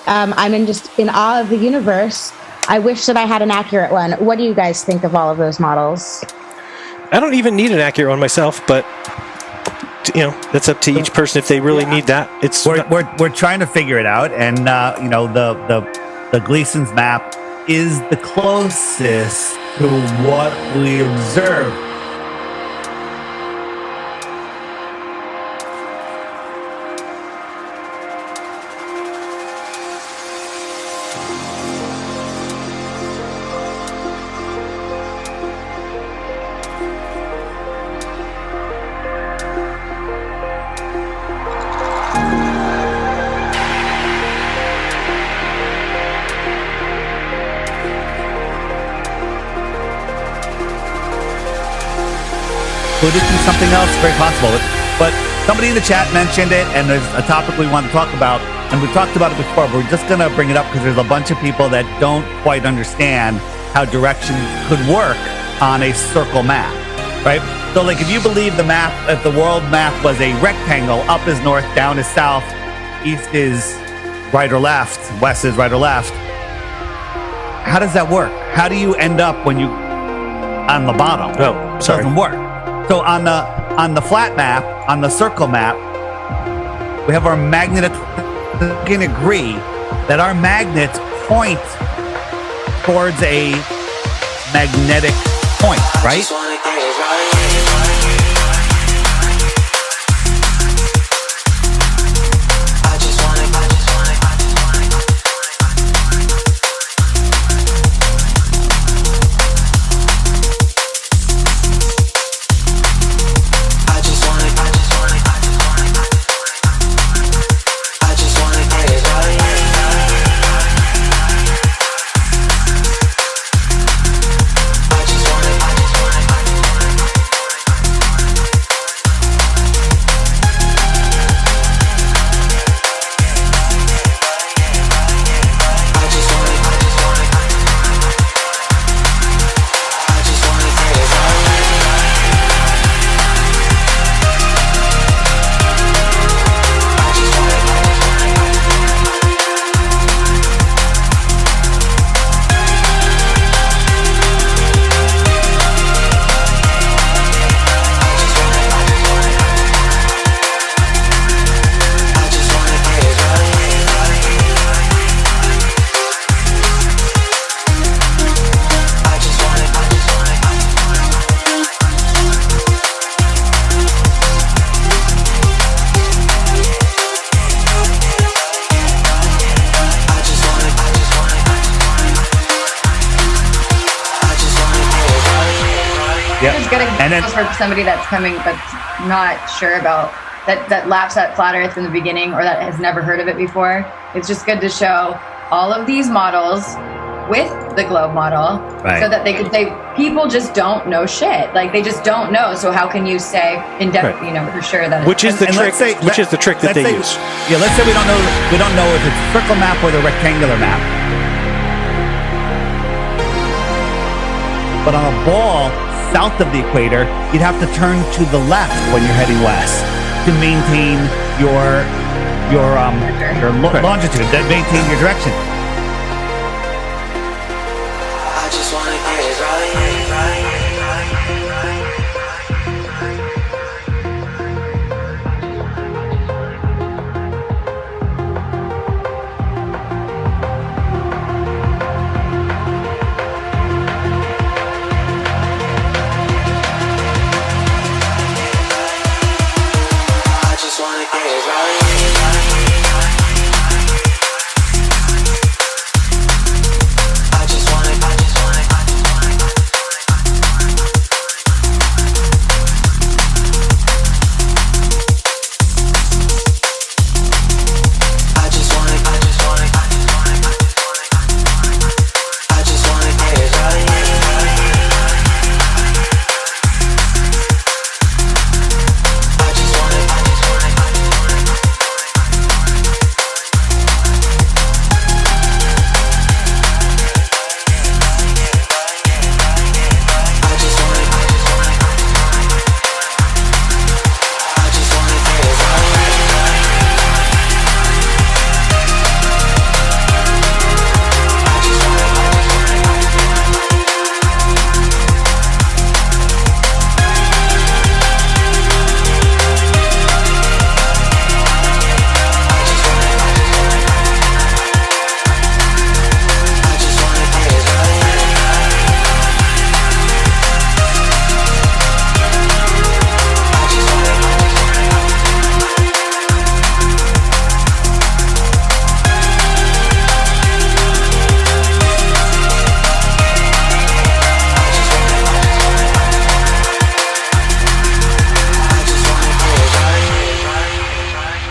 I'm just in awe of the universe. I wish that I had an accurate one. What do you guys think of all of those models? I don't even need an accurate one myself, but you know, that's up to each person if they really need that. It's we're trying to figure it out, and you know, the Gleason's map is the closest to what we observe. Could it be something else? Very possible. But somebody in the chat mentioned it, and there's a topic we want to talk about, and we've talked about it before, but we're just going to bring it up because there's a bunch of people that don't quite understand how direction could work on a circle map, right? So, like, if you believe the map, if the world map was a rectangle, up is north, down is south, east is right or left, west is right or left, how does that work? How do you end up when you on the bottom? Oh, sorry. It doesn't work. So on the flat map, on the circle map, we have our magnet. We can agree that our magnets point towards a magnetic point, right? For somebody that's coming that's not sure about that laughs at flat earth in the beginning or that has never heard of it before, it's just good to show all of these models with the globe model, right, so that they could say people just don't know shit, like they just don't know. So how can you say in depth, right, you know, for sure that which is the trick, which is the trick that they use. Yeah, let's say we don't know if it's circle map or the rectangular map, but on a ball south of the equator, you'd have to turn to the left when you're heading west to maintain your longitude, to maintain your direction. I just want to get it right.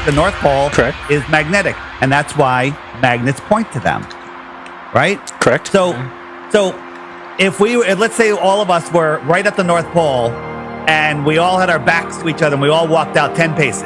the North Pole Correct. is magnetic, and that's why magnets point to them, right? Correct. So if let's say all of us were right at the North Pole, and we all had our backs to each other, and we all walked out 10 paces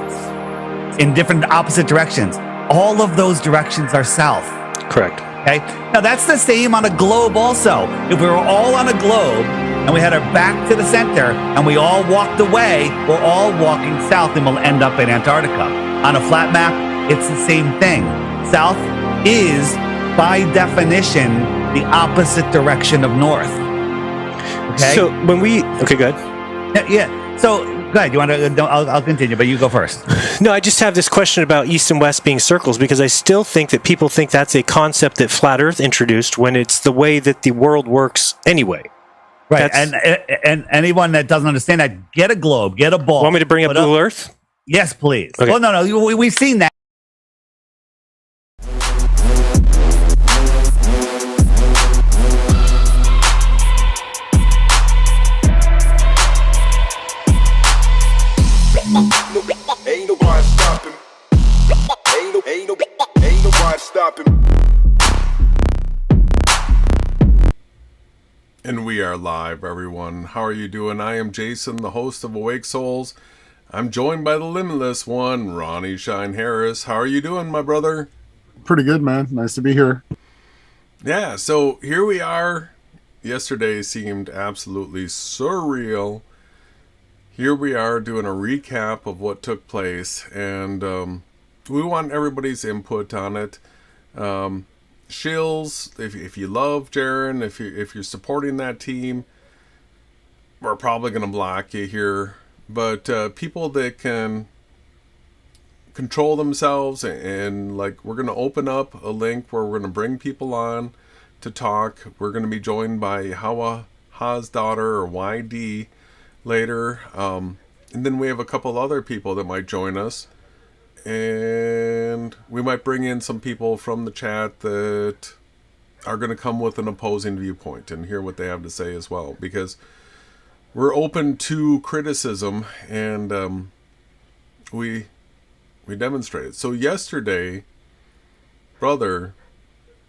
in different opposite directions, all of those directions are south. Correct. Okay. Now that's the same on a globe also. If we were all on a globe and we had our back to the center and we all walked away, we're all walking south and we'll end up in Antarctica. On a flat map, it's the same thing. South is, by definition, the opposite direction of north. Okay. So when okay, good. Yeah. So go ahead. You want to? I'll continue, but you go first. No, I just have this question about east and west being circles, because I still think that people think that's a concept that Flat Earth introduced when it's the way that the world works anyway. Right. And anyone that doesn't understand that, get a globe, get a ball. Want me to bring up Google Earth? Yes, please. Okay. Well, no, we've seen that. Ain't nobody stopping. Ain't nobody stopping. And we are live, everyone. How are you doing? I am Jason, the host of Awake Souls. I'm joined by the limitless one, Ronnie Harris. How are you doing, my brother? Pretty good, man. Nice to be here. Yeah, so here we are. Yesterday seemed absolutely surreal. Here we are doing a recap of what took place, and we want everybody's input on it. Shills, if you love Jaren, if you're supporting that team, we're probably going to block you here. But people that can control themselves, and like, we're going to open up a link where we're going to bring people on to talk. We're going to be joined by Yahawahashai's daughter, or YD, later, and then we have a couple other people that might join us, and we might bring in some people from the chat that are going to come with an opposing viewpoint and hear what they have to say as well, because we're open to criticism, and we demonstrate it. So yesterday, brother,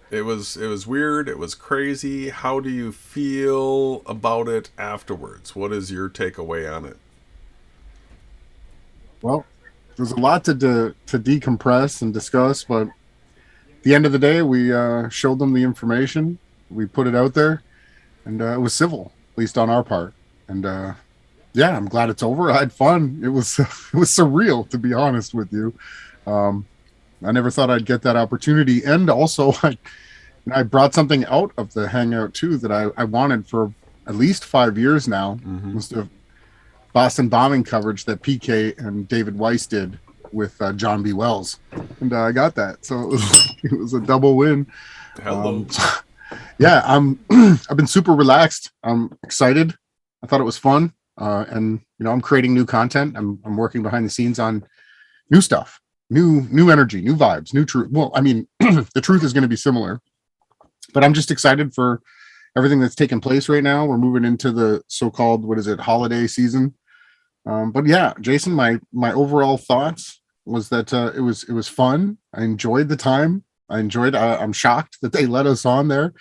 it was weird. It was crazy. How do you feel about it afterwards? What is your takeaway on it? Well, there's a lot to decompress and discuss, but at the end of the day, we showed them the information. We put it out there, and it was civil, at least on our part. And yeah, I'm glad it's over. I had fun. It was surreal, to be honest with you. I never thought I'd get that opportunity, and also I brought something out of the hangout too that I wanted for at least 5 years now. Mm-hmm. Was the Boston bombing coverage that PK and David Weiss did with John B. Wells, and I got that, so it was a double win. Hello. Yeah, I've been super relaxed. I'm excited. I thought it was fun, and I'm creating new content. I'm working behind the scenes on new stuff, new energy, new vibes, new truth. Well, I mean, the truth is going to be similar. But I'm just excited for everything that's taking place right now. We're moving into the so-called, holiday season. But yeah, Jason, my overall thoughts was that it was fun. I enjoyed the time. I'm shocked that they let us on there,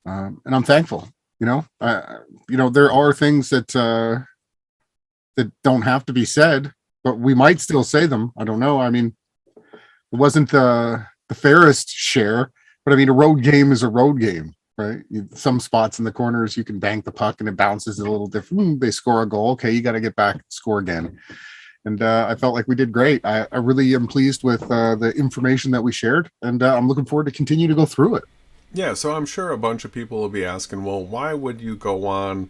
and I'm thankful. There are things that don't have to be said, but we might still say them. I don't know. I mean, it wasn't the fairest share. But I mean, a road game is a road game, right? Some spots in the corners, you can bank the puck and it bounces a little different. They score a goal. Okay, you got to get back, score again. And I felt like we did great. I really am pleased with the information that we shared, and I'm looking forward to continue to go through it. Yeah, so I'm sure a bunch of people will be asking, well, why would you go on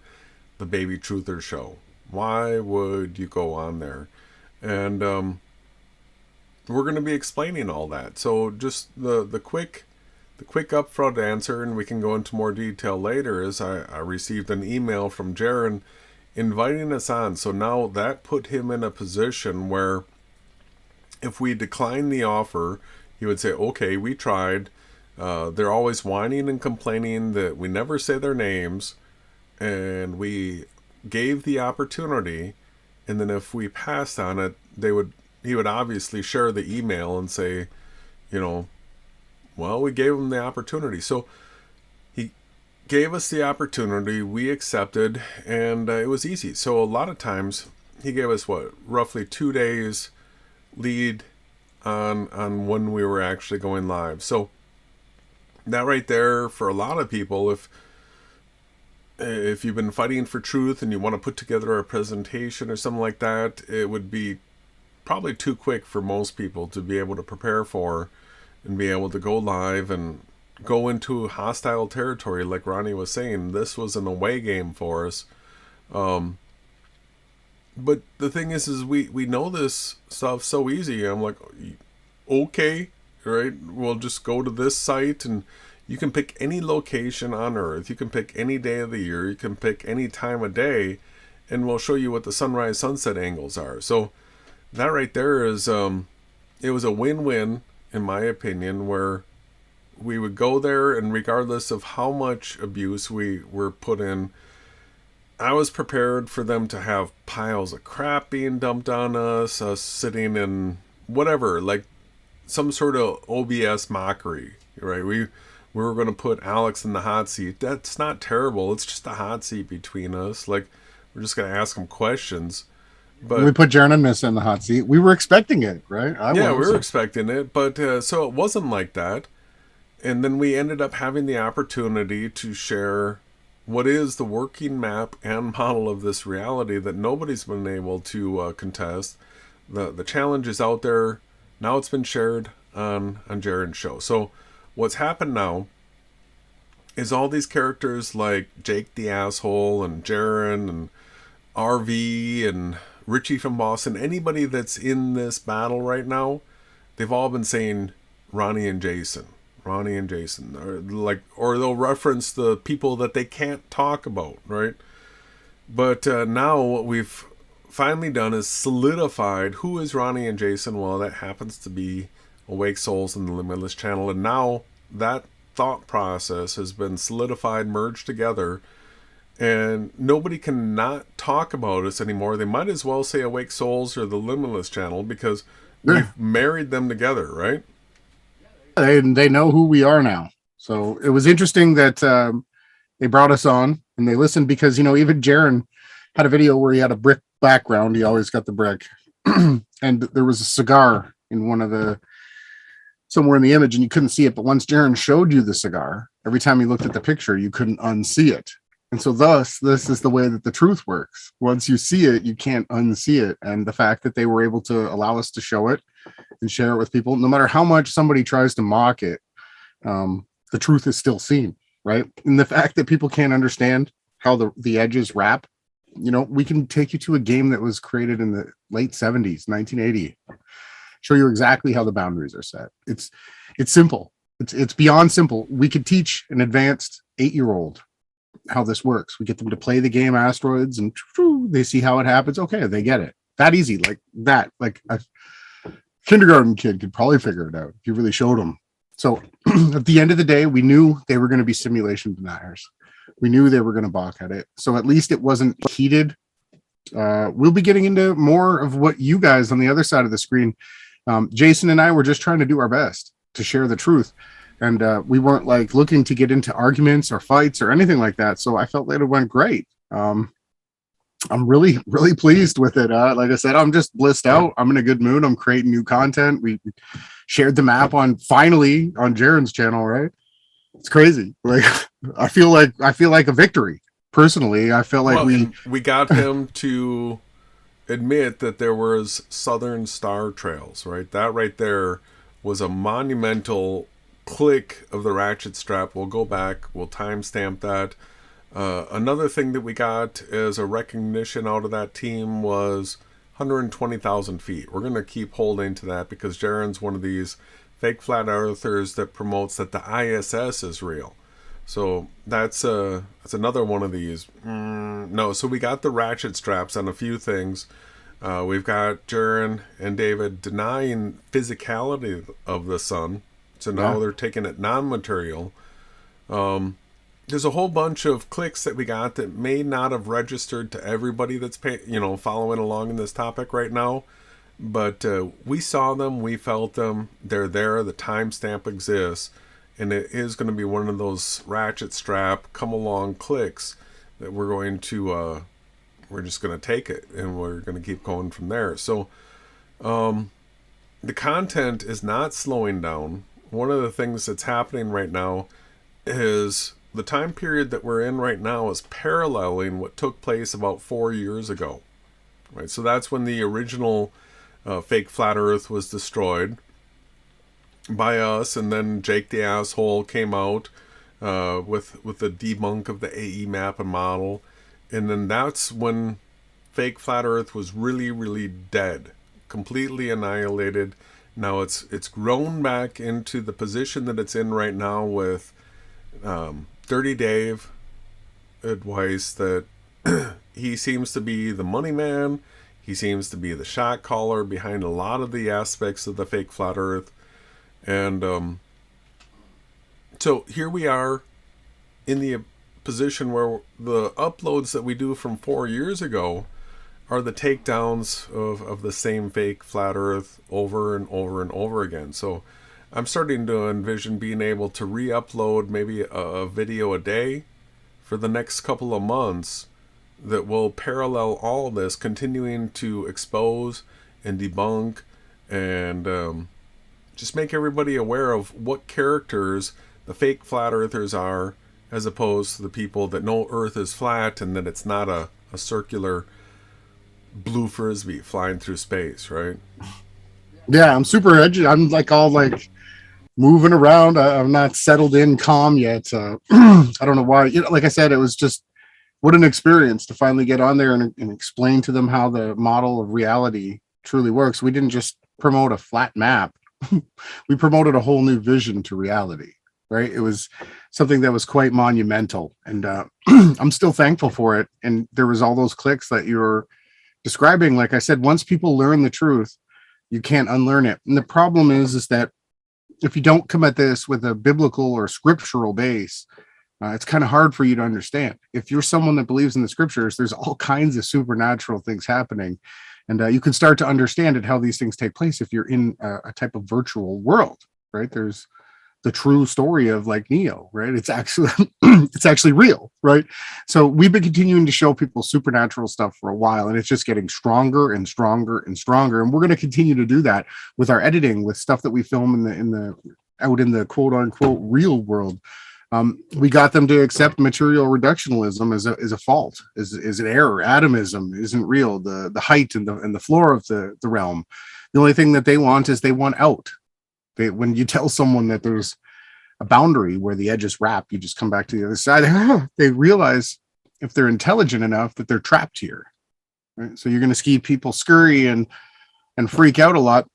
the Baby Truther show? Why would you go on there? And we're going to be explaining all that. So just the quick upfront answer, and we can go into more detail later, is I received an email from Jaren inviting us on. So now that put him in a position where if we decline the offer, he would say, okay, we tried. They're always whining and complaining that we never say their names, and we gave the opportunity, and then if we passed on it, they would he would obviously share the email and say, you know, well, we gave him the opportunity. So he gave us the opportunity, we accepted, and it was easy. So a lot of times he gave us roughly 2 days lead on when we were actually going live. So that right there, for a lot of people, if you've been fighting for truth and you want to put together a presentation or something like that, it would be probably too quick for most people to be able to prepare for and be able to go live and go into hostile territory. Like Ronnie was saying, this was an away game for us. But the thing is we know this stuff so easy. I'm like, okay, right? We'll just go to this site, and you can pick any location on Earth. You can pick any day of the year. You can pick any time of day, and we'll show you what the sunrise sunset angles are. So that right there is, it was a win-win, in my opinion, where we would go there, and regardless of how much abuse we were put in, I was prepared for them to have piles of crap being dumped on us sitting in whatever, like some sort of OBS mockery, right? We were going to put Alex in the hot seat. That's not terrible. It's just a hot seat between us. Like, we're just going to ask him questions. But we put Jeranism in the hot seat. We were expecting it, right? We were expecting it, but so it wasn't like that. And then we ended up having the opportunity to share what is the working map and model of this reality that nobody's been able to contest. The challenge is out there. Now it's been shared on Jaren's show. So what's happened now is all these characters like Jake the Asshole and Jaren and RV and Richie from Boston, anybody that's in this battle right now, they've all been saying Ronnie and Jason, or they'll reference the people that they can't talk about, right? But now what we've finally done is solidified who is Ronnie and Jason. Well, that happens to be Awake Souls in the Limitless Channel, and now that thought process has been solidified, merged together, and nobody can not talk about us anymore. They might as well say Awake Souls or the Limitless Channel, because we've married them together, right? They know who we are now. So it was interesting that they brought us on and they listened, because, you know, even Jaren had a video where he had a brick background. He always got the brick. And there was a cigar in somewhere in the image, and you couldn't see it. But once Jaren showed you the cigar, every time you looked at the picture, you couldn't unsee it. And so thus, this is the way that the truth works. Once you see it, you can't unsee it. And the fact that they were able to allow us to show it and share it with people, no matter how much somebody tries to mock it, the truth is still seen, right? And the fact that people can't understand how the edges wrap, you know, we can take you to a game that was created in the late 70s, 1980, show you exactly how the boundaries are set. It's simple. It's beyond simple. We could teach an advanced 8-year-old how this works. We get them to play the game Asteroids, and they see how it happens. Okay, they get it. That easy, like that. Like a kindergarten kid could probably figure it out if you really showed them. So at the end of the day, we knew they were going to be simulation deniers. We knew they were going to balk at it. So at least it wasn't heated. We'll be getting into more of what you guys on the other side of the screen. Jason and I were just trying to do our best to share the truth. And we weren't like looking to get into arguments or fights or anything like that. So I felt that it went great. I'm really, really pleased with it. Like I said, I'm just blissed out. I'm in a good mood. I'm creating new content. We shared the map finally on Jaren's channel, right? It's crazy. Like I feel like a victory. Personally, I felt like we got him to admit that there was Southern Star Trails, right? That right there was a monumental click of the ratchet strap. We'll go back, we'll timestamp that. Another thing that we got as a recognition out of that team was 120,000 feet. We're going to keep holding to that, because Jaren's one of these fake flat earthers that promotes that the ISS is real. So that's another one of these. No, so we got the ratchet straps on a few things. We've got Jaren and David denying physicality of the sun. So now they're taking it non-material. There's a whole bunch of clicks that we got that may not have registered to everybody that's following along in this topic right now. But we saw them, we felt them, they're there, the timestamp exists, and it is going to be one of those ratchet strap, come along clicks that we're just going to take it, and we're going to keep going from there. So the content is not slowing down. One of the things that's happening right now is the time period that we're in right now is paralleling what took place about 4 years ago. Right? So that's when the original fake flat earth was destroyed by us, and then Jake the Asshole came out with the debunk of the AE map and model, and then that's when fake flat earth was really, really dead, completely annihilated. Now it's grown back into the position that it's in right now with Dirty Dave advice that he seems to be the money man. He seems to be the shot caller behind a lot of the aspects of the fake flat earth. And so here we are in the position where the uploads that we do from 4 years ago are the takedowns of the same fake flat earth over and over and over again. So I'm starting to envision being able to re-upload maybe a video a day for the next couple of months that will parallel all this, continuing to expose and debunk and just make everybody aware of what characters the fake flat earthers are, as opposed to the people that know Earth is flat and that it's not a circular blue frisbee flying through space, right? Yeah, I'm super edgy. I'm like all like moving around. I'm not settled in calm yet. I don't know why. Like I said, it was just what an experience to finally get on there and explain to them how the model of reality truly works. We didn't just promote a flat map. We promoted a whole new vision to reality, right? It was something that was quite monumental, and I'm still thankful for it. And there was all those clicks that you're describing. Like I said, once people learn the truth, you can't unlearn it. And the problem is that if you don't come at this with a biblical or scriptural base, it's kind of hard for you to understand. If you're someone that believes in the scriptures, there's all kinds of supernatural things happening. And you can start to understand it, how these things take place if you're in a type of virtual world, right? There's the true story of like Neo, right? It's actually it's actually real, right? So we've been continuing to show people supernatural stuff for a while, and it's just getting stronger and stronger and stronger. And we're going to continue to do that with our editing, with stuff that we film out in the quote unquote real world. We got them to accept material reductionism as a fault, is an error. Atomism isn't real. The height and the floor of the realm. The only thing that they want is they want out. When you tell someone that there's a boundary where the edges wrap, you just come back to the other side. They realize, if they're intelligent enough, that they're trapped here. Right? So you're going to see people scurry and freak out a lot.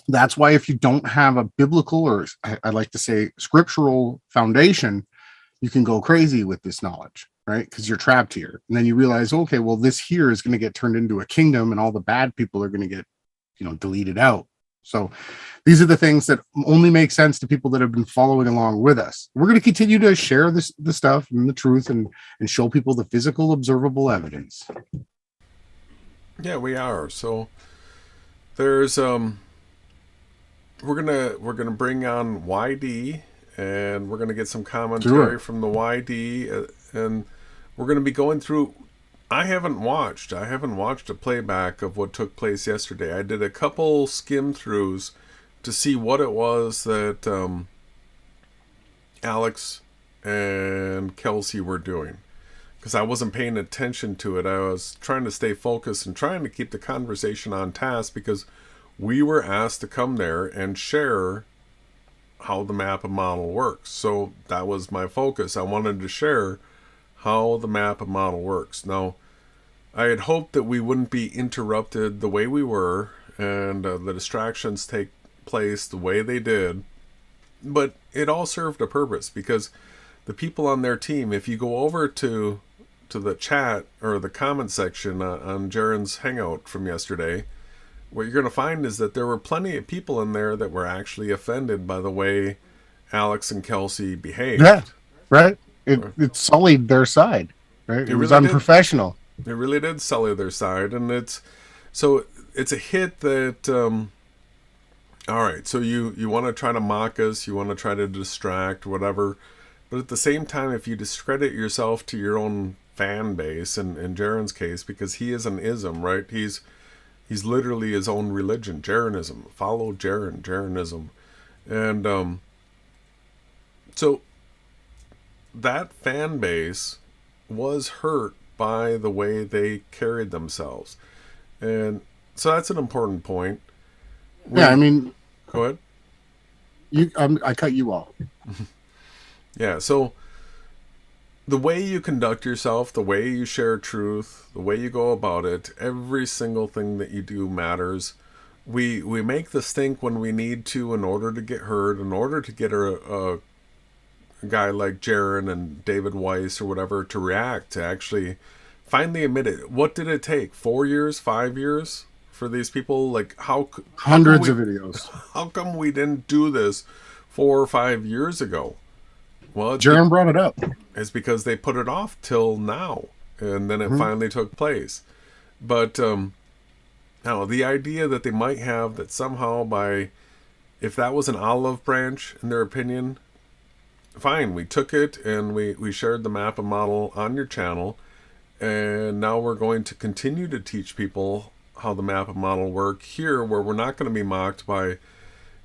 That's why if you don't have a biblical, or I like to say scriptural foundation, you can go crazy with this knowledge, right? Because you're trapped here. And then you realize, okay, well, this here is going to get turned into a kingdom, and all the bad people are going to get, deleted out. So these are the things that only make sense to people that have been following along with us. We're going to continue to share the stuff and the truth and show people the physical, observable evidence. Yeah, we are. So there's we're gonna bring on YD, and we're gonna get some commentary from the YD, and we're gonna be going through. I haven't watched a playback of what took place yesterday. I did a couple skim throughs to see what it was that Alex and Kelsey were doing, because I wasn't paying attention to it. I was trying to stay focused and trying to keep the conversation on task, because we were asked to come there and share how the map and model works. So that was my focus. I wanted to share how the map and model works. Now, I had hoped that we wouldn't be interrupted the way we were, and the distractions take place the way they did, but it all served a purpose, because the people on their team, if you go over to the chat or the comment section on Jaren's hangout from yesterday, what you're going to find is that there were plenty of people in there that were actually offended by the way Alex and Kelsey behaved. Yeah, right. It sullied their side, right? It was really unprofessional. It really did sully their side, and it's so it's a hit that all right, so you want to try to mock us, you want to try to distract, whatever, but at the same time, if you discredit yourself to your own fan base, in Jaren's case, because he is an ism, right? He's literally his own religion, Jeranism. Follow Jeranism. And so that fan base was hurt by the way they carried themselves. And so that's an important point. Yeah, I mean, go ahead. I cut you off. Yeah, so the way you conduct yourself, the way you share truth, the way you go about it, every single thing that you do matters. We make the stink when we need to in order to get heard, in order to get a guy like Jaren and David Weiss or whatever to react, to actually finally admit it. What did it take? 4 years, 5 years for these people? Like hundreds of videos. How come we didn't do this 4 or 5 years ago? Well, Jaren brought it up. It's because they put it off till now, and then it finally took place. But now the idea that they might have that somehow if that was an olive branch in their opinion, fine, we took it and we shared the map and model on your channel, and now we're going to continue to teach people how the map and model work here, where we're not going to be mocked by,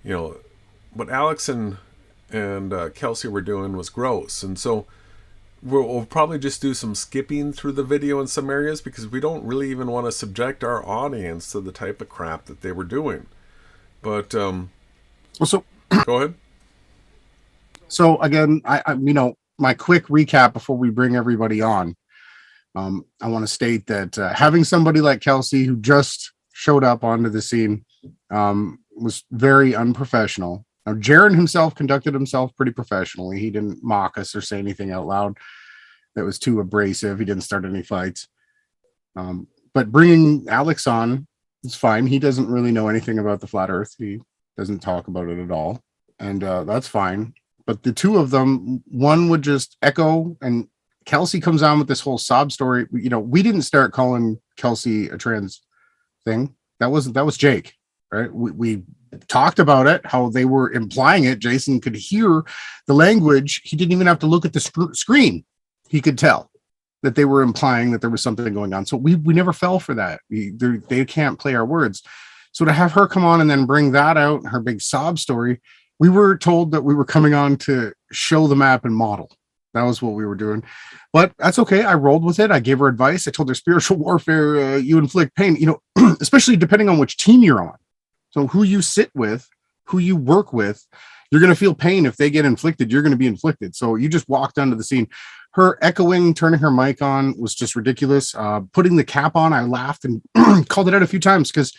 what Alex and Kelsey were doing was gross. And so we'll probably just do some skipping through the video in some areas, because we don't really even want to subject our audience to the type of crap that they were doing. But go ahead. So again, I my quick recap before we bring everybody on. I want to state that having somebody like Kelsey, who just showed up onto the scene, was very unprofessional. Now, Jaren himself conducted himself pretty professionally. He didn't mock us or say anything out loud that was too abrasive. He didn't start any fights. But bringing Alex on is fine. He doesn't really know anything about the flat earth. He doesn't talk about it at all. And that's fine. But the two of them, one would just echo, and Kelsey comes on with this whole sob story. We didn't start calling Kelsey a trans thing. That was Jake, right? We talked about it, how they were implying it. Jason could hear the language. He didn't even have to look at the screen. He could tell that they were implying that there was something going on. So we never fell for that. They can't play our words. So to have her come on and then bring that out, her big sob story, we were told that we were coming on to show the map and model. That was what we were doing. But that's okay. I rolled with it. I gave her advice. I told her spiritual warfare, you inflict pain, especially depending on which team you're on. So who you sit with, who you work with, you're going to feel pain. If they get inflicted, you're going to be inflicted. So you just walked onto the scene. Her echoing, turning her mic on was just ridiculous. Putting the cap on, I laughed and called it out a few times, because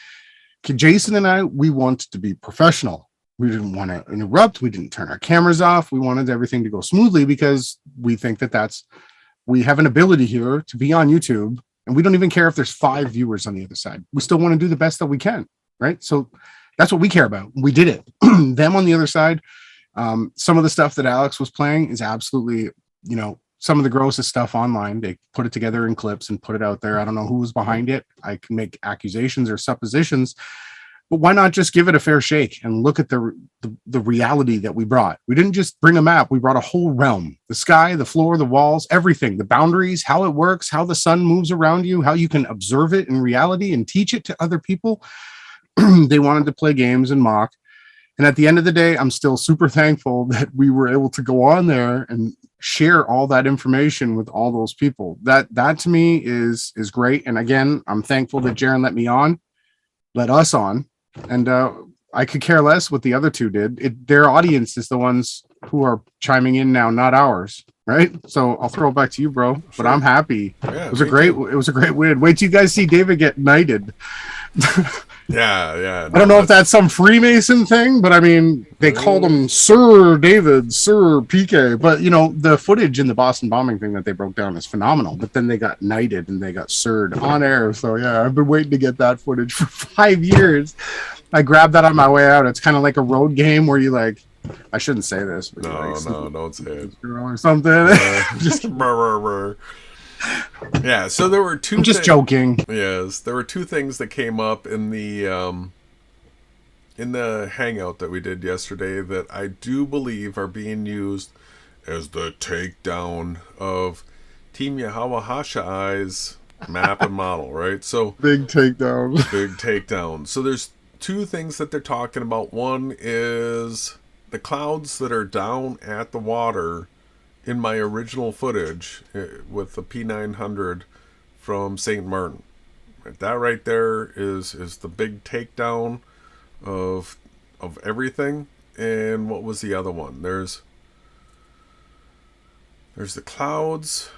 Jason and I, we wanted to be professional. We didn't want to interrupt. We didn't turn our cameras off. We wanted everything to go smoothly, because we think that we have an ability here to be on YouTube, and we don't even care if there's 5 viewers on the other side. We still want to do the best that we can. Right. So that's what we care about. We did it. Them on the other side. Some of the stuff that Alex was playing is absolutely, some of the grossest stuff online. They put it together in clips and put it out there. I don't know who was behind it. I can make accusations or suppositions, but why not just give it a fair shake and look at the reality that we brought? We didn't just bring a map. We brought a whole realm, the sky, the floor, the walls, everything, the boundaries, how it works, how the sun moves around you, how you can observe it in reality and teach it to other people. They wanted to play games and mock. And at the end of the day, I'm still super thankful that we were able to go on there and share all that information with all those people. That to me is great. And again, I'm thankful that Jaren let us on. And I could care less what the other two did. Their audience is the ones who are chiming in now, not ours. Right. So I'll throw it back to you, bro. Sure. But I'm happy. Yeah, it was a great win. Wait till you guys see David get knighted. Yeah. I don't know if that's some Freemason thing, but I mean, they called him Sir David, Sir PK. But the footage in the Boston bombing thing that they broke down is phenomenal. But then they got knighted and they got sirred on air. So yeah, I've been waiting to get that footage for 5 years. I grabbed that on my way out. It's kind of like a road game where you I shouldn't say this. But no, don't say it. Or something. Just Yeah, so there were two. I'm just joking. Yes, there were two things that came up in the hangout that we did yesterday that I do believe are being used as the takedown of TEAMYAHAWAHASHAI's map and model, right? So Big takedown. big takedown. So there's two things that they're talking about. One is the clouds that are down at the water in my original footage with the P900 from St. Martin. That right there is the big takedown of everything. And what was the other one? There's the clouds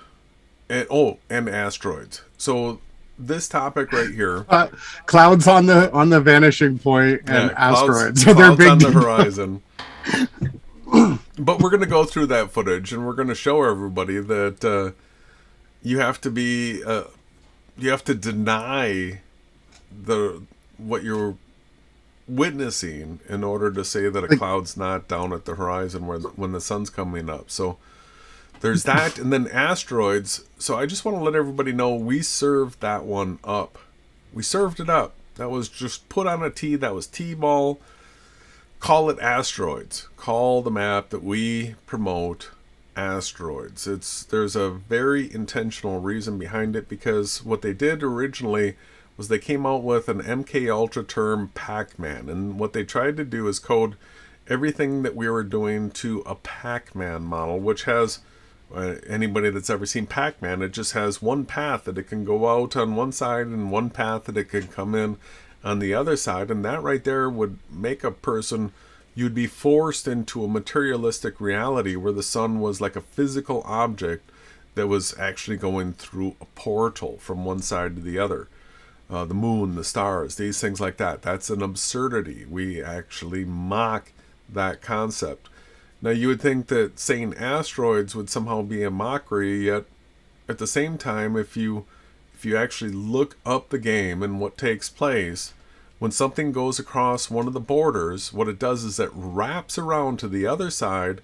and asteroids. So this topic right here, Clouds on the vanishing point and asteroids. So clouds they're big on the horizon. But we're going to go through that footage, and we're going to show everybody that you have to deny what you're witnessing in order to say that a cloud's not down at the horizon when the sun's coming up. So there's that, and then asteroids. So I just want to let everybody know we served that one up. We served it up. That was just put on a T. That was T-ball. Call it asteroids. Call the map that we promote asteroids. There's a very intentional reason behind it, because what they did originally was they came out with an MK Ultra term Pac-Man, and what they tried to do is code everything that we were doing to a Pac-Man model, which has anybody that's ever seen Pac-Man, it just has one path that it can go out on one side and one path that it can come in on the other side, and that right there would make a person, you'd be forced into a materialistic reality where the sun was like a physical object that was actually going through a portal from one side to the other. The moon, the stars, these things like that. That's an absurdity. We actually mock that concept. Now you would think that saying asteroids would somehow be a mockery, yet at the same time, if you actually look up the game and what takes place, when something goes across one of the borders, what it does is it wraps around to the other side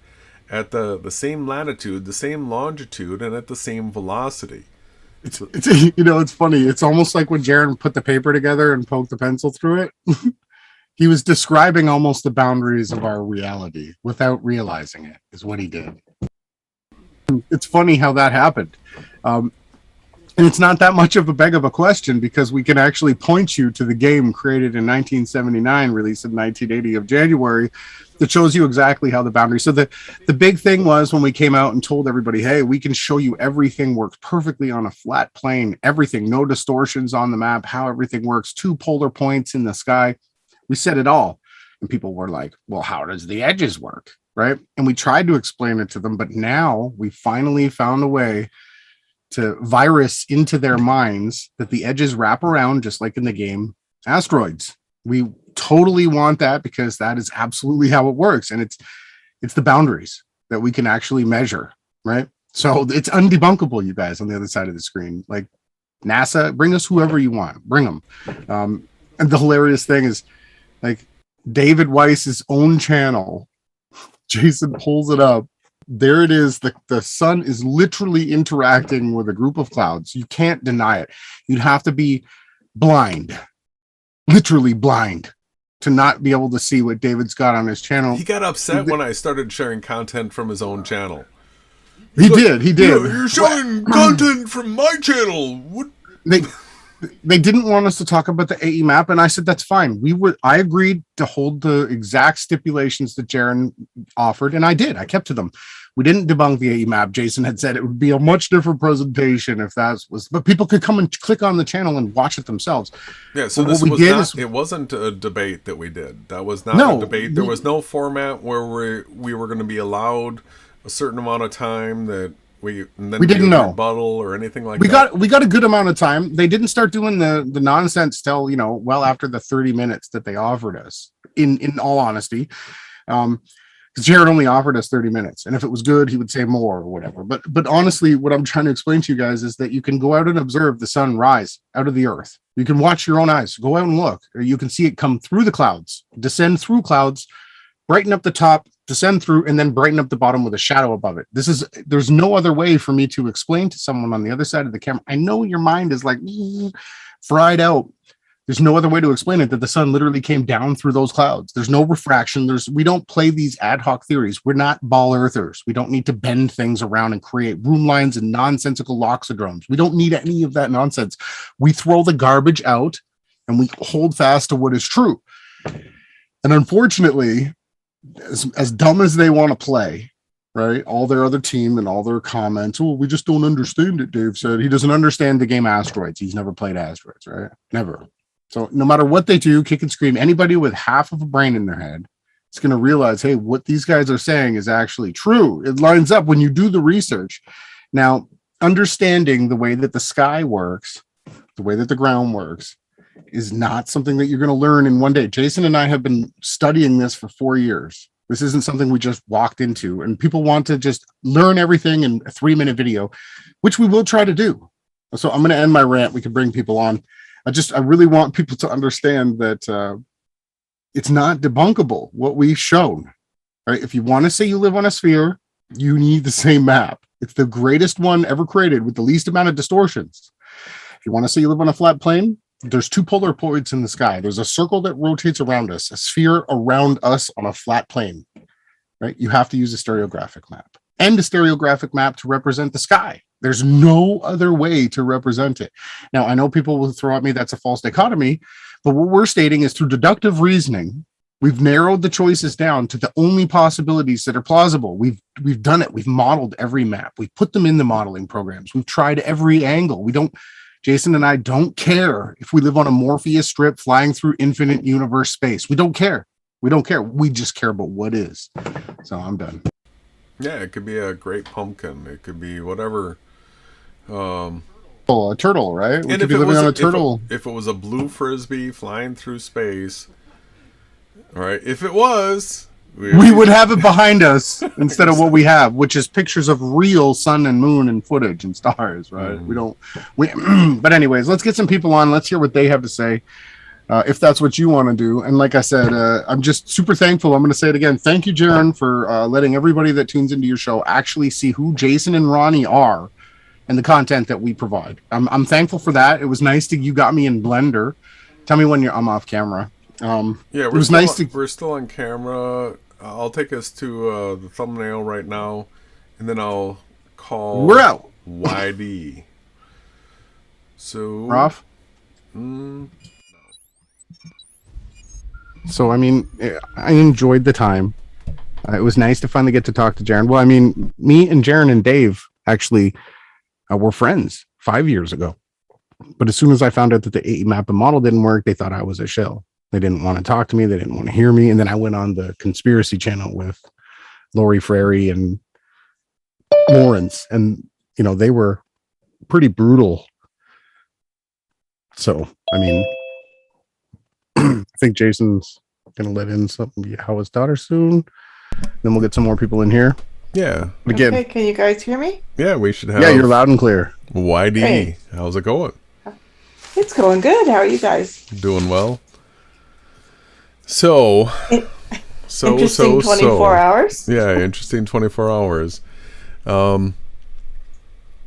at the same latitude, the same longitude, and at the same velocity. It's it's funny. It's almost like when Jaron put the paper together and poked the pencil through it. He was describing almost the boundaries of our reality without realizing it, is what he did. It's funny how that happened. And it's not that much of a question, because we can actually point you to the game created in 1979, released in 1980 of January, that shows you exactly how the boundary. So the big thing was when we came out and told everybody, hey, we can show you everything works perfectly on a flat plane, everything, no distortions on the map, how everything works, 2 polar points in the sky. We said it all. And people were like, well, how does the edges work? Right. And we tried to explain it to them, but now we finally found a way to virus into their minds that the edges wrap around, just like in the game asteroids. We totally want that, because that is absolutely how it works. And it's the boundaries that we can actually measure. Right. So it's undebunkable, you guys on the other side of the screen. Like NASA, bring us whoever you want, bring them. And the hilarious thing is, like, David Weiss's own channel, Jason pulls it up. There it is. The sun is literally interacting with a group of clouds. You can't deny it. You'd have to be blind, literally blind, to not be able to see what David's got on his channel. He got upset when I started sharing content from his own channel. He did. You're showing content from my channel. What? They didn't want us to talk about the AE map, and I said that's fine. I agreed to hold the exact stipulations that Jaron offered, and I did. I kept to them. We didn't debunk the AE map. Jason had said it would be a much different presentation if that was, but people could come and click on the channel and watch it themselves. Yeah, so it wasn't a debate that we did. That was not a debate. There was no format where we were going to be allowed a certain amount of time that we didn't know rebuttal or anything like that. We got a good amount of time. They didn't start doing the nonsense till well after the 30 minutes that they offered us. In all honesty, because Jared only offered us 30 minutes, and if it was good, he would say more or whatever. But honestly, what I'm trying to explain to you guys is that you can go out and observe the sun rise out of the earth. You can watch your own eyes. Go out and look, or you can see it come through the clouds, descend through clouds, brighten up the top, descend through, and then brighten up the bottom with a shadow above it. There's no other way for me to explain to someone on the other side of the camera. I know your mind is like fried out. There's no other way to explain it, that the sun literally came down through those clouds. There's no refraction. We don't play these ad hoc theories. We're not ball earthers. We don't need to bend things around and create room lines and nonsensical loxodromes. We don't need any of that nonsense. We throw the garbage out and we hold fast to what is true. And unfortunately, as dumb as they want to play, right? All their other team and all their comments, oh, we just don't understand it, Dave said. He doesn't understand the game Asteroids. He's never played Asteroids, right? Never. So no matter what they do, kick and scream, anybody with half of a brain in their head is going to realize, hey, what these guys are saying is actually true. It lines up when you do the research. Now, understanding the way that the sky works, the way that the ground works, is not something that you're going to learn in one day. Jason and I have been studying this for 4 years. This isn't something we just walked into, and people want to just learn everything in a 3-minute video, which we will try to do. So I'm going to end my rant. We can bring people on. I really want people to understand that it's not debunkable what we've shown, right? If you want to say you live on a sphere, you need the same map. It's the greatest one ever created with the least amount of distortions. If you want to say you live on a flat plane, there's 2 polar points in the sky. There's a circle that rotates around us, a sphere around us on a flat plane, right? You have to use a stereographic map and a stereographic map to represent the sky. There's no other way to represent it. Now, I know people will throw at me that's a false dichotomy, but what we're stating is through deductive reasoning, we've narrowed the choices down to the only possibilities that are plausible. We've done it. We've modeled every map. We've put them in the modeling programs. We've tried every angle. Jason and I don't care if we live on a Morpheus strip flying through infinite universe space. We don't care. We don't care. We just care about what is. So I'm done. Yeah, it could be a great pumpkin. It could be whatever. A turtle, right? We and could be living on a turtle. If it was a blue frisbee flying through space, all right. If it was, we would have it behind us instead of what we have, which is pictures of real sun and moon and footage and stars, right? But anyways, let's get some people on. Let's hear what they have to say. If that's what you want to do. And like I said, I'm just super thankful. I'm going to say it again. Thank you, Jaron, for letting everybody that tunes into your show actually see who Jason and Ronnie are and the content that we provide. I'm thankful for that. It was nice you got me in Blender. Tell me when I'm off camera. Yeah, we're still on camera. I'll take us to the thumbnail right now, and then I'll call we're out. YD. So Rough. So I mean, I enjoyed the time. It was nice to finally get to talk to Jaron. Well, I mean, me and Jaron and Dave actually were friends 5 years ago. But as soon as I found out that the AE map and model didn't work, they thought I was a shill. They didn't want to talk to me. They didn't want to hear me. And then I went on the conspiracy channel with Lori Frary and Lawrence. And, they were pretty brutal. So, I mean, I think Jason's going to let in his daughter soon. Then we'll get some more people in here. Yeah. Again, okay, can you guys hear me? Yeah, we should have. Yeah, you're loud and clear. YD. Great. How's it going? It's going good. How are you guys? Doing well. So Interesting 24 hours. Yeah, interesting 24 hours.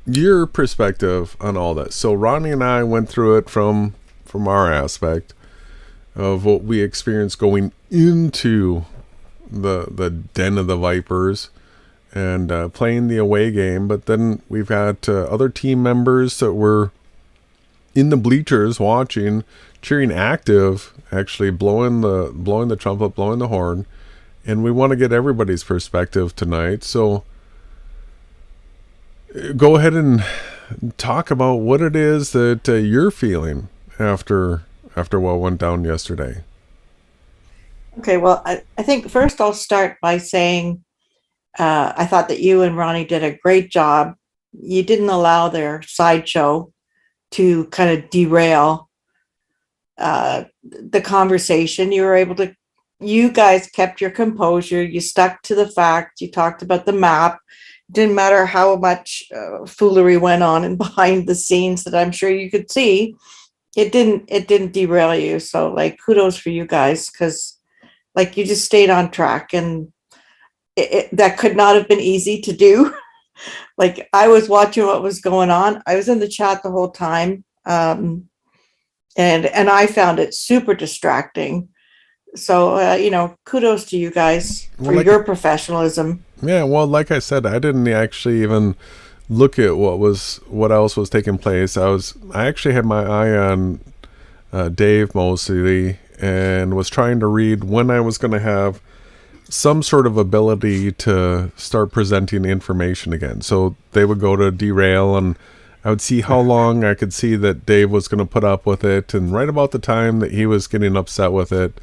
Your perspective on all that. So Ronnie and I went through it from our aspect of what we experienced going into the den of the vipers and playing the away game. But then we've got other team members that were in the bleachers watching, cheering active, actually blowing the trumpet, blowing the horn. And we want to get everybody's perspective tonight. So go ahead and talk about what it is that you're feeling after what went down yesterday. Okay, well, I think first I'll start by saying I thought that you and Ronnie did a great job. You didn't allow their sideshow to kind of derail the conversation. You guys kept your composure. You stuck to the fact. You talked about the map. Didn't matter how much foolery went on and behind the scenes that I'm sure you could see. It didn't derail you. So kudos for you guys, because you just stayed on track. And that could not have been easy to do. Like, I was watching what was going on. I was in the chat the whole time. And I found it super distracting. So, kudos to you guys for your professionalism. Yeah, well, like I said, I didn't actually even look at what else was taking place. I actually had my eye on Dave mostly, and was trying to read when I was going to have some sort of ability to start presenting information again. So they would go to derail, and I would see how long I could see that Dave was going to put up with it. And right about the time that he was getting upset with it,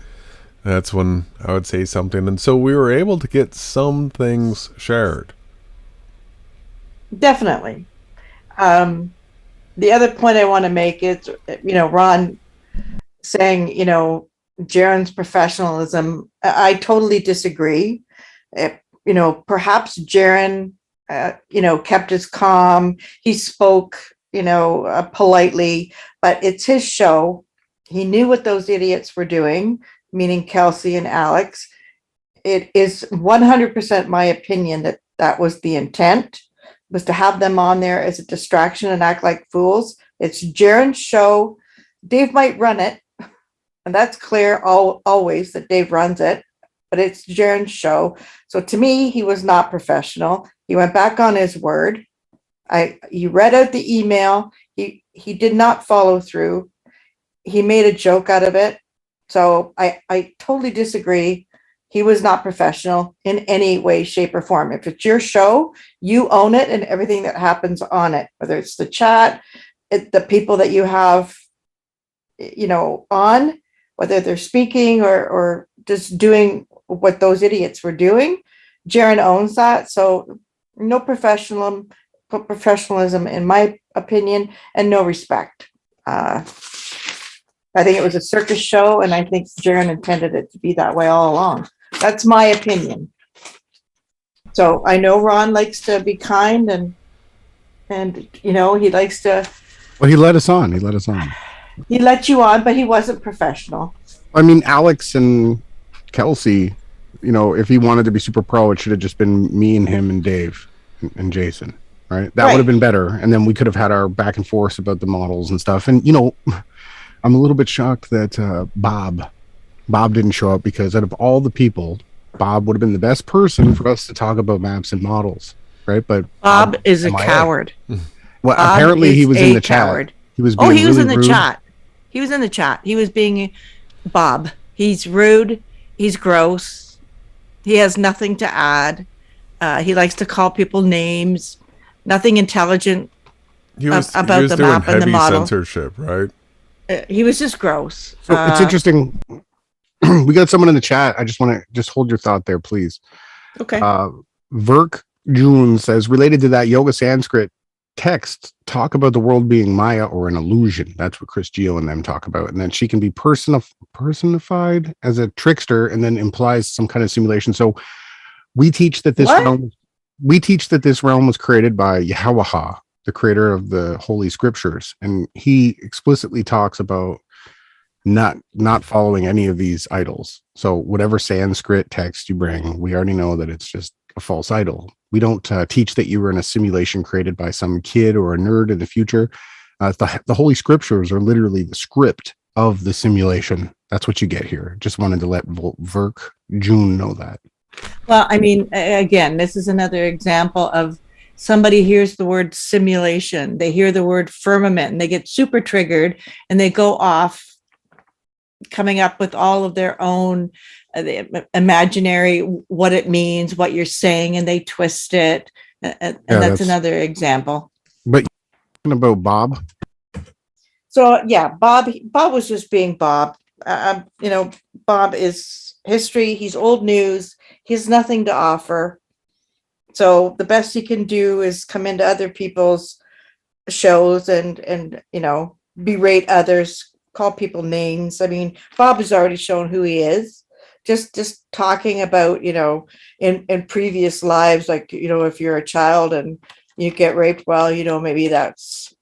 that's when I would say something. And so we were able to get some things shared. Definitely. The other point I want to make is, Ron saying, Jaron's professionalism. I totally disagree. Perhaps Jaron, kept his calm. He spoke, politely, but it's his show. He knew what those idiots were doing, meaning Kelsey and Alex. It is 100% my opinion that was the intent, was to have them on there as a distraction and act like fools. It's Jaron's show. Dave might run it, and that's clear always that Dave runs it, but it's Jaron's show. So to me, he was not professional. He went back on his word. He read out the email. He did not follow through. He made a joke out of it. So I totally disagree. He was not professional in any way, shape, or form. If it's your show, you own it and everything that happens on it, whether it's the chat, the people that you have, on, whether they're speaking or just doing what those idiots were doing. Jaron owns that. So no professionalism in my opinion, and no respect. I think it was a circus show, and I think Jaron intended it to be that way all along. That's my opinion. So I know Ron likes to be kind and he likes to. Well, he let us on. He let you on, but he wasn't professional. I mean, Alex and Kelsey, if he wanted to be super pro, it should have just been me and him and Dave and Jason, right? That would have been better. And then we could have had our back and forth about the models and stuff. And, I'm a little bit shocked that Bob didn't show up, because out of all the people, Bob would have been the best person for us to talk about maps and models, right? But Bob is a coward. Well, Bob apparently he was in the coward. chat. He was being he was really in the rude. chat. He was in the chat. He was being Bob. He's rude. He's gross. He has nothing to add. He likes to call people names. Nothing intelligent about the map and the model. Censorship, right? He was just gross. So it's interesting. We got someone in the chat. I just want to hold your thought there, please. Okay. Verk June says, related to that yoga Sanskrit text, talk about the world being Maya or an illusion. That's what Chris Geo and them talk about. And then she can be personified as a trickster, and then implies some kind of simulation. So we teach that this realm was created by Yahawahashai, the creator of the Holy Scriptures. And he explicitly talks about not following any of these idols. So whatever Sanskrit text you bring, we already know that it's just a false idol. We don't teach that you were in a simulation created by some kid or a nerd in the future. The Holy Scriptures are literally the script of the simulation. That's what you get here. Just wanted to let Verk June know that. Well, I mean, again, this is another example of somebody hears the word simulation. They hear the word firmament and they get super triggered, and they go off coming up with all of their own imaginary, what it means, what you're saying, and they twist it. And that's another example. But about Bob. So yeah, Bob was just being Bob. Bob is history. He's old news. He has nothing to offer. So the best he can do is come into other people's shows and berate others, call people names. I mean, Bob has already shown who he is. Just talking about, in previous lives, like, if you're a child and you get raped, well, maybe that's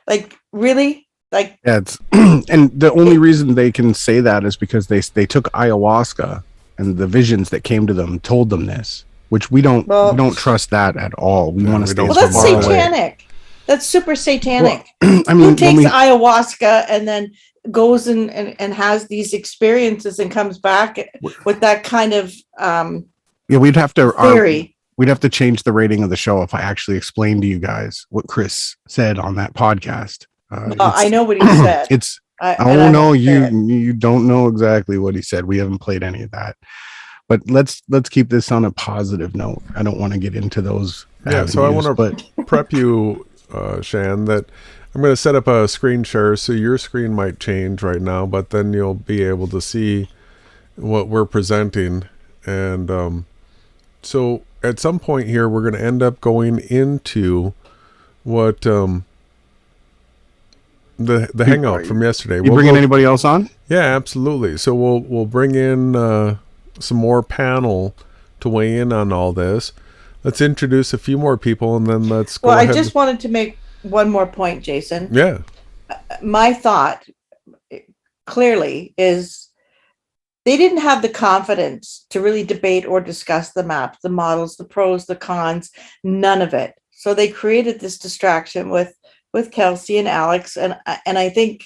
like, really? Like, yeah, it's and the only reason they can say that is because they took ayahuasca and the visions that came to them told them this, which we don't trust that at all. We want to stay. Well, as that's far away. satanic. That's super satanic. Well, I mean, who takes ayahuasca and then goes and has these experiences and comes back with that kind of we'd have to theory. We'd have to change the rating of the show if I actually explained to you guys what Chris said on that podcast. I know what he said. You don't know exactly what he said. We haven't played any of that. But let's keep this on a positive note. I don't want to get into those. So I want to prep you, Shan, that I'm going to set up a screen share, so your screen might change right now, but then you'll be able to see what we're presenting. And so at some point here, we're going to end up going into what the hangout from yesterday. You bringing anybody else on? Yeah, absolutely. So we'll bring in some more panel to weigh in on all this. Let's introduce a few more people, and then let's go ahead. I just wanted to make one more point, Jason. Yeah. My thought clearly is they didn't have the confidence to really debate or discuss the map, the models, the pros, the cons, none of it. So they created this distraction with Kelsey and Alex, and I think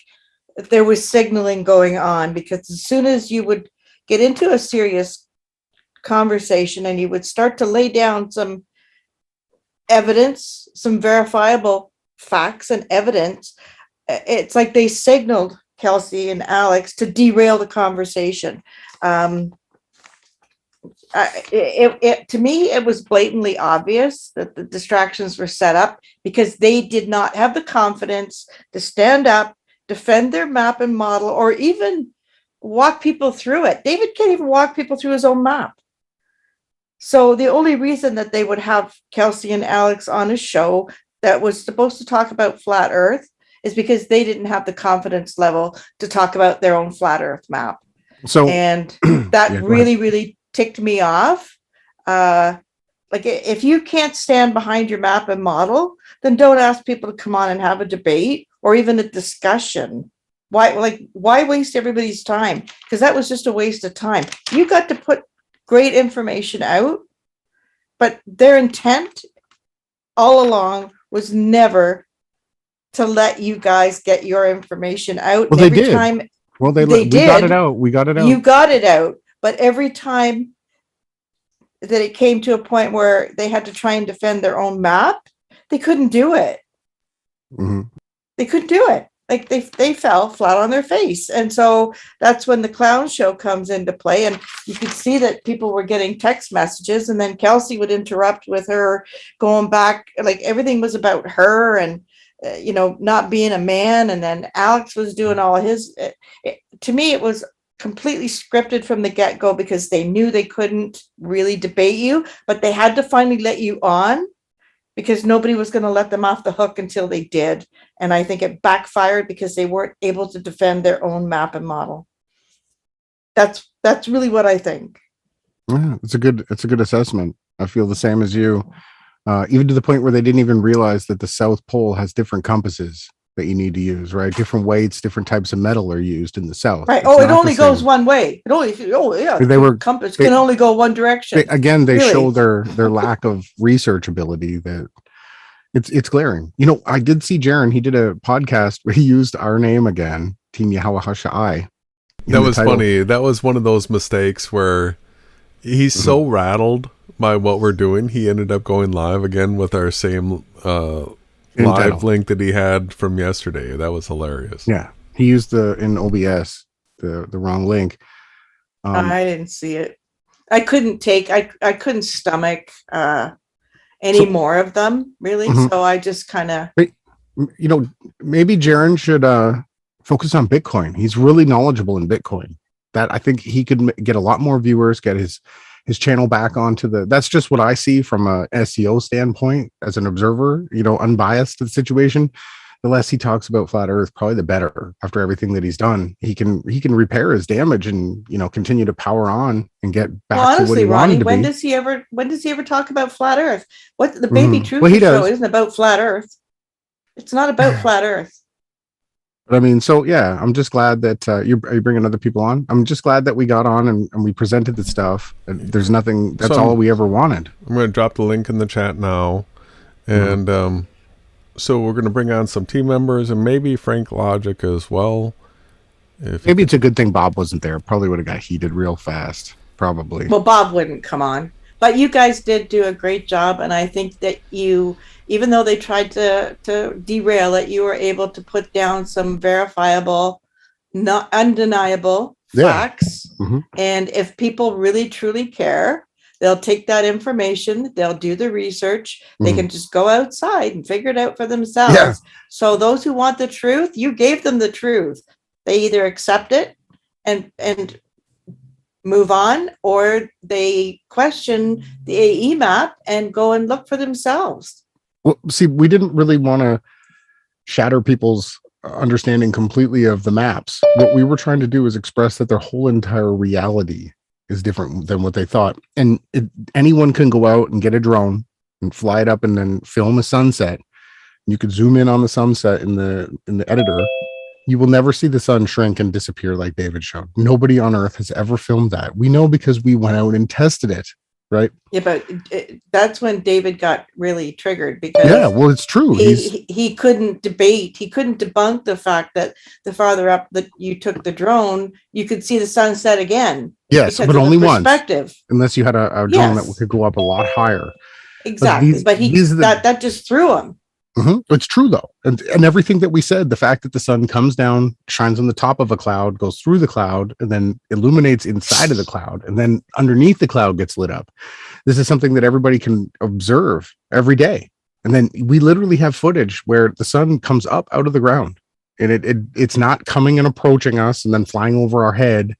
there was signaling going on, because as soon as you would get into a serious conversation and you would start to lay down some evidence, some verifiable facts and evidence, it's like they signaled Kelsey and Alex to derail the conversation. To me, it was blatantly obvious that the distractions were set up because they did not have the confidence to stand up, defend their map and model, or even walk people through it. David can't even walk people through his own map. So the only reason that they would have Kelsey and Alex on a show that was supposed to talk about flat Earth is because they didn't have the confidence level to talk about their own flat Earth map. So, and that really ticked me off. Like, if you can't stand behind your map and model, then don't ask people to come on and have a debate or even a discussion. Why waste everybody's time? Because that was just a waste of time. You got to put great information out, but their intent all along was never to let you guys get your information out. Well, they did. We got it out. You got it out. But every time that it came to a point where they had to try and defend their own map, they couldn't do it. Mm-hmm. They couldn't do it. Like they fell flat on their face. And so that's when the clown show comes into play. And you could see that people were getting text messages, and then Kelsey would interrupt with her going back. Like, everything was about her and, not being a man. And then Alex was doing all his, to me, it was completely scripted from the get-go, because they knew they couldn't really debate you, but they had to finally let you on, because nobody was going to let them off the hook until they did. And I think it backfired because they weren't able to defend their own map and model. That's really what I think. Yeah, it's a good assessment. I feel the same as you. Even to the point where they didn't even realize that the South Pole has different compasses that you need to use, right? Different weights, different types of metal are used in the South. Right. It only goes one way. Compass can only go one direction. They show their lack of research ability. That it's glaring. I did see Jaron. He did a podcast where he used our name again, TEAMYAHAWAHASHAI. That was funny. That was one of those mistakes where he's so rattled by what we're doing, he ended up going live again with our same live link that he had from yesterday. That was hilarious. Yeah, he used in OBS the wrong link. I didn't see it. I couldn't stomach any more of them, really. Mm-hmm. So I just kind of, maybe Jaron should focus on Bitcoin. He's really knowledgeable in Bitcoin. That I think he could get a lot more viewers, get his channel back onto that's just what I see from a SEO standpoint as an observer, unbiased to the situation. The less he talks about flat Earth, probably the better. After everything that he's done, he can repair his damage and continue to power on and get back to what he wanted to be. When does he ever talk about flat Earth? What the Baby Truth show isn't about flat Earth. It's not about flat Earth. But I mean, so yeah, I'm just glad that are you bringing other people on? I'm just glad that we got on and we presented the stuff. And there's nothing. That's all we ever wanted. I'm going to drop the link in the chat now, and so we're going to bring on some team members and maybe Frank Logic as well. Maybe it's a good thing Bob wasn't there. Probably would have got heated real fast. Probably. Well, Bob wouldn't come on. But you guys did do a great job, and I think that you, even though they tried to derail it, you were able to put down some verifiable, not undeniable facts. And if people really truly care, they'll take that information, they'll do the research, they can just go outside and figure it out for themselves. Yeah. So those who want the truth, you gave them the truth. They either accept it and move on, or they question the AE map and go and look for themselves. Well, see, we didn't really want to shatter people's understanding completely of the maps. What we were trying to do is express that their whole entire reality is different than what they thought. And anyone can go out and get a drone and fly it up and then film a sunset. You could zoom in on the sunset in the editor. You will never see the sun shrink and disappear like David showed. Nobody on earth has ever filmed that. We know because we went out and tested it, right? Yeah, but that's when David got really triggered because well, it's true. He couldn't debate. He couldn't debunk the fact that the farther up that you took the drone, you could see the sunset again. Yes, but only once. Unless you had a drone that could go up a lot higher. Exactly, but that just threw him. It's true though, and everything that we said, the fact that the sun comes down, shines on the top of a cloud, goes through the cloud, and then illuminates inside of the cloud, and then underneath the cloud gets lit up. This is something that everybody can observe every day. And then we literally have footage where the sun comes up out of the ground, and it's not coming and approaching us and then flying over our head.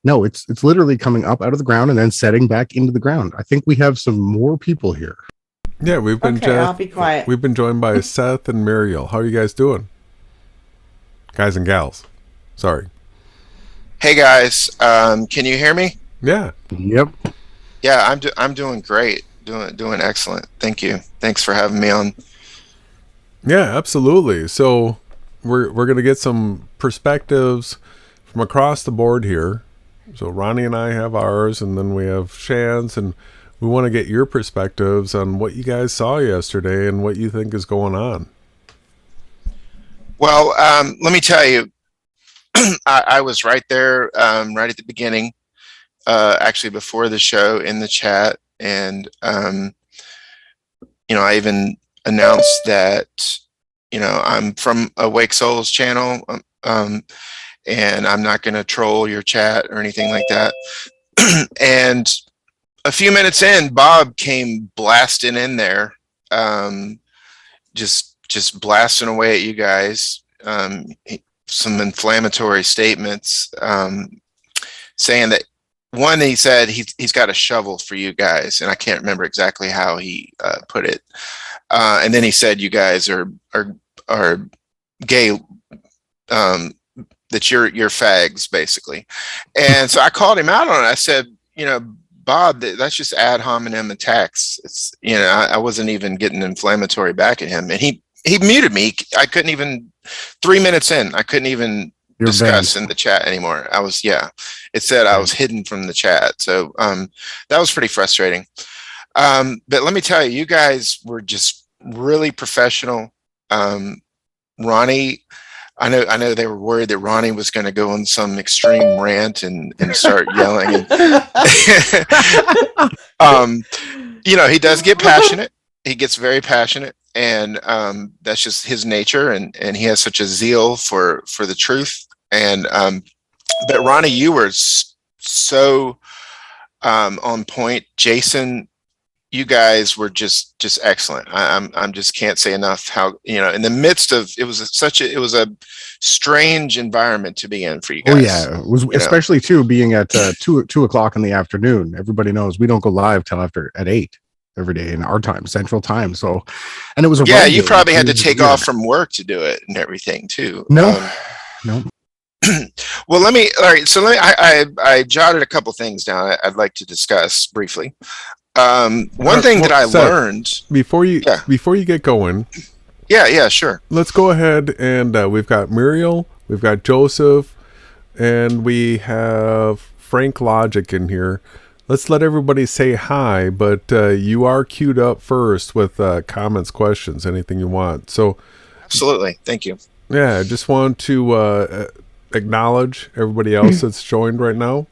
No, it's literally coming up out of the ground and then setting back into the ground. I think we have some more people here. Yeah, we've been. Okay, I'll be quiet. We've been joined by Seth and Muriel. How are you guys doing, guys and gals? Sorry. Hey guys, can you hear me? Yeah. Yep. Yeah, I'm doing great, doing excellent. Thank you. Thanks for having me on. Yeah, absolutely. So we're gonna get some perspectives from across the board here. So Ronnie and I have ours, and then we have Shan's, and we want to get your perspectives on what you guys saw yesterday and what you think is going on. Well, let me tell you, I was right there, right at the beginning, actually before the show in the chat. And, I even announced that, I'm from Awake Souls channel, and I'm not going to troll your chat or anything like that. And a few minutes in, Bob came blasting in there, just blasting away at you guys. Some inflammatory statements, saying that he said he's got a shovel for you guys, and I can't remember exactly how he put it. And then he said you guys are gay, that you're fags basically. And so I called him out on it. I said, Bob, that's just ad hominem attacks. It's, I wasn't even getting inflammatory back at him, and he muted me. I couldn't even 3 minutes in. I couldn't even discuss in the chat anymore. It said I was hidden from the chat. So that was pretty frustrating. But let me tell you, you guys were just really professional. Ronnie, I know they were worried that Ronnie was going to go on some extreme rant and start yelling. He does get passionate. He gets very passionate, and that's just his nature. And he has such a zeal for the truth. And but Ronnie, you were so on point. Jason, you guys were just excellent. I'm just can't say enough how, in the midst of, it was a strange environment to be in for you guys. Oh yeah, it was, especially too being at 2 o'clock in the afternoon. Everybody knows we don't go live till at 8 every day in our time, Central Time. So, and it was you probably had to take off from work to do it and everything too. No. Well, I jotted a couple things down I'd like to discuss briefly. One thing that I learned before you get going. Yeah, sure. Let's go ahead and we've got Muriel, we've got Joseph, and we have Frank Logic in here. Let's let everybody say hi, but you are queued up first with comments, questions, anything you want. So, absolutely, thank you. Yeah, I just want to acknowledge everybody else that's joined right now.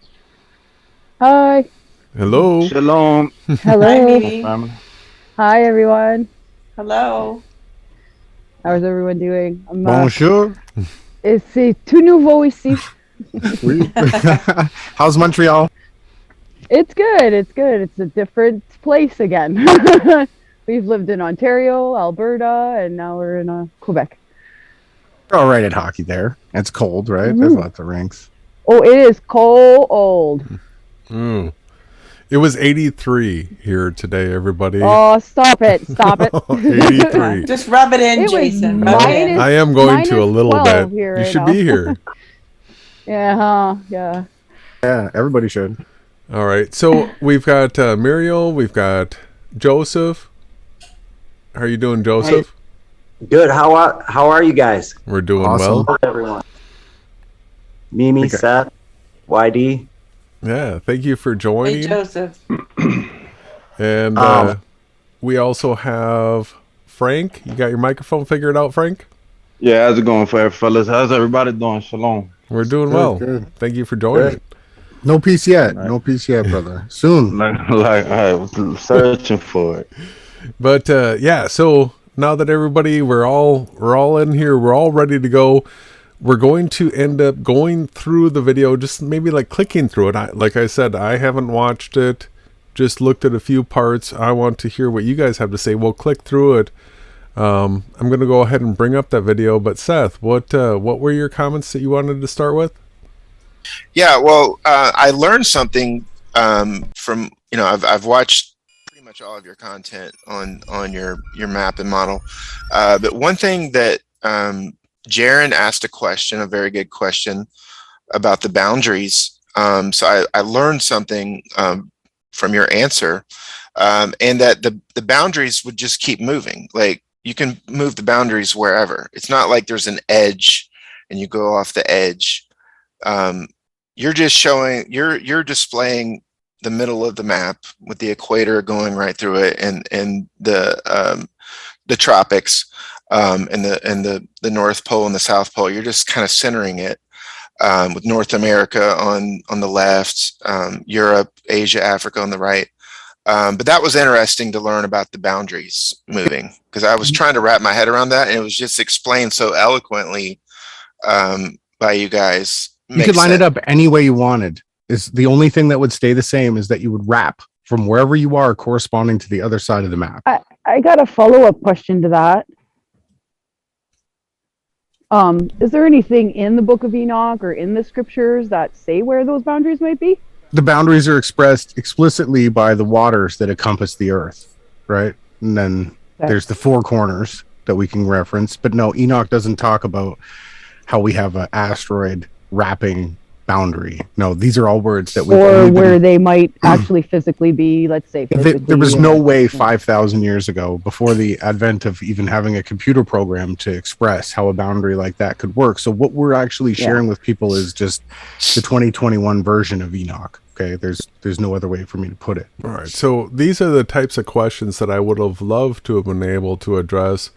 Hi. Hello. Shalom. Hello. Hi, Mimi. Hi, everyone. Hello. How's everyone doing? Bonjour. C'est tout nouveau ici. Oui. How's Montreal? It's good. It's good. It's a different place again. We've lived in Ontario, Alberta, and now we're in Quebec. You're all right at hockey there. It's cold, right? Mm-hmm. There's lots of rinks. Oh, it is cold. Mm. It was 83 here today, everybody. Oh, stop it. Stop it. 83. Just rub it in, It was Jason. Rub it in. minus- I am going to a little 12 bit. here You right should now. be here. Yeah, yeah. Yeah, everybody should. All right. So we've got Muriel. We've got Joseph. How are you doing, Joseph? Good. How are you guys? We're doing Awesome. well. Everyone. Mimi, Okay. Seth, YD. Yeah. Thank you for Hey, joining. Joseph. And we also have Frank. You got your microphone figured out, Frank? Yeah, how's it going, fellas? How's everybody doing? Shalom. We're doing Good, well. good. Thank you for joining. No peace yet. No peace yet, brother. Soon. I was searching for it. But yeah, so now that everybody we're all in here, we're all ready to go. We're going to end up going through the video, just maybe like clicking through it. Like I said, I haven't watched it, just looked at a few parts. I want to hear what you guys have to say. We'll click through it. I'm going to go ahead and bring up that video. But Seth, what were your comments that you wanted to start with? Yeah, well, I learned something from, I've watched pretty much all of your content on your map and model. But one thing that Jaron asked a very good question about the boundaries. So I learned something from your answer, and that the boundaries would just keep moving. Like, you can move the boundaries wherever. It's not like there's an edge and you go off the edge. You're just showing, you're displaying the middle of the map with the equator going right through it, and the tropics, and the North Pole and the South Pole. You're just kind of centering it, with North America on the left, Europe, Asia, Africa on the right. But that was interesting to learn about the boundaries moving, because I was trying to wrap my head around that, and it was just explained so eloquently by you guys. You could line it up any way you wanted. Is the only thing that would stay the same is that you would wrap from wherever you are corresponding to the other side of the map. I got a follow-up question to that. Is there anything in the Book of Enoch or in the scriptures that say where those boundaries might be? The boundaries are expressed explicitly by the waters that encompass the earth, right? And then there's the four corners that we can reference. But no, Enoch doesn't talk about how we have an asteroid wrapping boundary. No, these are all words that we or where they might actually physically be, let's say. There was no way 5,000 years ago, before the advent of even having a computer program to express how a boundary like that could work. So what we're actually sharing with people is just the 2021 version of Enoch. Okay, there's no other way for me to put it. All right, so these are the types of questions that I would have loved to have been able to address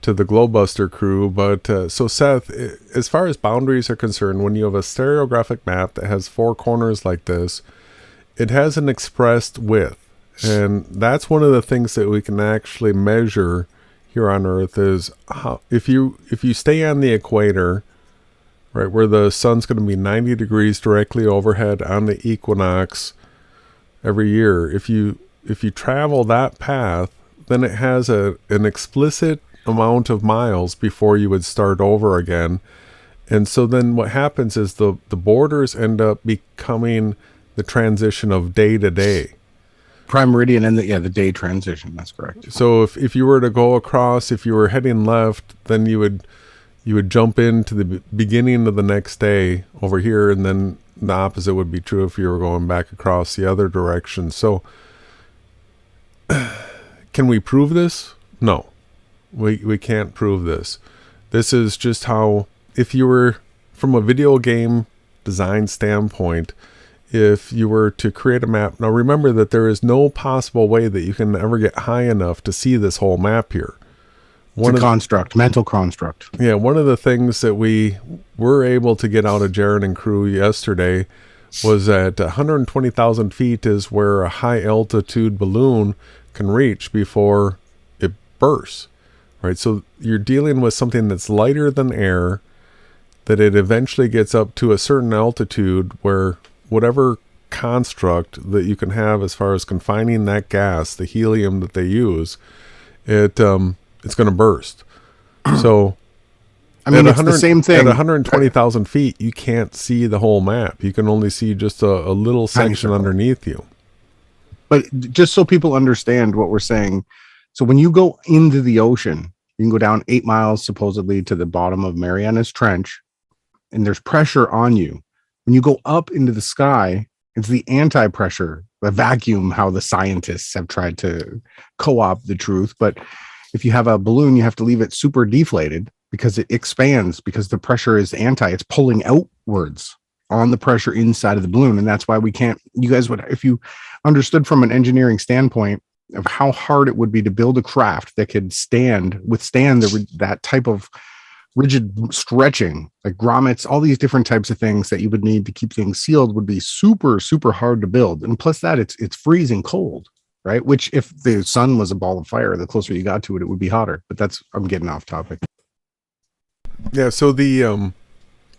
to the Globebuster crew. But so Seth, as far as boundaries are concerned, when you have a stereographic map that has four corners like this, it has an expressed width, and that's one of the things that we can actually measure here on Earth is how, if you stay on the equator, right, where the sun's going to be 90 degrees directly overhead on the equinox every year, if you travel that path, then it has an explicit amount of miles before you would start over again. And so then what happens is the borders end up becoming the transition of day to day. Prime meridian and the day transition, that's correct. So if you were to go across, if you were heading left, then you would jump into the beginning of the next day over here, and then the opposite would be true if you were going back across the other direction. So can we prove this? No. We can't prove this. This is just how, if you were from a video game design standpoint, if you were to create a map, now remember that there is no possible way that you can ever get high enough to see this whole map here. It's a construct, mental construct. Yeah, one of the things that we were able to get out of Jaron and crew yesterday was that 120,000 feet is where a high altitude balloon can reach before it bursts, right? So you're dealing with something that's lighter than air, that it eventually gets up to a certain altitude where whatever construct that you can have as far as confining that gas, the helium that they use, it's going to burst. So, I mean, it's the same thing. At 120,000 feet, you can't see the whole map. You can only see just a little section underneath you. But just so people understand what we're saying, so when you go into the ocean, you can go down 8 miles supposedly to the bottom of Mariana's Trench, and there's pressure on you. When you go up into the sky, it's the anti-pressure, the vacuum, how the scientists have tried to co-opt the truth. But if you have a balloon, you have to leave it super deflated because it expands, because the pressure is it's pulling outwards on the pressure inside of the balloon. And that's why we can't, you guys would, if you understood from an engineering standpoint of how hard it would be to build a craft that could withstand that type of rigid stretching, like grommets, all these different types of things that you would need to keep things sealed would be super, super hard to build. And plus that it's freezing cold. Right? Which, if the sun was a ball of fire, the closer you got to it, it would be hotter. But I'm getting off topic. Yeah. So the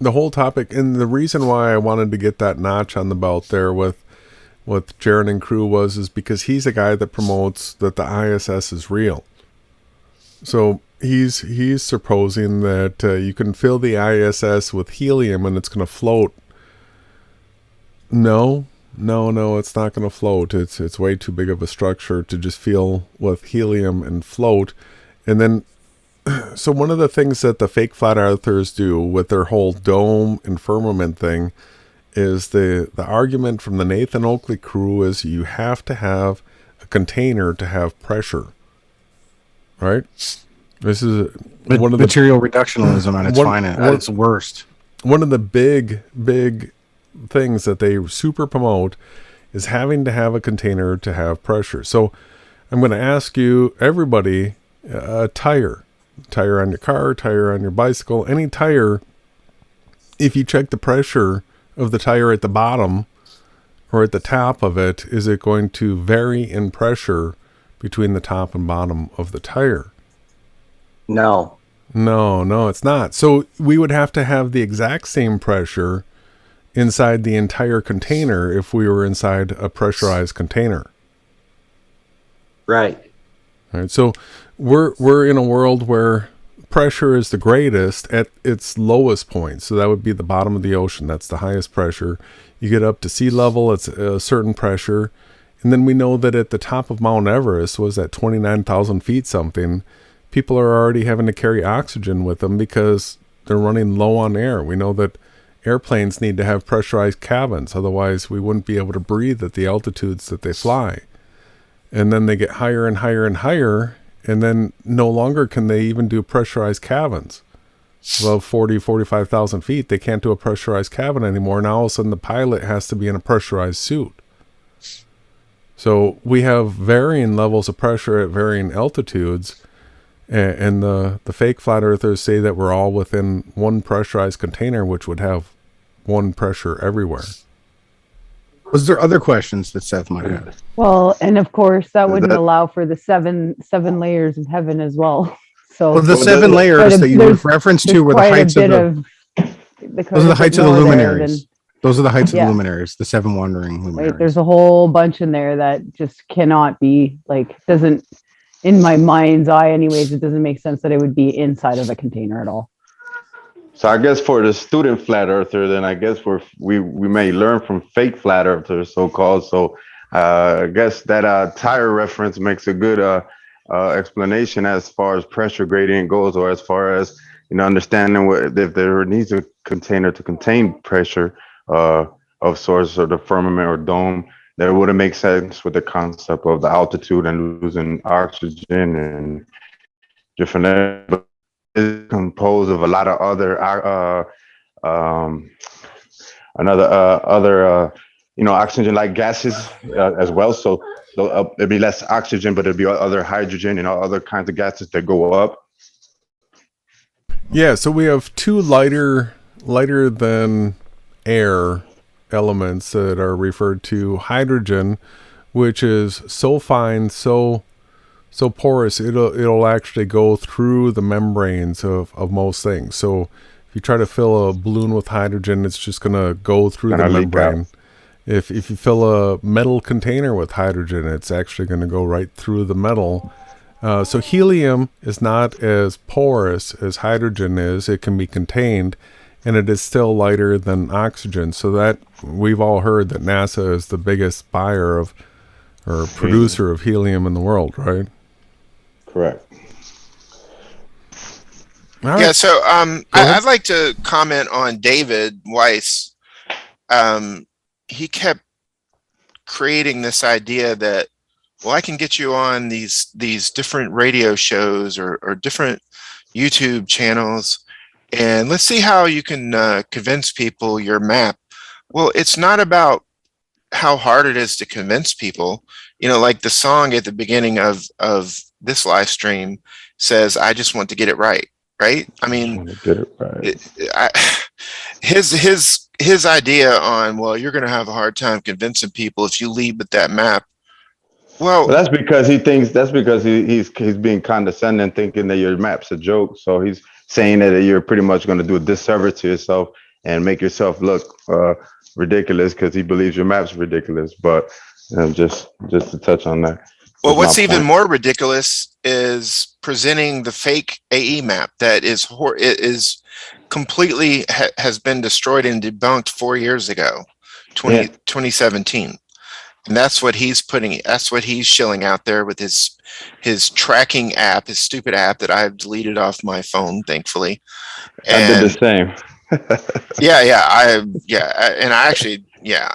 whole topic, and the reason why I wanted to get that notch on the belt there with Jaron and crew is because he's a guy that promotes that the ISS is real. So he's supposing that you can fill the ISS with helium and it's going to float. No, it's not going to float. It's way too big of a structure to just fill with helium and float. And then, so one of the things that the fake flat earthers do with their whole dome and firmament thing is the argument from the Nathan Oakley crew is you have to have a container to have pressure, right? This is one of the material reductionism at its finest, at its worst. One of the big things that they super promote is having to have a container to have pressure. So I'm going to ask you, everybody, a tire on your car, tire on your bicycle, any tire, if you check the pressure of the tire at the bottom or at the top of it, is it going to vary in pressure between the top and bottom of the tire? No, it's not. So we would have to have the exact same pressure inside the entire container if we were inside a pressurized container. Right. All right. So we're in a world where pressure is the greatest at its lowest point. So that would be the bottom of the ocean. That's the highest pressure. You get up to sea level, it's a certain pressure. And then we know that at the top of Mount Everest was at 29,000 feet something. People are already having to carry oxygen with them because they're running low on air. We know that airplanes need to have pressurized cabins. Otherwise, we wouldn't be able to breathe at the altitudes that they fly. And then they get higher and higher and higher. And then no longer can they even do pressurized cabins. Above 45,000 feet, they can't do a pressurized cabin anymore. Now all of a sudden the pilot has to be in a pressurized suit. So we have varying levels of pressure at varying altitudes. And the fake flat earthers say that we're all within one pressurized container, which would have one pressure everywhere. Was there other questions that Seth might have? Well, and of course that wouldn't allow for the seven layers of heaven as well. So well, the 7 layers that you referenced to were the heights of those are the heights of the luminaries. Those are the heights of the luminaries, the 7 wandering luminaries. There's a whole bunch in there that just cannot be, doesn't, in my mind's eye anyways, it doesn't make sense that it would be inside of a container at all. So I guess for the student flat earther, then I guess we may learn from fake flat earthers, so-called. So I guess that tire reference makes a good explanation as far as pressure gradient goes, or as far as understanding if there needs a container to contain pressure of sorts, or the firmament or dome. That wouldn't make sense with the concept of the altitude and losing oxygen and different. But it's composed of a lot of other another other oxygen like gases as well. So it'd be less oxygen, but it'd be other hydrogen and other kinds of gases that go up. Yeah, so we have two lighter than air elements that are referred to hydrogen, which is so fine, so porous, it'll actually go through the membranes of most things. So if you try to fill a balloon with hydrogen, it's just gonna go through the membrane. If you fill a metal container with hydrogen, it's actually going to go right through the metal. So helium is not as porous as hydrogen is. It can be contained, and it is still lighter than oxygen. So that we've all heard that NASA is the biggest buyer of or producer of helium in the world, right? Correct. All right. Yeah, so I'd like to comment on David Weiss. He kept creating this idea that, well, I can get you on these different radio shows or different YouTube channels, and let's see how you can convince people your map. Well, it's not about how hard it is to convince people. Like the song at the beginning of this live stream says, "I just want to get it right." Right? I mean, get it right. His idea on, well, you're going to have a hard time convincing people if you lead with that map. Well, that's because he thinks he's being condescending, thinking that your map's a joke. So he's saying that you're pretty much going to do a disservice to yourself and make yourself look ridiculous because he believes your map's ridiculous. But just to touch on that. Well, what's even more ridiculous is presenting the fake AE map that is completely has been destroyed and debunked 4 years ago, 2017. And that's what he's shilling out there with his tracking app, his stupid app that I've deleted off my phone, thankfully. And I did the same.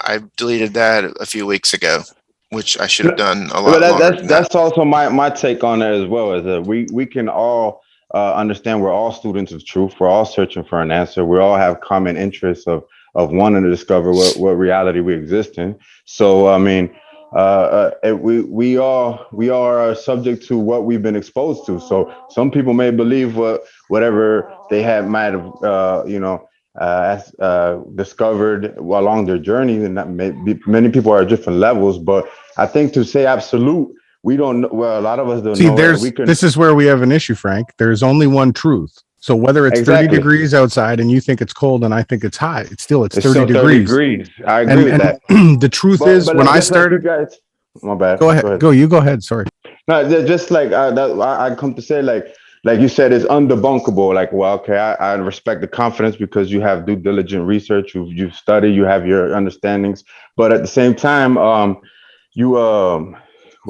I deleted that a few weeks ago, which I should have done a lot longer. That's also my take on it as well, is that we can all understand we're all students of truth. We're all searching for an answer. We all have common interests of wanting to discover what reality we exist in. So, I mean, we are subject to what we've been exposed to. So some people may believe whatever they might have, discovered along their journey, and that many people are at different levels. But I think to say absolute, we don't know. Well, a lot of us don't know. This is where we have an issue, Frank. There's only one truth. So whether it's 30 degrees outside and you think it's cold and I think it's hot, it's 30 degrees. I agree with that. The truth is, when I started, guys, my bad. Go ahead. You go ahead. Sorry. No, just like I come to say, like you said, it's undebunkable. Like, well, okay, I respect the confidence because you have due diligent research, you've studied, you have your understandings. But at the same time, what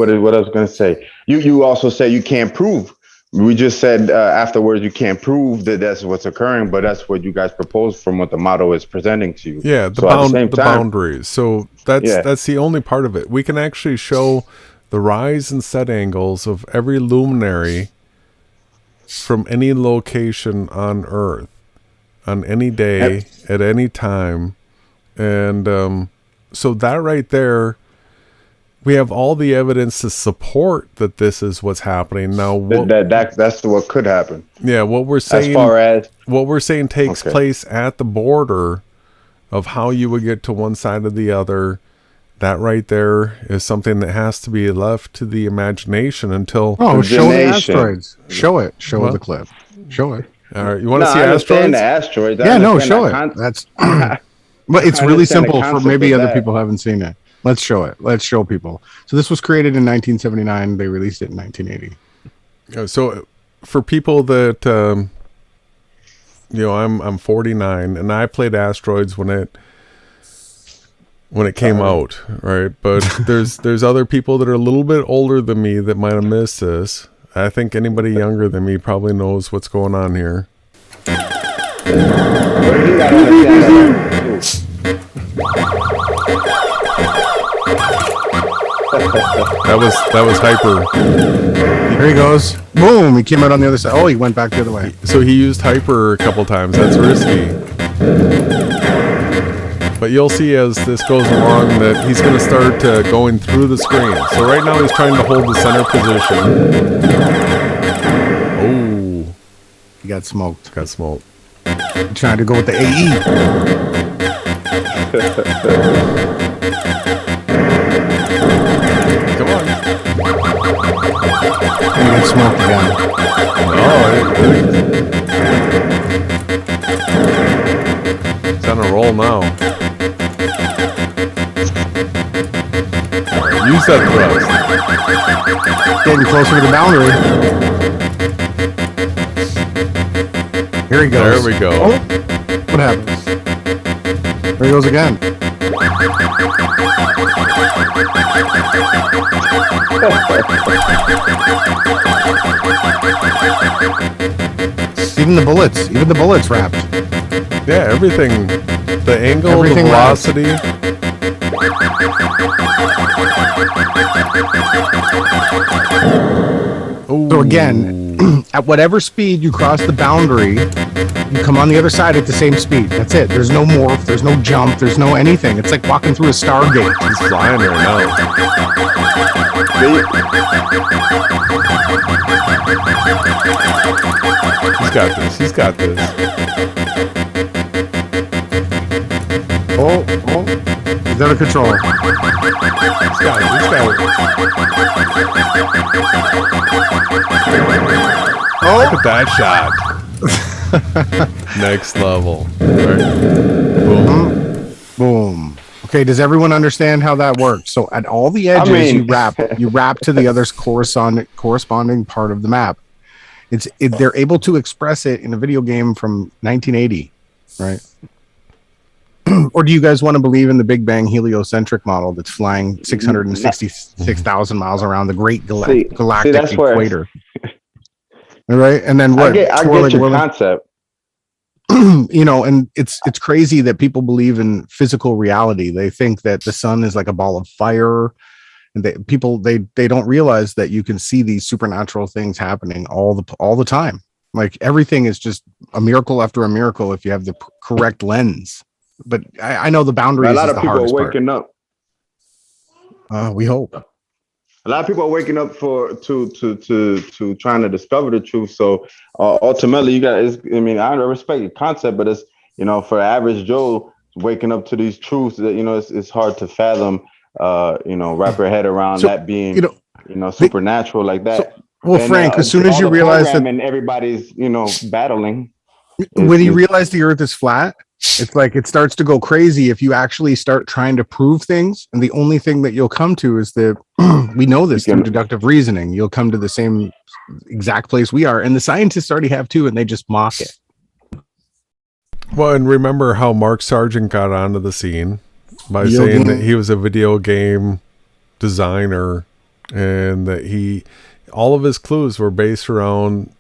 I was going to say, you also say you can't prove. We just said afterwards you can't prove that that's what's occurring, but that's what you guys proposed from what the model is presenting to you. Yeah, the boundaries. So that's the only part of it. We can actually show the rise and set angles of every luminary from any location on Earth, on any day, at any time. And so that right there, we have all the evidence to support that this is what's happening. Now, that's what could happen. Yeah, what we're saying takes place at the border of how you would get to one side or the other. That right there is something that has to be left to the imagination until. Oh, show the asteroids. Show it. Show the clip. Show it. All right, you want to see asteroids? The asteroids. Yeah, no, show it. That's. But it's really simple for maybe other people haven't seen it. Let's show it. Let's show people. So this was created in 1979. They released it in 1980. So for people that, I'm 49 and I played Asteroids when it came out, right? But there's other people that are a little bit older than me that might have missed this. I think anybody younger than me probably knows what's going on here. That was hyper. Here he goes. Boom! He came out on the other side. Oh, he went back the other way. So he used hyper a couple times. That's risky. But you'll see as this goes along that he's going to start going through the screen. So right now he's trying to hold the center position. Oh. He got smoked. Got smoked. I'm trying to go with the AE. Come on. He got smoked again. It's on a roll now. Use that thrust. Getting closer to the boundary. Here he goes. There we go. Oh, what happens? There he goes again. Even the bullets wrapped. Yeah, everything. The angle, Everything the velocity. So again, at whatever speed you cross the boundary, you come on the other side at the same speed. That's it. There's no morph, there's no jump, there's no anything. It's like walking through a Stargate. He's flying right now. He's got this. He's got this. Oh, he's out of control. He's got it. He's got it. Oh, look at that shot. Next level. Right. Boom. Boom. Okay, does everyone understand how that works? So at all the edges, you wrap to the other's corresponding part of the map. They're able to express it in a video game from 1980, right? Or do you guys want to believe in the Big Bang heliocentric model that's flying 666,000 miles around the great galactic equator? All right, and then what? I get your concept. And it's crazy that people believe in physical reality. They think that the sun is like a ball of fire, and they don't realize that you can see these supernatural things happening all the time. Like everything is just a miracle after a miracle if you have the correct lens. But I know the boundaries. A lot of people are waking up. We hope. A lot of people are waking up to trying to discover the truth. So ultimately, you guys. I mean, I respect your concept, but it's for average Joe waking up to these truths that it's hard to fathom. Wrap your head around that being supernatural like that. Frank, as soon as you realize that everybody's battling, when you realize the Earth is flat. It's like it starts to go crazy if you actually start trying to prove things. And the only thing that you'll come to is that we know this through deductive reasoning. You'll come to the same exact place we are. And the scientists already have too, and they just mock it. Well, and remember how Mark Sargent got onto the scene by saying that he was a video game designer and that all of his clues were based around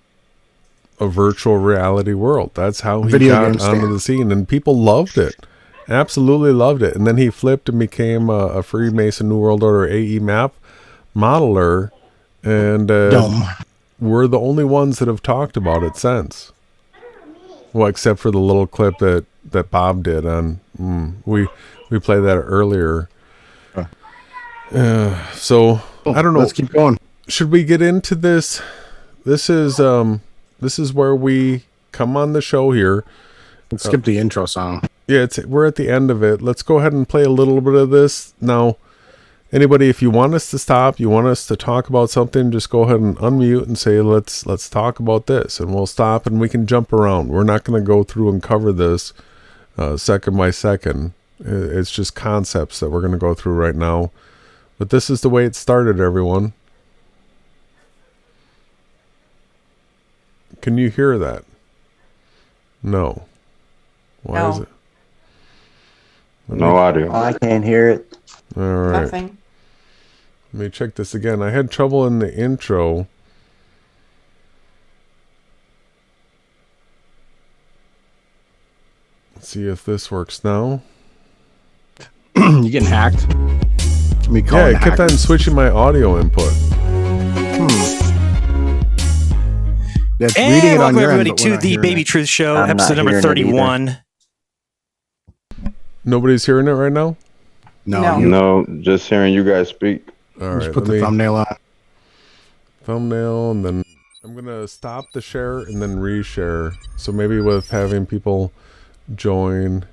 a virtual reality world. That's how he got onto the scene, and people loved it, absolutely loved it. And then he flipped and became a Freemason New World Order AE map modeler, and we're the only ones that have talked about it since. Well, except for the little clip that Bob did on. We played that earlier. So I don't know. Let's keep going. Should we get into this? This is where we come on the show here. Let's skip the intro song. Yeah, we're at the end of it. Let's go ahead and play a little bit of this. Now, anybody, if you want us to stop, you want us to talk about something, just go ahead and unmute and say, let's talk about this. And we'll stop and we can jump around. We're not going to go through and cover this second by second. It's just concepts that we're going to go through right now. But this is the way it started, everyone. Can you hear that? No. Why is it? No audio. I can't hear it. All right. Nothing. Let me check this again. I had trouble in the intro. Let's see if this works now. You getting hacked? Yeah, it kept on switching my audio input. That's and welcome everybody to the Baby Truth Show, episode number 31. Nobody's hearing it right now? No. No, just hearing you guys speak. All right. Just put the thumbnail on. Thumbnail, and then I'm going to stop the share and then reshare. So maybe with having people join,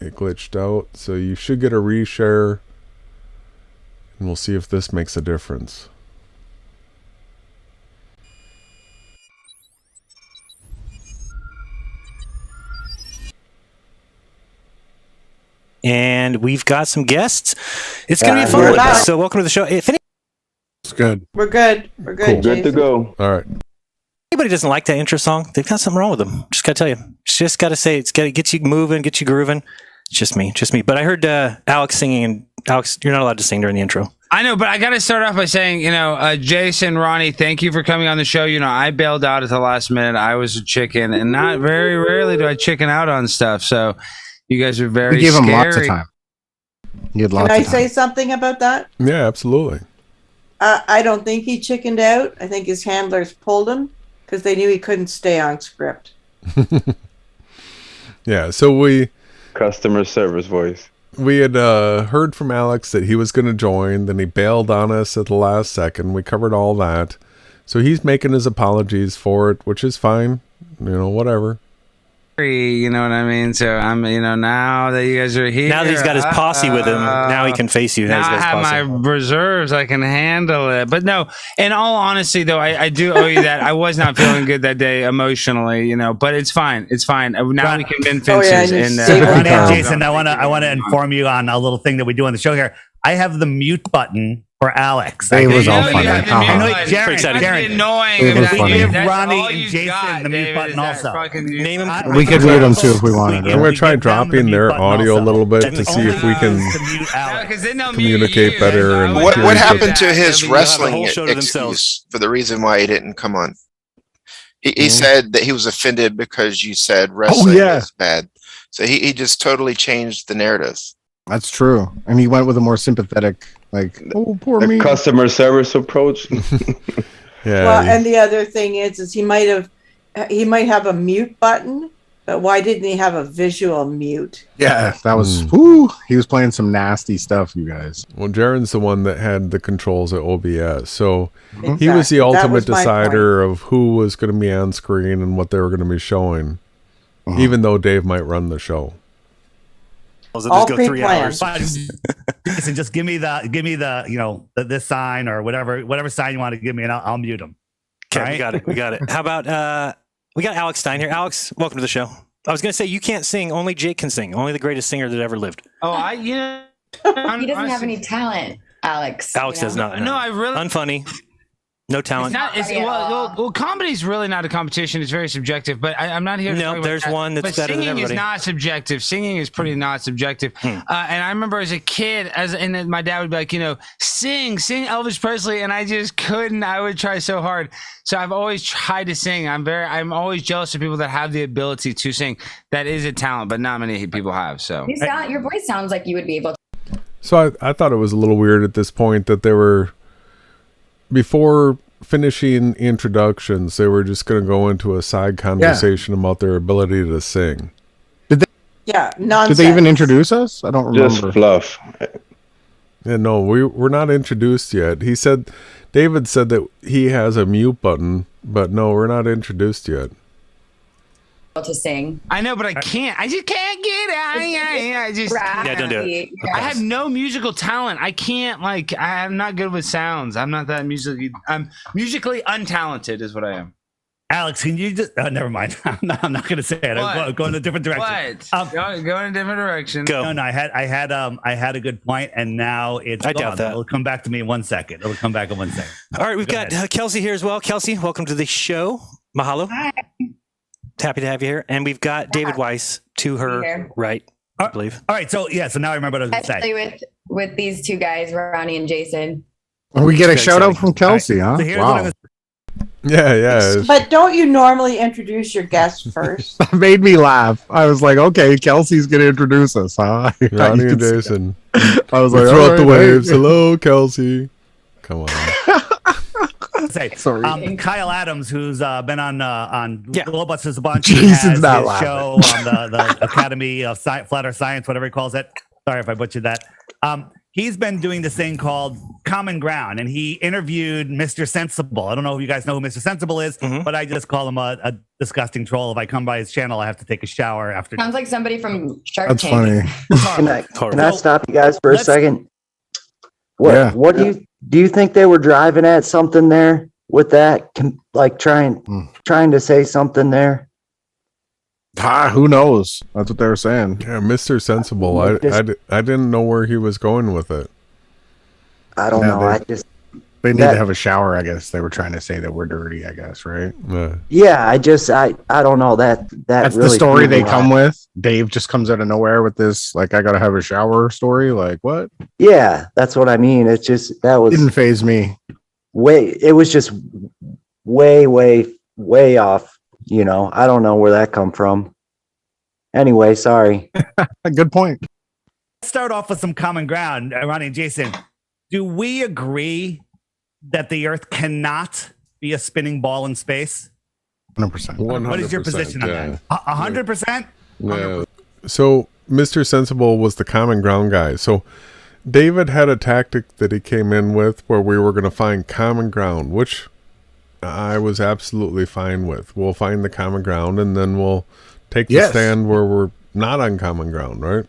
it glitched out. So you should get a reshare, and we'll see if this makes a difference. And we've got some guests. It's going to be a fun we're one. back. So welcome to the show. If It's good. We're good. We're good. Cool. Good to Jason. go. All right. anybody doesn't like that intro song, they've got something wrong with them. Just got to tell you. Just got to say, it's got to get you moving, get you grooving. It's just me. But I heard Alex singing, and Alex, you're not allowed to sing during the intro. I know, but I got to start off by saying, Jason, Ronnie, thank you for coming on the show. I bailed out at the last minute. I was a chicken, and not very rarely do I chicken out on stuff. So you guys are very We gave him scary. lots of time. He had lots Can I of time. say something about that? Yeah, absolutely. I don't think he chickened out. I think his handlers pulled him because they knew he couldn't stay on script. Yeah, so we Customer service voice. had heard from Alex that he was going to join, then he bailed on us at the last second. We covered all that. So he's making his apologies for it, which is fine. Whatever. You know what I mean? So I'm, now that you guys are here, Now that he's got his posse with him, now he can face you. Now He's got I his have posse. my reserves. I can handle it. But no, in all honesty, though, I do owe you that. I was not feeling good that day emotionally, but it's fine. It's fine. Now we can bend Oh, yeah, fences. and you and saved Ronnie and Carl. Jason, I want to inform you on a little thing that we do on the show here. I have the mute button for Alex. It was all you fun. have the How- mute I know, button. Jared, It's Jared, annoying. It was that funny. you- Give that's Ronnie all and you Jason got, the mute David, button is that also. fucking mute Name him. button. We could mute them too if we wanted. And we're We trying give them the dropping mute their button audio a also. little bit to That's see if we can To mute Alex. Because then they'll communicate mute you. better That's and all. What hear happened to that. his They'll have a wrestling whole show to excuse themselves. for the reason why he didn't come on? He said that he was offended because you said wrestling yeah. is bad. So he just totally changed the narrative. That's true. And he went with a more sympathetic, oh, poor The me. customer service approach. Yeah. Well, and the other thing is he might have a mute button, but why didn't he have a visual mute? Yeah, that was, he was playing some nasty stuff, you guys. Well, Jaren's the one that had the controls at OBS. So he was Exactly. the That ultimate was my decider of who was going to be on screen and what they were going to be showing, even though Dave might run the show. Those All just go 3 hours. Jason, just give me the this sign or whatever sign you want to give me, and I'll mute him. Okay, Right? we got it. How about we got Alex Stein here. Alex, welcome to the show. I was going to say you can't sing. Only Jake can sing. Only the greatest singer that ever lived. Oh, He doesn't have any talent, Alex. Alex does not. No, I really. Unfunny. No talent. Comedy's really not a competition. It's very subjective. But I'm not here to No, talk about there's that. one that's but better than singing is everybody. not subjective. Singing is pretty not subjective. And I remember as a kid, and then my dad would be like, sing Elvis Presley, and I just couldn't. I would try so hard. So I've always tried to sing. I'm always jealous of people that have the ability to sing. That is a talent, but not many people have. So Your voice sounds like you would be able to. So I thought it was a little weird at this point that they were, before finishing introductions, they were just going to go into a side conversation about their ability to sing. Yeah, nonsense. Did they even introduce us? I don't remember. Just fluff. Yeah, no, we're not introduced yet. David said that he has a mute button, but no, we're not introduced yet. To sing. I know, but I can't. I just can't get it. I just. Yeah, don't do it. I have no musical talent. I can't I'm not good with sounds. I'm not that I'm musically untalented is what I am. Alex, can you just? Never mind. I'm not going to say it. I'm going in a different direction. What? Go in a different direction. Go. No, I had a good point, and now it's I gone. doubt that. It'll come back to me in 1 second. It'll come back in 1 second. All right, we've Go got ahead. Kelsey here as well. Kelsey, welcome to the show. Mahalo. Hi. Happy to have you here. And we've got David Weiss to her Here. right, I believe. All right, so now I remember what I was going to say. Especially with these two guys, Ronnie and Jason. Oh, we get a Very shout out exciting. from Kelsey, huh? So here's what I'm Wow. gonna Yeah. But don't you normally introduce your guest first? That made me laugh. I was like, okay, Kelsey's going to introduce us, huh? Ronnie You and could see Jason. that. I was We like, throw all out the right, waves. hey. Hello, Kelsey. Come on. say, Sorry. Kyle Adams, who's been on Yeah. Globus a bunch, Jason's has not his laughing. show on the Academy of Flat Earth Science, whatever he calls it. Sorry if I butchered that. He's been doing this thing called Common Ground, and he interviewed Mr. Sensible. I don't know if you guys know who Mr. Sensible is, but I just call him a disgusting troll. If I come by his channel, I have to take a shower after. Sounds like somebody from Shark That's Tank. funny. Can I stop you guys for a let's- second? What Yeah. what do you think they were driving at something there with that? Like trying to say something there? Who knows? That's what they were saying. Yeah, Mr. Sensible. I didn't know where he was going with it. I don't Yeah, know. I just They need That- to have a shower, I guess. They were trying to say that we're dirty, I guess, right? yeah, I don't know that That's really the story threw me they come off. with. Dave just comes out of nowhere with this, like, I gotta have a shower story. Like, what? Yeah, that's what I mean. It's just that was Didn't phase me. it was just way off, you know. I don't know where that come from. Anyway, sorry. A good point. Let's start off with some common ground. Ronnie and Jason, do we agree that the Earth cannot be a spinning ball in space? 100%. 100%. What is your position on that? 100%? Yeah. So Mr. Sensible was the common ground guy. So David had a tactic that he came in with where we were going to find common ground, which I was absolutely fine with. We'll find the common ground and then we'll take the stand where we're not on common ground, right?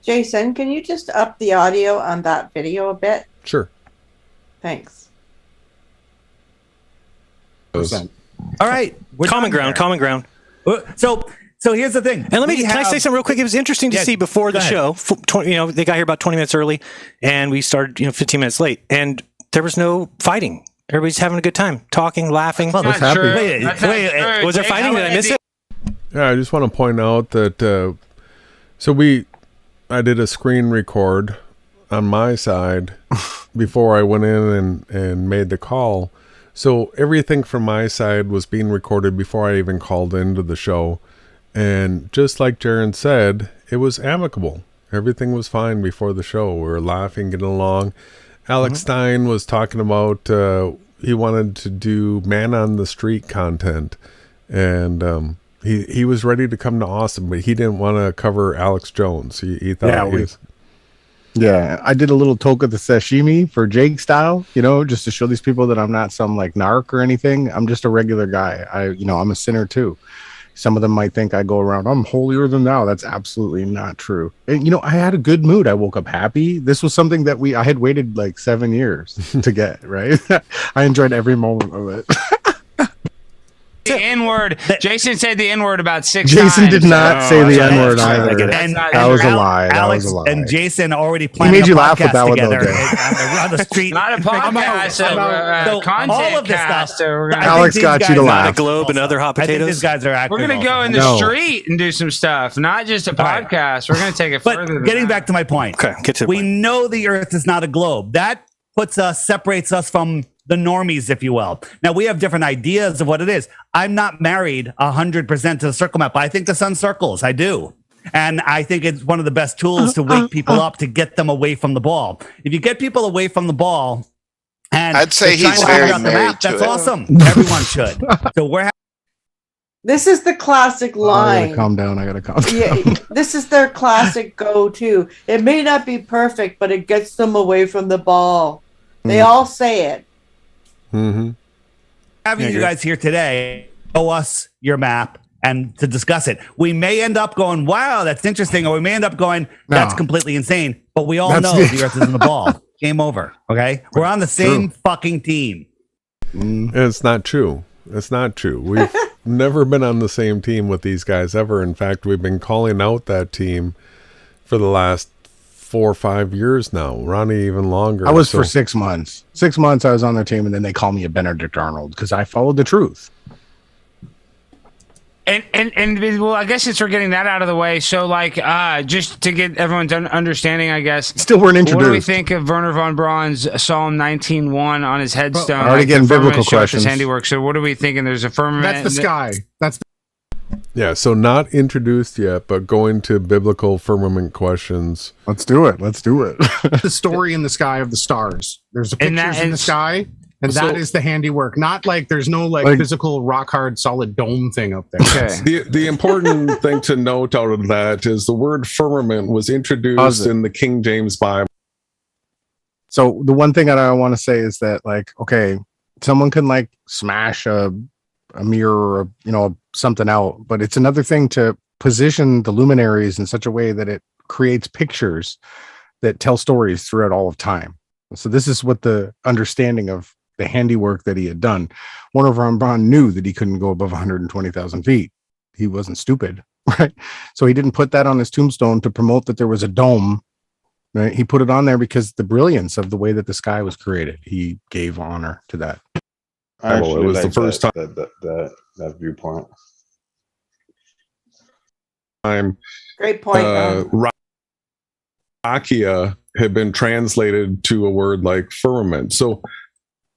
Jason, can you just up the audio on that video a bit? Sure. Thanks. All right. Common ground. So here's the thing. And can I say something real quick? It was interesting to see before the show. They got here about 20 minutes early, and we started 15 minutes late, and there was no fighting. Everybody's having a good time, talking, laughing. That's not true. That's not true. Was there fighting? Did I miss it? Yeah, I just want to point out that I did a screen record on my side before I went in and made the call. So everything from my side was being recorded before I even called into the show. And just like Jaron said, it was amicable. Everything was fine before the show. We were laughing, getting along. Alex Stein was talking about he wanted to do man on the street content. And he was ready to come to Austin, but he didn't want to cover Alex Jones. He thought Yeah, I did a little toke of the sashimi for Jake style, just to show these people that I'm not some like narc or anything. I'm just a regular guy. I'm a sinner too. Some of them might think I go around, I'm holier than thou. That's absolutely not true. And, I had a good mood. I woke up happy. This was something that I had waited like 7 years to get, right? I enjoyed every moment of it. The N-word. Jason said the N-word about 6 Jason times. did not say the N-word I either. That was a lie. Alex That was a lie. and Jason already He planned made a you laugh with podcast that one, though, together Dave. on the street. Not a podcast, So content all of this cast. stuff. So we're gonna, Alex got you to laugh. The Globe and other hot I think potatoes. these guys are acting. we're gonna go in the street and do some stuff, not just a right. podcast. We're gonna take it further. But than getting that. back to my point, Okay, get to the we point. know the Earth is not a globe. That separates us from the normies, if you will. Now we have different ideas of what it is. I'm not married 100% to the circle map. I think the sun circles. I do. And I think it's one of the best tools to wake people up, to get them away from the ball. If you get people away from the ball, and I'd say they're trying he's to figure very out the married map, to that's it. awesome. Everyone should. So we're This is the classic I gotta line. calm down. I gotta calm down. Yeah, this is their classic go-to. It may not be perfect, but it gets them away from the ball. They all say it. Mm-hmm. having you guys here today, show us your map and to discuss it. We may end up going, wow, that's interesting. Or we may end up going, that's completely insane. But we all know the Earth isn't a ball. Game over. Okay. We're on the same fucking team. And it's not true. It's not true. We've never been on the same team with these guys ever. In fact, we've been calling out that team for the last 4 or 5 years now. Ronnie, even longer. I was for 6 months. 6 months I was on their team, and then they call me a Benedict Arnold because I followed the truth. And well, I guess since we're getting that out of the way, so just to get everyone's understanding, I guess. Still weren't introduced. What do we think of Werner von Braun's Psalm 19:1 on his headstone? Already getting the firmament biblical showeth his questions. handiwork. So what are we thinking? There's a firmament. That's the sky. That's Yeah, so not introduced yet, but going to biblical firmament questions. Let's do it. Let's do it. The story in the sky of the stars. There's a pictures in the sky, And So- that is the handiwork. Not like there's no like physical rock hard solid dome thing up there. Okay. The important thing to note out of that is the word firmament was introduced in the King James Bible. So the one thing that I want to say is that, like, okay, someone can like smash a mirror or, you know, something out, but it's another thing to position the luminaries in such a way that it creates pictures that tell stories throughout all of time. So this is what the understanding of the handiwork that he had done. Warner von Braun knew that he couldn't go above 120,000 feet. He wasn't stupid, right? So he didn't put that on his tombstone to promote that there was a dome. Right? He put it on there because the brilliance of the way that the sky was created. He gave honor to that. I actually it was the like first time that viewpoint. Great point. Rakia had been translated to a word like firmament. So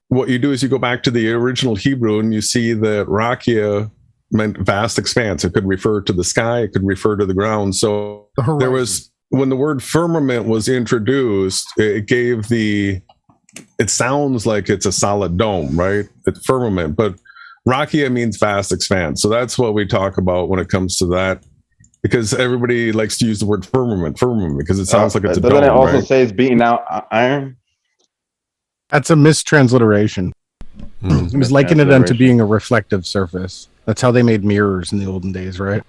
what you do is you go back to the original Hebrew and you see that Rakia meant vast expanse. It could refer to the sky, it could refer to the ground. So there was, when the word firmament was introduced, it sounds like it's a solid dome, right? It's firmament, but Rakia means vast expanse. So that's what we talk about when it comes to that, because everybody likes to use the word firmament because it sounds like it's a dome. Doesn't it also right? say it's beating out iron? That's a mistransliteration. He was likening it unto being a reflective surface. That's how they made mirrors in the olden days, right?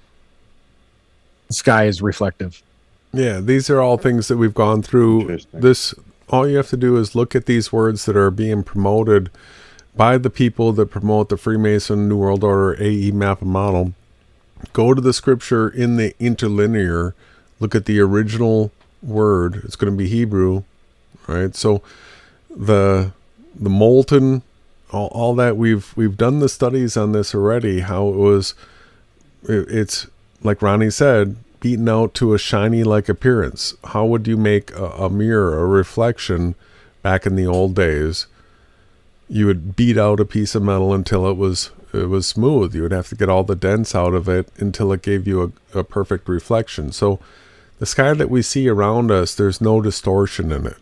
The sky is reflective. Yeah, these are all things that we've gone through. This, all you have to do is look at these words that are being promoted by the people that promote the Freemason New World Order AE map and model. Go to the scripture in the interlinear, look at the original word. It's going to be Hebrew, right? So the molten, all that we've done the studies on this already, how it's like Ronnie said, beaten out to a shiny like appearance. How would you make a mirror, a reflection back in the old days? You would beat out a piece of metal until it was smooth. You would have to get all the dents out of it until it gave you a perfect reflection. So the sky that we see around us, there's no distortion in it.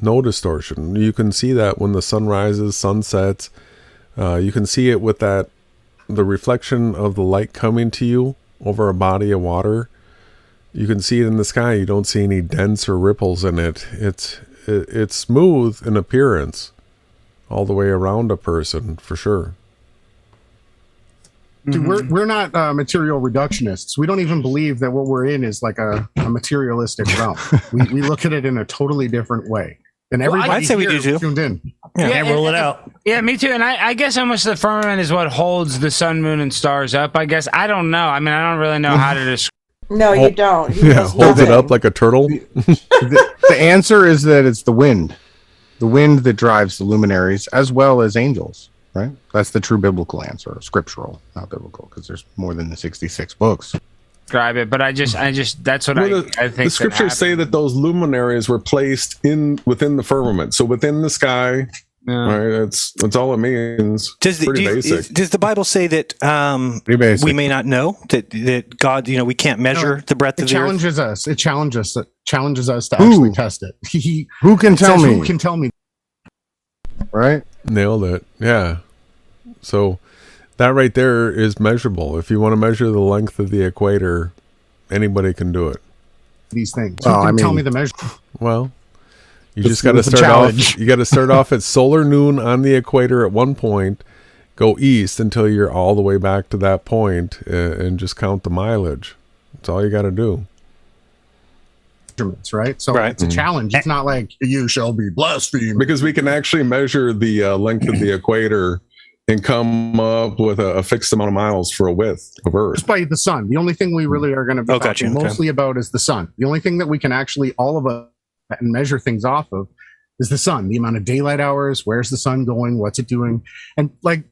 No distortion. You can see that when the sun rises, sun sets. You can see it with the reflection of the light coming to you over a body of water. You can see it in the sky. You don't see any dents or ripples in it. It's smooth in appearance all the way around a person, for sure. Dude, we're not material reductionists. We don't even believe that what we're in is like a materialistic realm. We look at it in a totally different way. And everybody I'd say we do too. tuned in. Yeah, roll it out. Yeah, me too. And I guess almost the firmament is what holds the sun, moon, and stars up. I guess I don't know. I mean, I don't really know how to describe. No, you don't. He Yeah, does holds it nothing. up like a turtle. The answer is that it's the wind that drives the luminaries as well as angels, right? That's the true biblical answer, scriptural, not biblical, because there's more than the 66 books. Describe it, but I just that's what I think. The scriptures say that those luminaries were placed within the firmament, so within the sky. Yeah. Right, that's all it means. Pretty basic. Does the Bible say that we may not know that God, we can't measure the breadth of the earth? It challenges us to actually test it. Who can tell me? Who can tell me? Right? Nailed it. Yeah. So that right there is measurable. If you want to measure the length of the equator, anybody can do it. These things. Who can tell me the measure? Well, you just got to start off. You got to start off at solar noon on the equator at one point, go east until you're all the way back to that point, and just count the mileage. That's all you got to do. Right? So it's a challenge. It's not like you shall be blasphemed. Because we can actually measure the length of the equator and come up with a fixed amount of miles for a width of Earth. Just by the sun. The only thing we really are going to be talking mostly about is the sun. The only thing that we can actually, all of us, and measure things off of is the sun, the amount of daylight hours, where's the sun going, what's it doing? And I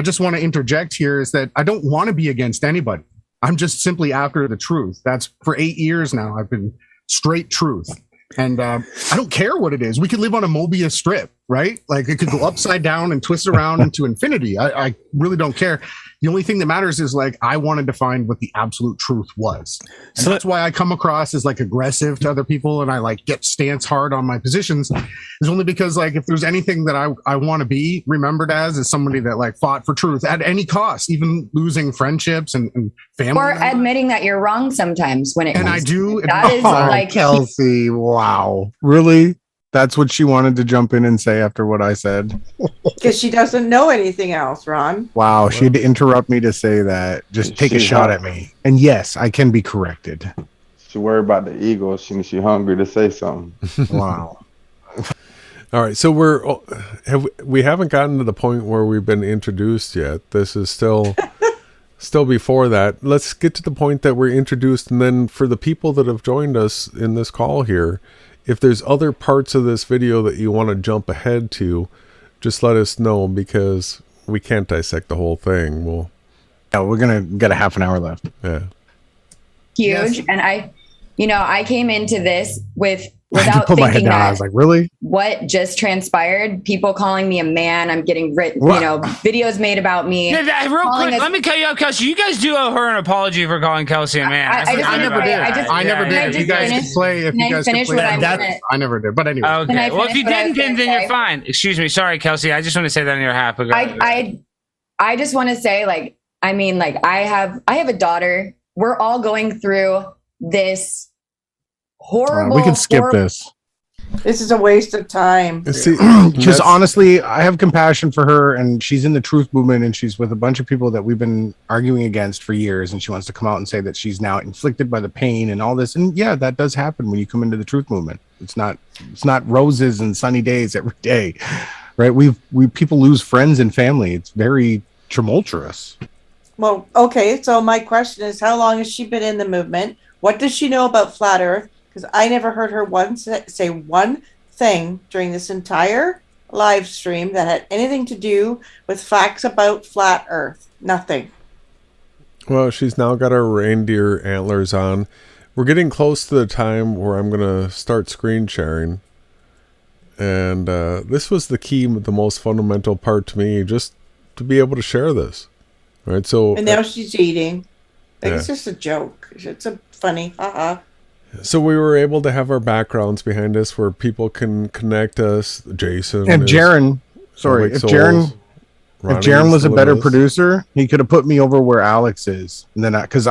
just want to interject here is that I don't want to be against anybody. I'm just simply after the truth. That's for 8 years now. I've been straight truth. And I don't care what it is. We could live on a Mobius strip. right? Like it could go upside down and twist around into infinity. I really don't care. The only thing that matters is like I wanted to find what the absolute truth was. And so that's why I come across as like aggressive to other people and I like get stance hard on my positions. Is only because like if there's anything that I want to be remembered as is somebody that like fought for truth at any cost, even losing friendships and family. Or admitting that you're wrong sometimes when it and comes I do. That is like Kelsey. Wow. Really? That's what she wanted to jump in and say after what I said. Because she doesn't know anything else, Ron. Wow, she had to interrupt me to say that. Just take a shot at me. And yes, I can be corrected. She worried about the ego. She hungry to say something. Wow. All right, so we haven't gotten to the point where we've been introduced yet. This is still before that. Let's get to the point that we're introduced, and then for the people that have joined us in this call here, if there's other parts of this video that you want to jump ahead to, just let us know because we can't dissect the whole thing. We're gonna get a half an hour left. Yeah. Huge. Yes. And I came into this without put my head thinking down. that I was like, really? What just transpired? People calling me a man. I'm getting videos made about me. Yeah, real quick, let me cut you off, Kelsey. You guys do owe her an apology for calling Kelsey a man. I never did. I never did. If you guys could play, I never did. But anyway. Okay. Well, if you didn't, then you're fine. Excuse me. Sorry, Kelsey. I just want to say that on your behalf. I just want to say, I have a daughter. We're all going through this horrible. We can skip this. This is a waste of time. Because honestly, I have compassion for her, and she's in the truth movement, and she's with a bunch of people that we've been arguing against for years, and she wants to come out and say that she's now inflicted by the pain and all this. And yeah, that does happen when you come into the truth movement. It's not roses and sunny days every day, right? People lose friends and family. It's very tumultuous. Well, okay. So my question is, how long has she been in the movement? What does she know about flat Earth? Because I never heard her say one thing during this entire live stream that had anything to do with facts about flat Earth. Nothing. Well, she's now got her reindeer antlers on. We're getting close to the time where I'm going to start screen sharing. And this was the most fundamental part to me, just to be able to share this. Right. So. And now she's eating. It's just a joke. It's a funny. So we were able to have our backgrounds behind us where people can connect us. Jason and Jaron. Sorry, if Jaron was a better producer, he could have put me over where Alex is. And then, because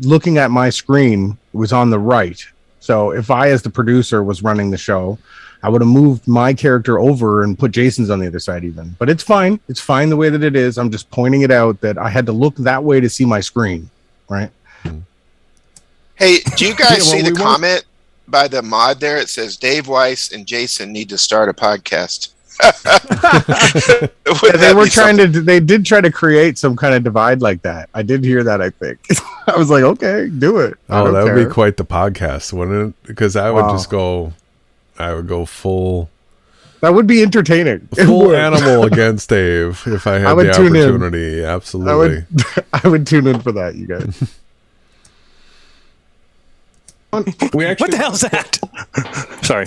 looking at my screen was on the right. So if I, as the producer, was running the show, I would have moved my character over and put Jason's on the other side even. But it's fine. It's fine the way that it is. I'm just pointing it out that I had to look that way to see my screen. Right. Hey, do you guys see the comment by the mod there? It says Dave Weiss and Jason need to start a podcast. They did try to create some kind of divide like that. I did hear that, I think. I was like, okay, do it. Oh, that would be quite the podcast, wouldn't it? Because I would go full. That would be entertaining. Full animal against Dave if I had the opportunity. Absolutely. I would tune in for that, you guys. What the hell is that? Sorry.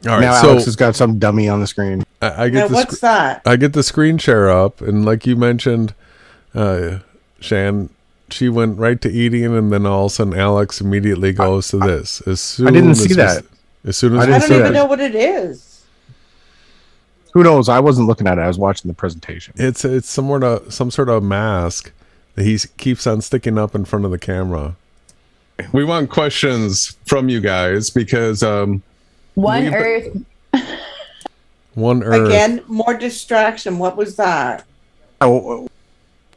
All right. Now Alex has got some dummy on the screen. What's that? I get the screen share up, and like you mentioned, Shan, she went right to eating, and then all of a sudden Alex immediately goes to this. I didn't see that. As soon as I don't even know what it is. Who knows? I wasn't looking at it. I was watching the presentation. It's some sort of mask that he keeps on sticking up in front of the camera. We want questions from you guys because One Earth. Again, more distraction. What was that? Oh,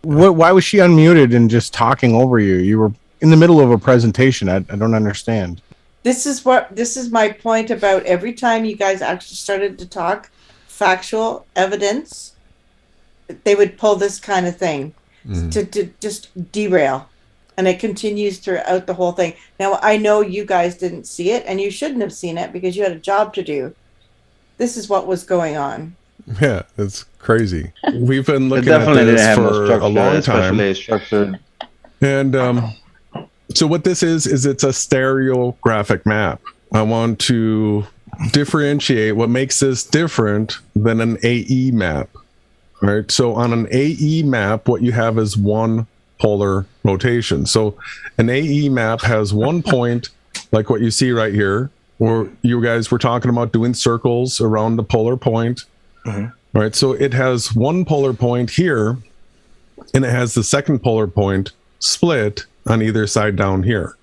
why was she unmuted and just talking over you? You were in the middle of a presentation. I don't understand. This is my point about every time you guys actually started to talk factual evidence, they would pull this kind of thing to just derail. And it continues throughout the whole thing. Now, I know you guys didn't see it, and you shouldn't have seen it because you had a job to do. This is what was going on. Yeah, it's crazy. We've been looking at this for a long time. And so what this is it's a stereographic map. I want to differentiate what makes this different than an AE map. Right. So on an AE map, what you have is one polar rotation. So an AE map has one point, like what you see right here, where you guys were talking about doing circles around the polar point. Right. So it has one polar point here, and it has the second polar point split on either side down here.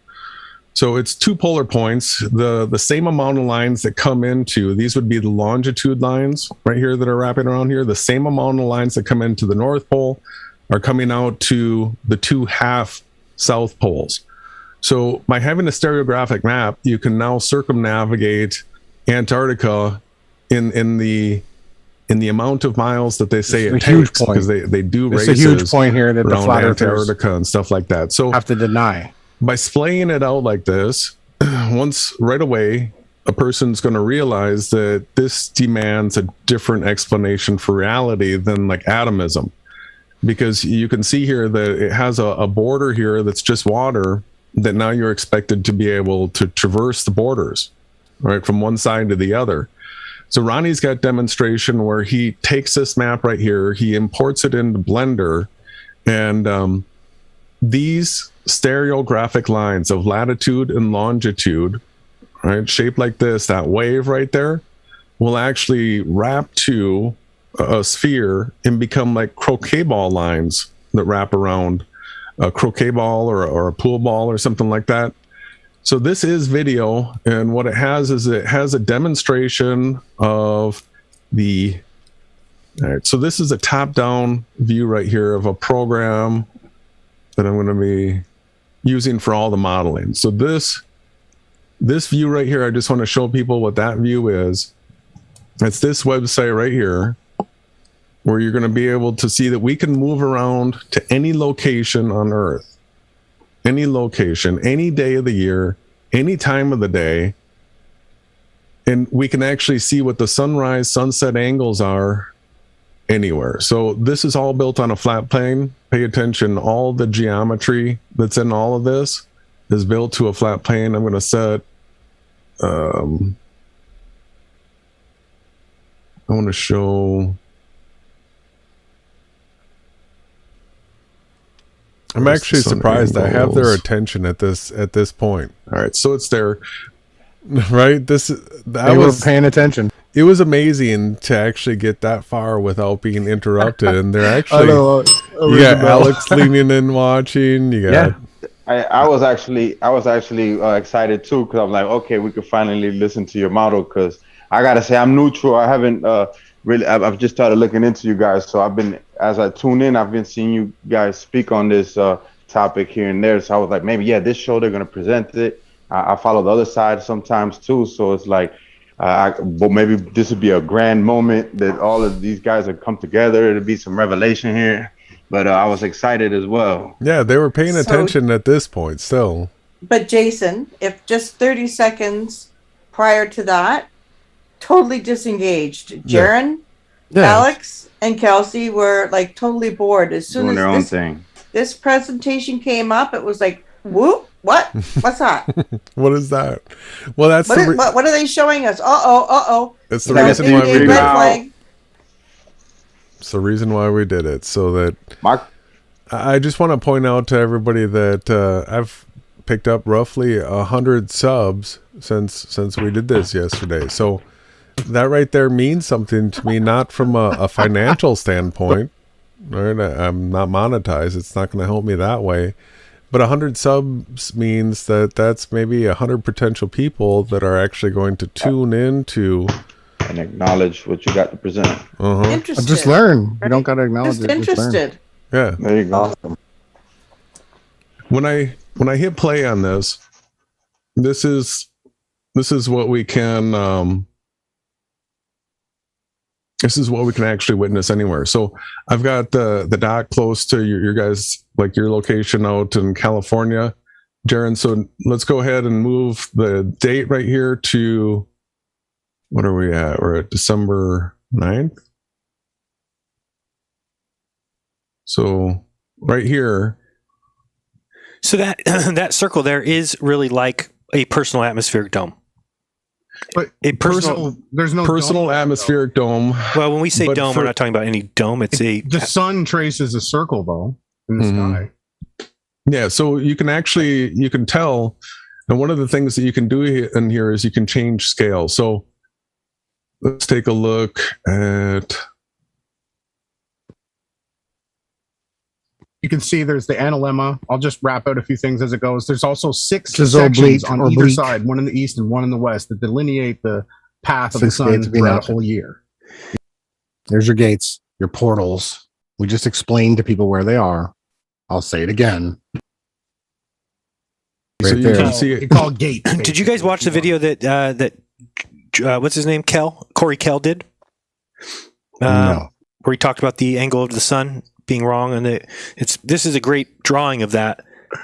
So it's two polar points, the same amount of lines that come into, these would be the longitude lines right here that are wrapping around here. The same amount of lines that come into the North Pole are coming out to the two half South Poles. So by having a stereographic map, you can now circumnavigate Antarctica in the amount of miles that they say it takes, because they do races. It's a huge point here that the around flat earthers Antarctica and stuff like that. So have to deny. By splaying it out like this, once right away, a person's going to realize that this demands a different explanation for reality than like atomism, because you can see here that it has a border here that's just water, that now you're expected to be able to traverse the borders, right, from one side to the other. So Ronnie's got demonstration where he takes this map right here, he imports it into Blender, and these stereographic lines of latitude and longitude, right, shaped like this, that wave right there, will actually wrap to a sphere and become like croquet ball lines that wrap around a croquet ball or a pool ball or something like that. So this is video, and what it has is it has a demonstration of the, all right, so this is a top-down view right here of a program that I'm going to be using for all the modeling. So this view right here, I just want to show people what that view is. It's this website right here, where you're going to be able to see that we can move around to any location on Earth, any location, any day of the year, any time of the day, and we can actually see what the sunrise, sunset angles are anywhere. So this is all built on a flat plane. Pay attention, all the geometry that's in all of this is built to a flat plane. I'm going to set, I want to show, I'm actually surprised I have their attention at this point. All right, so it's there, right? They were paying attention. It was amazing to actually get that far without being interrupted, and they're actually. You got Alex leaning in watching. You got. Yeah. I was actually excited too, because I'm like, okay, we could finally listen to your model. Because I gotta say, I'm neutral. I haven't really. I've just started looking into you guys, so I've been, as I tune in, I've been seeing you guys speak on this topic here and there. So I was like, maybe this show they're gonna present it. I follow the other side sometimes too, so it's like. But maybe this would be a grand moment that all of these guys would come together. It'd be some revelation here. But I was excited as well. Yeah, they were paying attention at this point still. But Jason, if just 30 seconds prior to that, totally disengaged. Jaron, Alex, and Kelsey were like totally bored. As soon doing their as own thing. This presentation came up, it was like, whoop. What? What's that? What is that? Well, that's what are they showing us? It's the reason why we did it. It's the reason why we did it, so that I just want to point out to everybody that I've picked up roughly 100 subs since we did this yesterday. So that right there means something to me, not from a financial standpoint. Right? I'm not monetized. It's not going to help me that way. But 100 subs means that that's maybe 100 potential people that are actually going to tune into and acknowledge what you got to present. Interested. Just learn. You don't got to acknowledge just it. Interested. Yeah. There you go. Awesome. When I hit play on this, this is what we can this is what we can actually witness anywhere. So I've got the dot close to your guys, like your location out in California, Jaron. So let's go ahead and move the date right here to, what are we at? We're at December 9th. So right here. So that that circle there is really like a personal atmospheric dome. But A personal, there's no personal dome, atmospheric dome. well, when we say But dome, we're not talking about any dome. It's a The sun traces a circle though in the sky. Yeah, so you can tell, and one of the things that you can do in here is you can change scale. So let's take a look at. You can see there's the analemma. I'll just wrap out a few things as it goes. There's also 6 This is sections oblique on or either oblique. side, one in the east and one in the west, that delineate the path of the 6 sun gates being throughout a open. whole year. There's your gates, your portals. We just explained to people where they are. I'll say it again. So Right you there. can see it. It's called gates. Did you guys watch the video that what's his name? Corey Kell did? No. Where he talked about the angle of the sun being wrong, and this is a great drawing of that.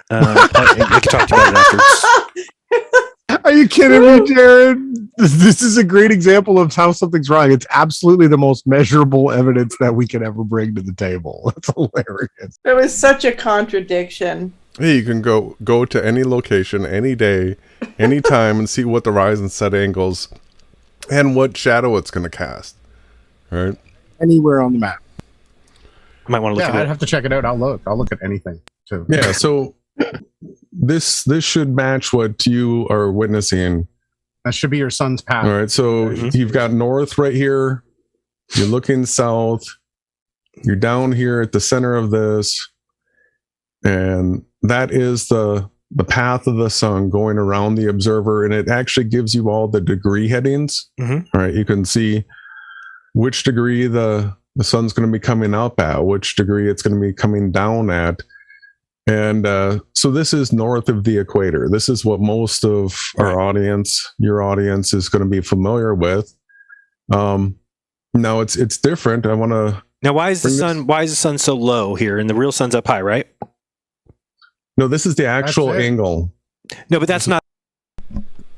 I can talk to you about it afterwards. Are you kidding me, Jared? This is a great example of how something's wrong. It's absolutely the most measurable evidence that we can ever bring to the table. That's hilarious. It was such a contradiction. Hey, you can go to any location, any day, any time, and see what the rise and set angles and what shadow it's going to cast. Right? Anywhere on the map. I might want to look Yeah, at I'd it. have to check it out. I'll look at anything too. Yeah, so this should match what you are witnessing. That should be your sun's path. All right, so you've got north right here. You're looking south. You're down here at the center of this, and that is the path of the sun going around the observer, and it actually gives you all the degree headings. All right, you can see which degree the sun's going to be coming up at, which degree it's going to be coming down at. And so this is north of the equator. This is what most of our audience, your audience, is going to be familiar with. Now it's different. I want to. Now, why is the sun so low here, and the real sun's up high, right? No, this is the actual angle. No, but that's not.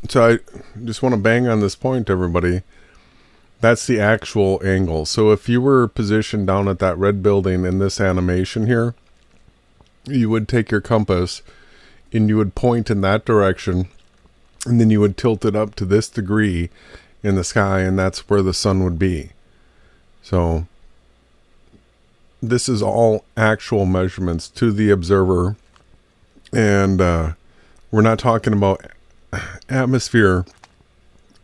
So I just want to bang on this point, everybody. That's the actual angle. So if you were positioned down at that red building in this animation here, you would take your compass and you would point in that direction, and then you would tilt it up to this degree in the sky, and that's where the sun would be. So this is all actual measurements to the observer, and we're not talking about atmosphere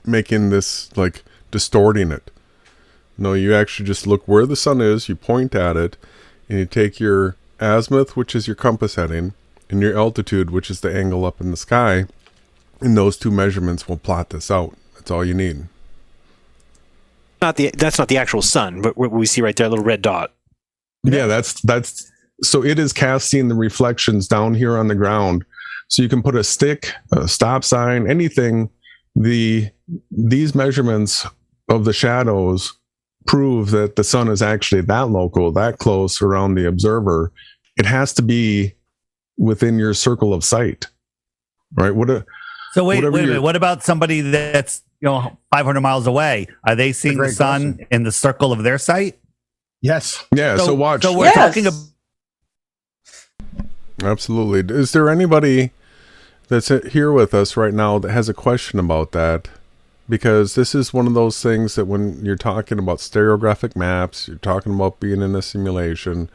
making this, like, distorting it. No, you actually just look where the sun is, you point at it, and you take your azimuth, which is your compass heading, and your altitude, which is the angle up in the sky, and those two measurements will plot this out. That's all you need. That's not the actual sun, but what we see right there, a little red dot. Yeah, that's so it is casting the reflections down here on the ground. So you can put a stick, a stop sign, anything. These measurements of the shadows prove that the sun is actually that local, that close around the observer. It has to be within your circle of sight, right? So wait a minute. What about somebody that's 500 miles away? Are they seeing the sun in the circle of their sight? Yes. Yeah. So watch. So we're talking about. Absolutely. Is there anybody that's here with us right now that has a question about that? Because this is one of those things that when you're talking about stereographic maps, you're talking about being in a simulation,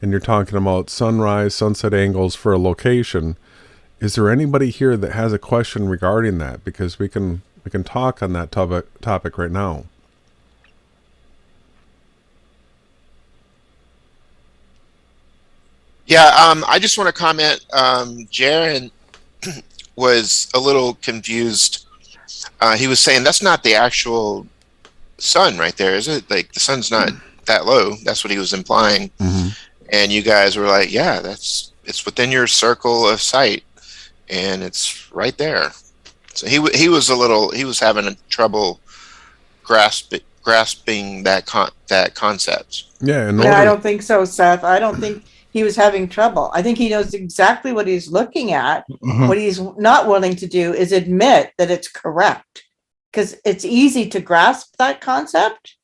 and you're talking about sunrise, sunset angles for a location. Is there anybody here that has a question regarding that? Because we can talk on that topic right now. Yeah, I just want to comment. Jaron was a little confused. He was saying that's not the actual sun right there, is it? Like the sun's not that low. That's what he was implying. And you guys were like, yeah, it's within your circle of sight, and it's right there. So he was having a trouble grasping that concept. Yeah, I don't think so, Seth. I don't think he was having trouble. I think he knows exactly what he's looking at. What he's not willing to do is admit that it's correct, because it's easy to grasp that concept.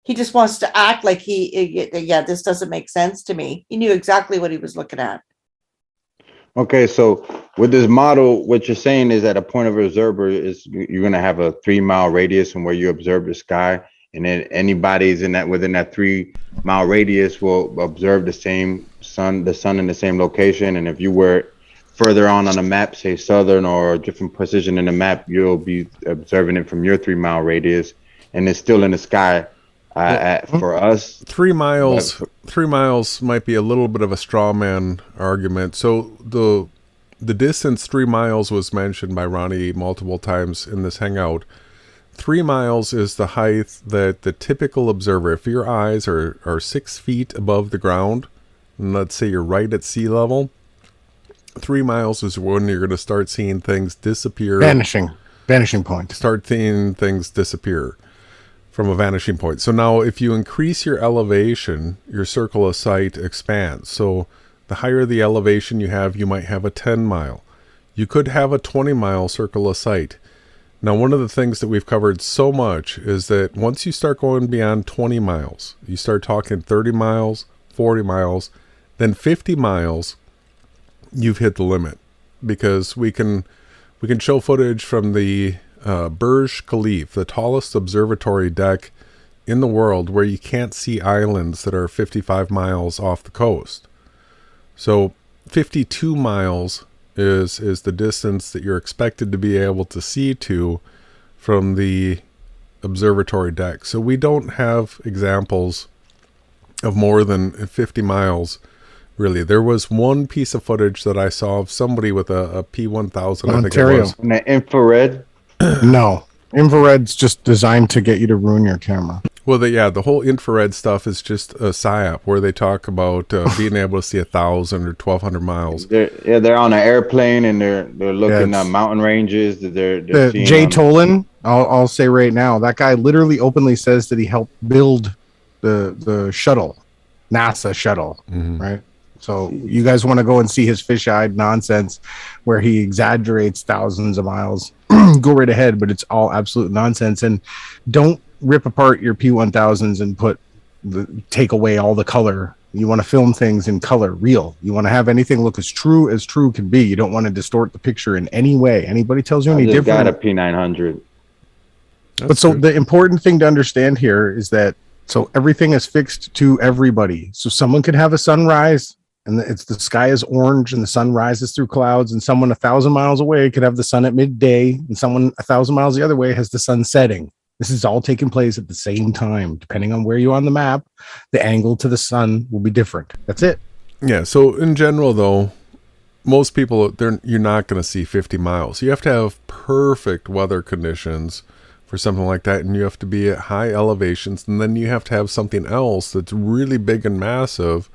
He just wants to act like this doesn't make sense to me. He knew exactly what he was looking at. Okay, so with this model, what you're saying is that a point of observer is you're going to have a 3 mile radius from where you observe the sky, and then anybody's in that within that 3 mile radius will observe the sun in the same location. And if you were further on the map, say southern or a different position in the map, you'll be observing it from your 3 mile radius, and it's still in the sky. For us, 3 miles, 3 miles might be a little bit of a straw man argument. So the distance 3 miles was mentioned by Ronnie multiple times in this hangout. 3 miles is the height that the typical observer, if your eyes are 6 feet above the ground, and let's say you're right at sea level, 3 miles is when you're going to start seeing things disappear. Vanishing point. Start seeing things disappear from a vanishing point. So now if you increase your elevation, your circle of sight expands. So the higher the elevation you have, you might have a 10 mile. You could have a 20 mile circle of sight. Now, one of the things that we've covered so much is that once you start going beyond 20 miles, you start talking 30 miles, 40 miles, then 50 miles, you've hit the limit, because we can show footage from the Burj Khalifa, the tallest observatory deck in the world, where you can't see islands that are 55 miles off the coast. So 52 miles is the distance that you're expected to be able to see to from the observatory deck. So we don't have examples of more than 50 miles. Really, there was one piece of footage that I saw of somebody with a P1000. I think it was. And the infrared. No, infrared's just designed to get you to ruin your camera. Well, the whole infrared stuff is just a psyop where they talk about being able to see 1,000 or 1,200 miles. They're on an airplane and they're looking at mountain ranges. They're Jay Tolan, I'll say right now, that guy literally openly says that he helped build the shuttle, NASA shuttle, right? So you guys want to go and see his fish-eyed nonsense where he exaggerates thousands of miles, go right ahead, but it's all absolute nonsense. And don't rip apart your P1000s and take away all the color. You want to film things in color, real. You want to have anything look as true can be. You don't want to distort the picture in any way. Anybody tells you any different. Got a P900. But so the important thing to understand here is that everything is fixed to everybody. So someone could have a sunrise and the sky is orange and the sun rises through clouds, and someone 1,000 miles away could have the sun at midday, and someone 1,000 miles the other way has the sun setting. This is all taking place at the same time. Depending on where you're on the map, the angle to the sun will be different. That's it. Yeah. So in general, though, most people, you're not going to see 50 miles. You have to have perfect weather conditions for something like that, and you have to be at high elevations, and then you have to have something else that's really big and massive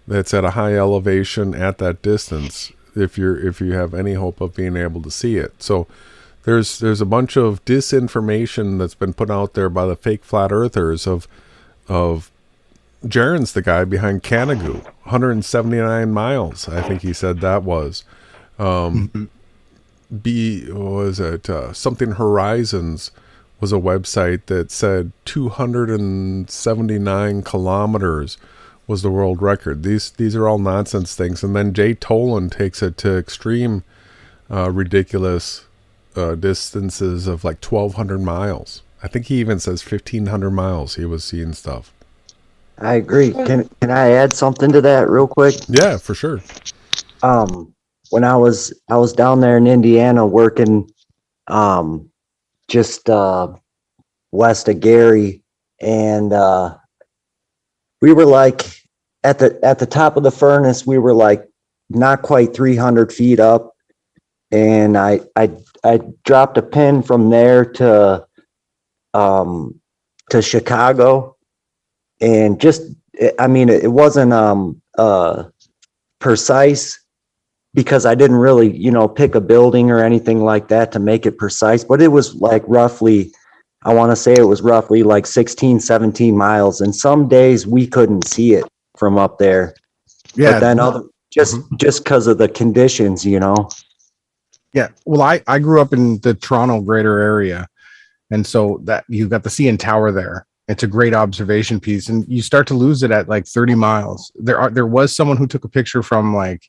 that's at a high elevation at that distance if you have any hope of being able to see it. So there's a bunch of disinformation that's been put out there by the fake flat earthers of Jaren's the guy behind Canagoo, 179 miles, I think he said that was. Something Horizons was a website that said 279 kilometers was the world record. These are all nonsense things. And then Jay Tolan takes it to extreme ridiculous distances of like 1,200 miles. I think he even says 1,500 miles he was seeing stuff. I agree. Can I add something to that real quick? Yeah, for sure. When I was down there in Indiana working just west of Gary, and we were like at the top of the furnace, we were like not quite 300 feet up, and I dropped a pin from there to Chicago, and just, I mean, it wasn't precise because I didn't really, pick a building or anything like that to make it precise, but it was like roughly, I want to say it was roughly like 16, 17 miles. And some days we couldn't see it from up there. Yeah. But then just because of the conditions, Yeah. Well, I grew up in the Toronto greater area. And so that you've got the CN Tower there. It's a great observation piece. And you start to lose it at like 30 miles. There was someone who took a picture from like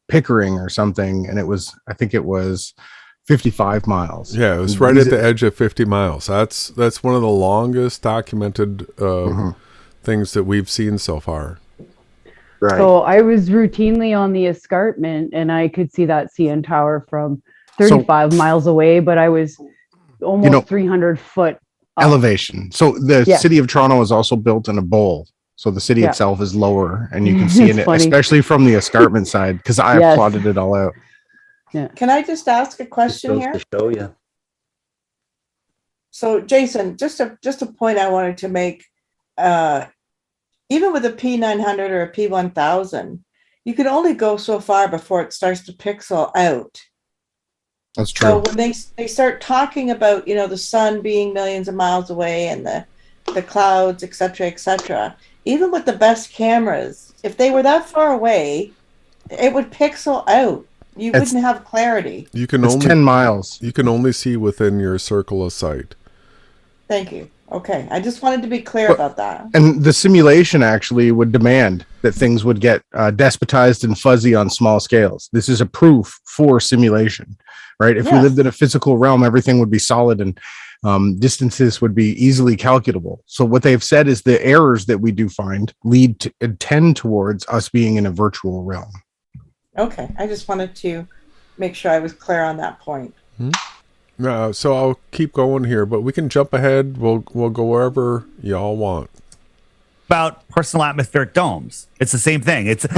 Pickering or something, and I think it was 55 miles. Yeah, it was right at the edge of 50 miles. That's one of the longest documented things that we've seen so far. Right. So I was routinely on the escarpment, and I could see that CN Tower from 35 miles away, but I was almost 300 foot up. Elevation. So the city of Toronto is also built in a bowl. So the city itself is lower, and you can see it, especially from the escarpment side, because I plotted it all out. Yeah. Can I just ask a question here? To show you. So, Jason, just a point I wanted to make. Even with a P900 or a P1000, you can only go so far before it starts to pixel out. That's true. So when they start talking about, the sun being millions of miles away and the clouds, et cetera, even with the best cameras, if they were that far away, it would pixel out. You wouldn't have clarity. It's 10 miles. You can only see within your circle of sight. Thank you. Okay. I just wanted to be clear about that. And the simulation actually would demand that things would get despotized and fuzzy on small scales. This is a proof for simulation, right? If we lived in a physical realm, everything would be solid and distances would be easily calculable. So what they've said is the errors that we do find tend towards us being in a virtual realm. Okay. I just wanted to make sure I was clear on that point. So I'll keep going here, but we can jump ahead. We'll go wherever y'all want. About personal atmospheric domes. It's the same thing. It's the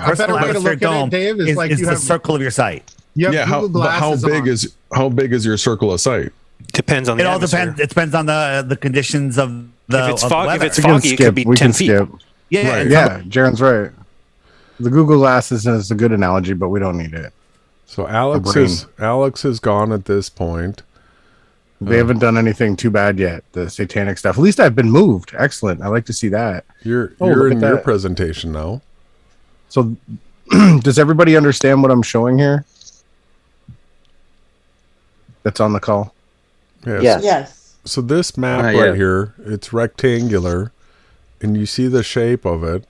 personal atmospheric dome is the circle of your sight. How big is your circle of sight? Depends on the atmosphere. All depends. It depends on the conditions of the. If it's weather. foggy, it could be 10 feet. Yeah, Jaren's right. The Google glasses is a good analogy, but we don't need it. So Alex is gone at this point. They haven't done anything too bad yet. The satanic stuff. At least I've been moved. Excellent. I like to see that. You're in your presentation now. So, does everybody understand what I'm showing here? That's on the call. Yes. So this map here, it's rectangular, and you see the shape of it.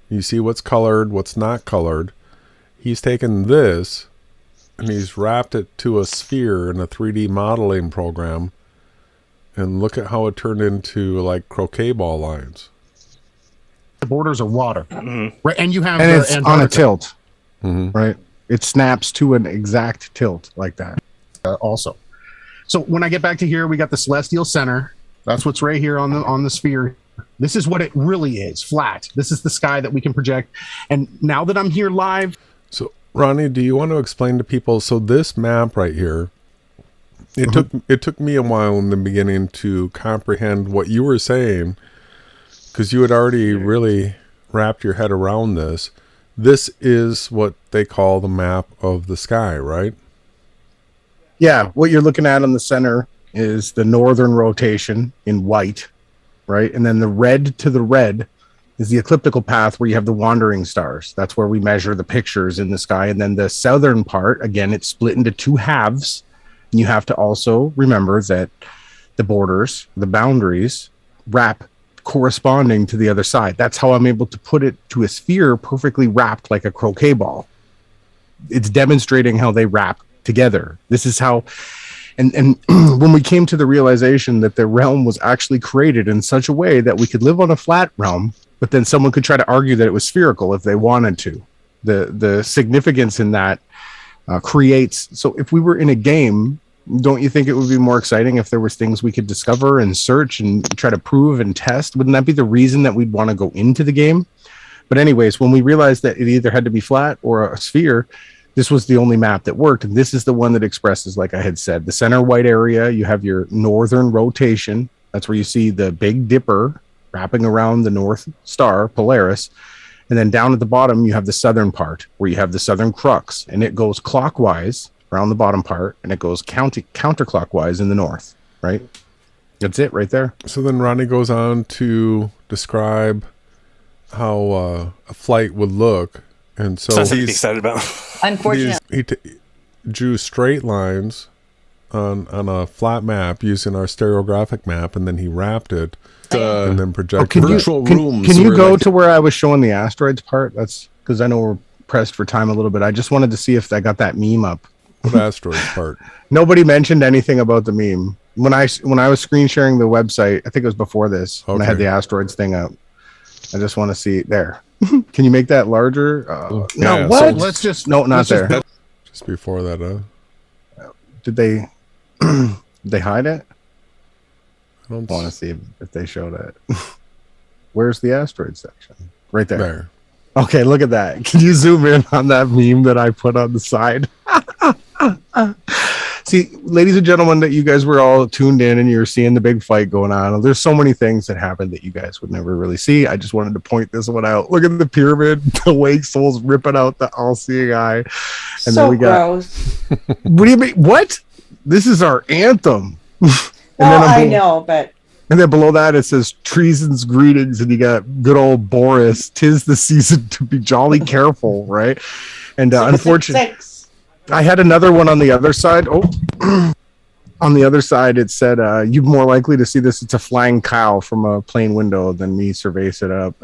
You see what's colored, what's not colored. He's taken this and he's wrapped it to a sphere in a 3D modeling program. And look at how it turned into like croquet ball lines. The borders are water. Right. And you have it's on a tilt. Right. It snaps to an exact tilt like that. Also. So when I get back to here, we got the celestial center. That's what's right here on the sphere. This is what it really is, flat. This is the sky that we can project. And now that I'm here live. So Ronnie, do you want to explain to people? So this map right here, it took me a while in the beginning to comprehend what you were saying, because you had already really wrapped your head around this. This is what they call the map of the sky, right? Yeah, what you're looking at in the center is the northern rotation in white, right? And then the red to the red is the ecliptical path where you have the wandering stars. That's where we measure the pictures in the sky. And then the southern part, again, it's split into two halves. And you have to also remember that the borders, the boundaries, wrap corresponding to the other side. That's how I'm able to put it to a sphere perfectly wrapped like a croquet ball. It's demonstrating how they wrap together. This is how, and when we came to the realization that the realm was actually created in such a way that we could live on a flat realm, but then someone could try to argue that it was spherical if they wanted to. The significance in that creates. So if we were in a game, don't you think it would be more exciting if there was things we could discover and search and try to prove and test? Wouldn't that be the reason that we'd want to go into the game? But anyways, when we realized that it either had to be flat or a sphere, this was the only map that worked. And this is the one that expresses, like I had said, the center white area. You have your northern rotation. That's where you see the Big Dipper wrapping around the North Star, Polaris. And then down at the bottom, you have the southern part where you have the southern crux, and it goes clockwise around the bottom part, and it goes counterclockwise in the north, right? That's it right there. So then Ronnie goes on to describe how a flight would look. And so something to be excited about. Unfortunately. He drew straight lines on a flat map using our stereographic map, and then he wrapped it and then projected Can you go to where I was showing the asteroids part? That's because I know pressed for time a little bit. I just wanted to see if I got that meme up. What asteroid part? Nobody mentioned anything about the meme. When I was screen sharing the website, I think it was before this, when I had the asteroids thing up. I just want to see it there. Can you make that larger? No, what? So let's just not there. Just before that, did they they hide it? I don't want to see if they showed it. Where's the asteroid section? Right there. There. Okay, look at that. Can you zoom in on that meme that I put on the side? See, ladies and gentlemen, that you guys were all tuned in and you're seeing the big fight going on. There's so many things that happened that you guys would never really see. I just wanted to point this one out. Look at the pyramid, the wake souls ripping out the all-seeing eye. And so then we got gross. What do you mean? What? This is our anthem. I know, but and then below that it says treason's greetings, and you got good old Boris. 'Tis the season to be jolly careful, right? And unfortunately, I had another one on the other side. Oh, on the other side, it said, "You're more likely to see this. It's a flying cow from a plane window than me surveys it up."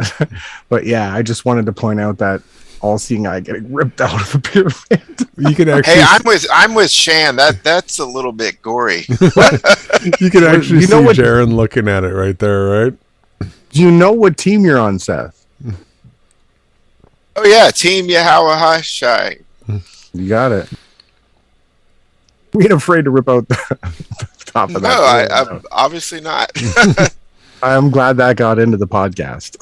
But yeah, I just wanted to point out that all-seeing eye getting ripped out of the pyramid. You can actually. Hey, I'm with Shan. That's a little bit gory. You can actually see Jaron looking at it right there, right? Do you know what team you're on, Seth? Oh yeah, Team Yahawahashai. You got it. We ain't afraid to rip out the top of that. No, I'm obviously not. I'm glad that got into the podcast.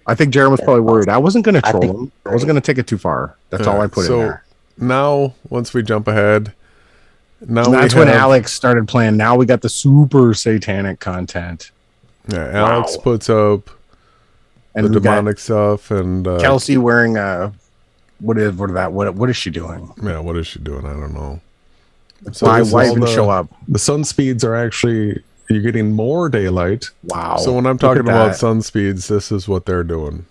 I think Jaron was probably worried. I wasn't going to troll him. I wasn't going to take it too far. That's all I put in there. Now, once we jump ahead, that's when Alex started playing. Now we got the super satanic content. Yeah, Alex puts up the demonic stuff, and Kelsey wearing what is she doing? Yeah, what is she doing? I don't know. So why even show up? The sun speeds are actually, you're getting more daylight. Wow. So when I'm talking about sun speeds, this is what they're doing.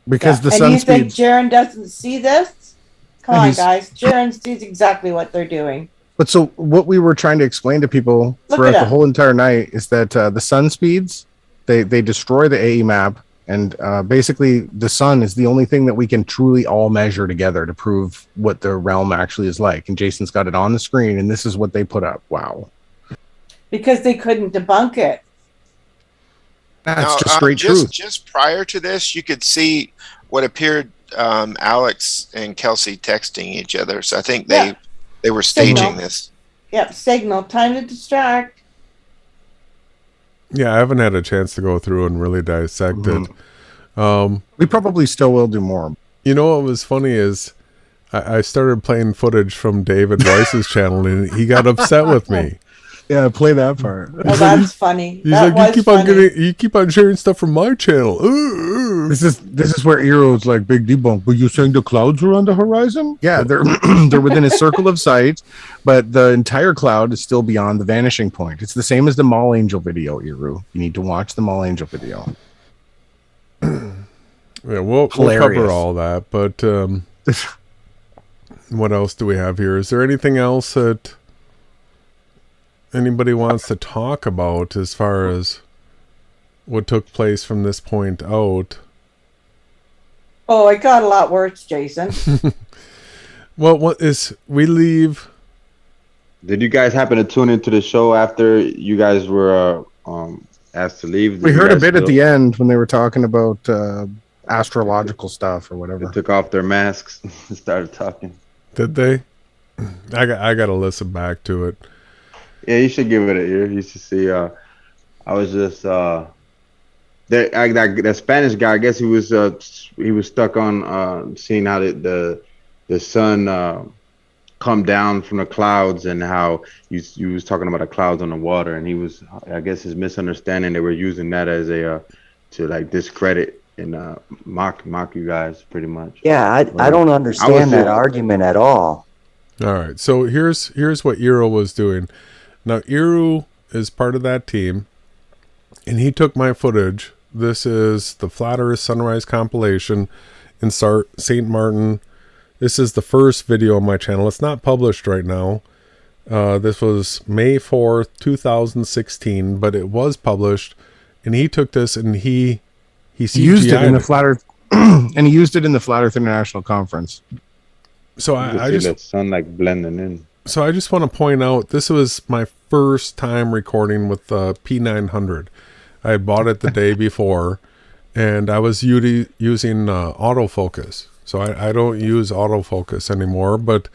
Because the and sun you speeds. think Jaron doesn't see this? Come on, guys. Jaron sees exactly what they're doing. But so what we were trying to explain to people throughout the whole entire night is that the sun speeds, they destroy the AE map. And basically, the sun is the only thing that we can truly all measure together to prove what the realm actually is like. And Jason's got it on the screen, and this is what they put up. Wow. Because they couldn't debunk it. That's just straight truth. Just prior to this, you could see what appeared Alex and Kelsey texting each other. So I think they were staging this. Yep, signal. Time to distract. Yeah, I haven't had a chance to go through and really dissect it. We probably still will do more. You know what was funny is I started playing footage from David Weiss's channel, and he got upset with me. Yeah, play that part. Oh, that's funny. He's like, you keep on sharing stuff from my channel. This is where Eero's like big debunk. But you're saying the clouds are on the horizon? Yeah, they're they're within a circle of sight, but the entire cloud is still beyond the vanishing point. It's the same as the Mall Angel video, Eeru. You need to watch the Mall Angel video. Yeah, we'll cover all that. But what else do we have here? Is there anything else that anybody wants to talk about as far as what took place from this point out? Oh, it got a lot worse, Jason. Well, what is we leave? Did you guys happen to tune into the show after you guys were asked to leave? We heard a bit at the end when they were talking about astrological stuff or whatever. They took off their masks and started talking. Did they? I got to listen back to it. Yeah, you should give it a ear. You should see. I was just that Spanish guy. I guess he was stuck on seeing how the sun come down from the clouds and how he was talking about the clouds on the water, and he was, I guess, his misunderstanding. They were using that as a to like discredit and mock you guys pretty much. Yeah, I don't understand that argument at all. All right, so here's what Eero was doing. Now, Eeru is part of that team, and he took my footage. This is the Flat Earth Sunrise compilation in St. Martin. This is the first video on my channel. It's not published right now. This was May 4th, 2016, but it was published, and he took this and he used it in the Flat Earth, and he used it in the Flat Earth International Conference. So I just that sunlight blending in. So I just want to point out, this was my first time recording with the P900. I had bought it the day before, and I was using autofocus. So I don't use autofocus anymore, but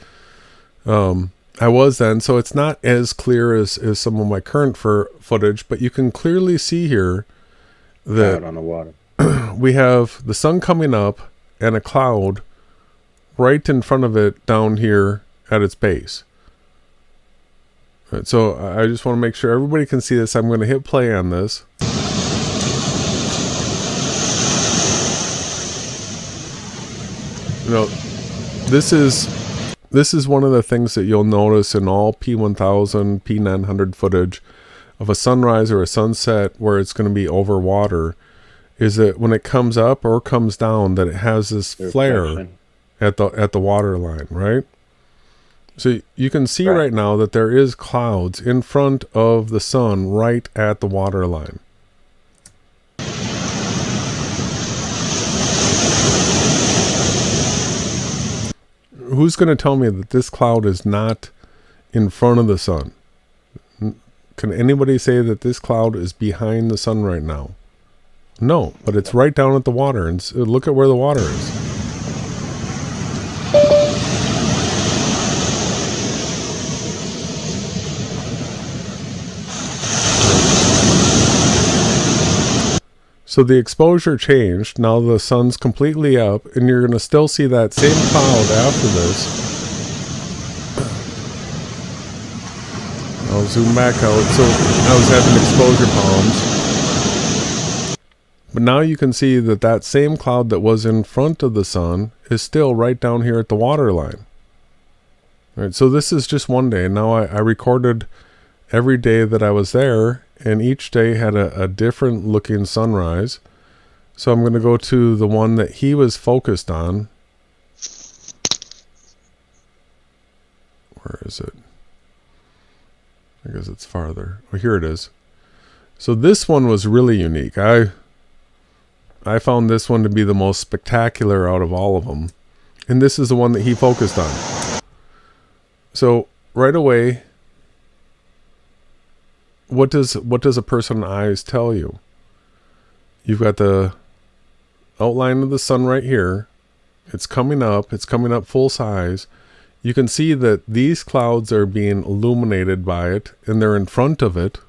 I was then. So it's not as clear as some of my current footage, but you can clearly see here that on the water. We have the sun coming up and a cloud right in front of it down here at its base. Right, so I just want to make sure everybody can see this. I'm going to hit play on this. You know, this is one of the things that you'll notice in all P1000, P900 footage of a sunrise or a sunset where it's going to be over water, is that when it comes up or comes down, that it has this flare at the water line, right? So you can see right now that there is clouds in front of the sun right at the water line. Who's going to tell me that this cloud is not in front of the sun? Can anybody say that this cloud is behind the sun right now? No, but it's right down at the water, and look at where the water is. So the exposure changed. Now the sun's completely up, and you're going to still see that same cloud after this. I'll zoom back out. So I was having exposure problems. But now you can see that that same cloud that was in front of the sun is still right down here at the water line. All right, so this is just one day. Now I recorded every day that I was there, and each day had a different looking sunrise. So I'm going to go to the one that he was focused on. Where is it? I guess it's farther. Oh, here it is. So this one was really unique. I found this one to be the most spectacular out of all of them. And this is the one that he focused on. So right away, what does a person's eyes tell you? You've got the outline of the sun right here. It's coming up full size. You can see that these clouds are being illuminated by it, and they're in front of it.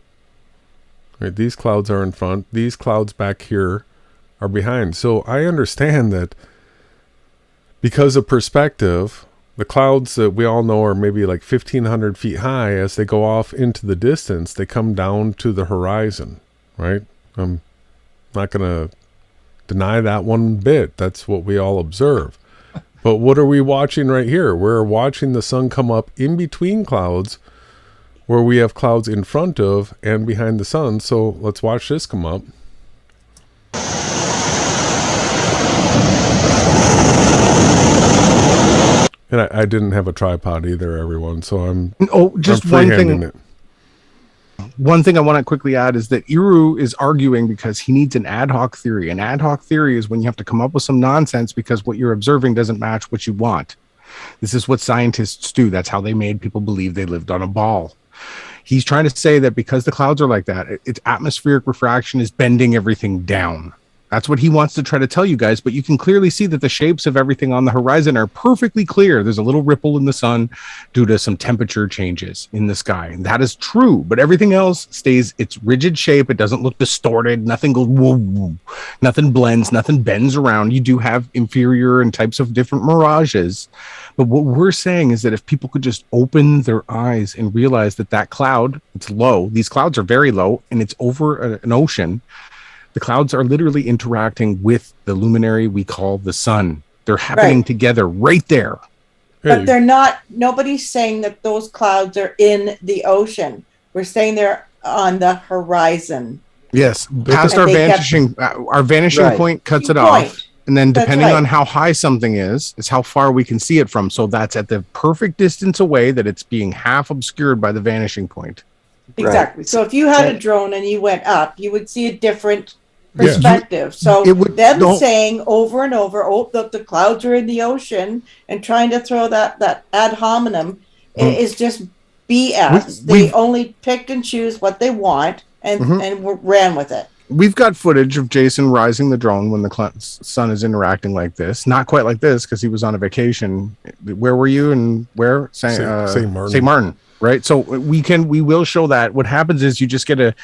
Right, these clouds are in front. These clouds back here are behind. So I understand that because of perspective, the clouds that we all know are maybe like 1,500 feet high, as they go off into the distance, they come down to the horizon, right? I'm not going to deny that one bit. That's what we all observe. But what are we watching right here? We're watching the sun come up in between clouds, where we have clouds in front of and behind the sun. So let's watch this come up. And I didn't have a tripod either, everyone. So I'm just I'm one thing. One thing I want to quickly add is that Iru is arguing because he needs an ad hoc theory. An ad hoc theory is when you have to come up with some nonsense because what you're observing doesn't match what you want. This is what scientists do. That's how they made people believe they lived on a ball. He's trying to say that because the clouds are like that, its atmospheric refraction is bending everything down. That's what he wants to try to tell you guys, but you can clearly see that the shapes of everything on the horizon are perfectly clear. There's a little ripple in the sun due to some temperature changes in the sky. And that is true, but everything else stays its rigid shape. It doesn't look distorted. Nothing goes woo, woo. Nothing blends, nothing bends around. You do have inferior and types of different mirages. But what we're saying is that if people could just open their eyes and realize that that cloud, it's low. These clouds are very low, and it's over an ocean. The clouds are literally interacting with the luminary we call the sun. They're happening together right there. But they're not, nobody's saying that those clouds are in the ocean. We're saying they're on the horizon. Yes, past our vanishing point cuts it off. And then depending on how high something is how how we can see it from. So that's at the perfect distance away that it's being half obscured by the vanishing point. Exactly. So if you had a drone and you went up, you would see a different perspective. So it would- them don't- saying over and over, "Oh, the clouds are in the ocean," and trying to throw that ad hominem is just BS. They only picked and choose what they want and ran with it. We've got footage of Jason rising the drone when the sun is interacting like this. Not quite like this because he was on a vacation. Where were you and where? St. Martin. St. Martin, right? So we will show that. What happens is you just get the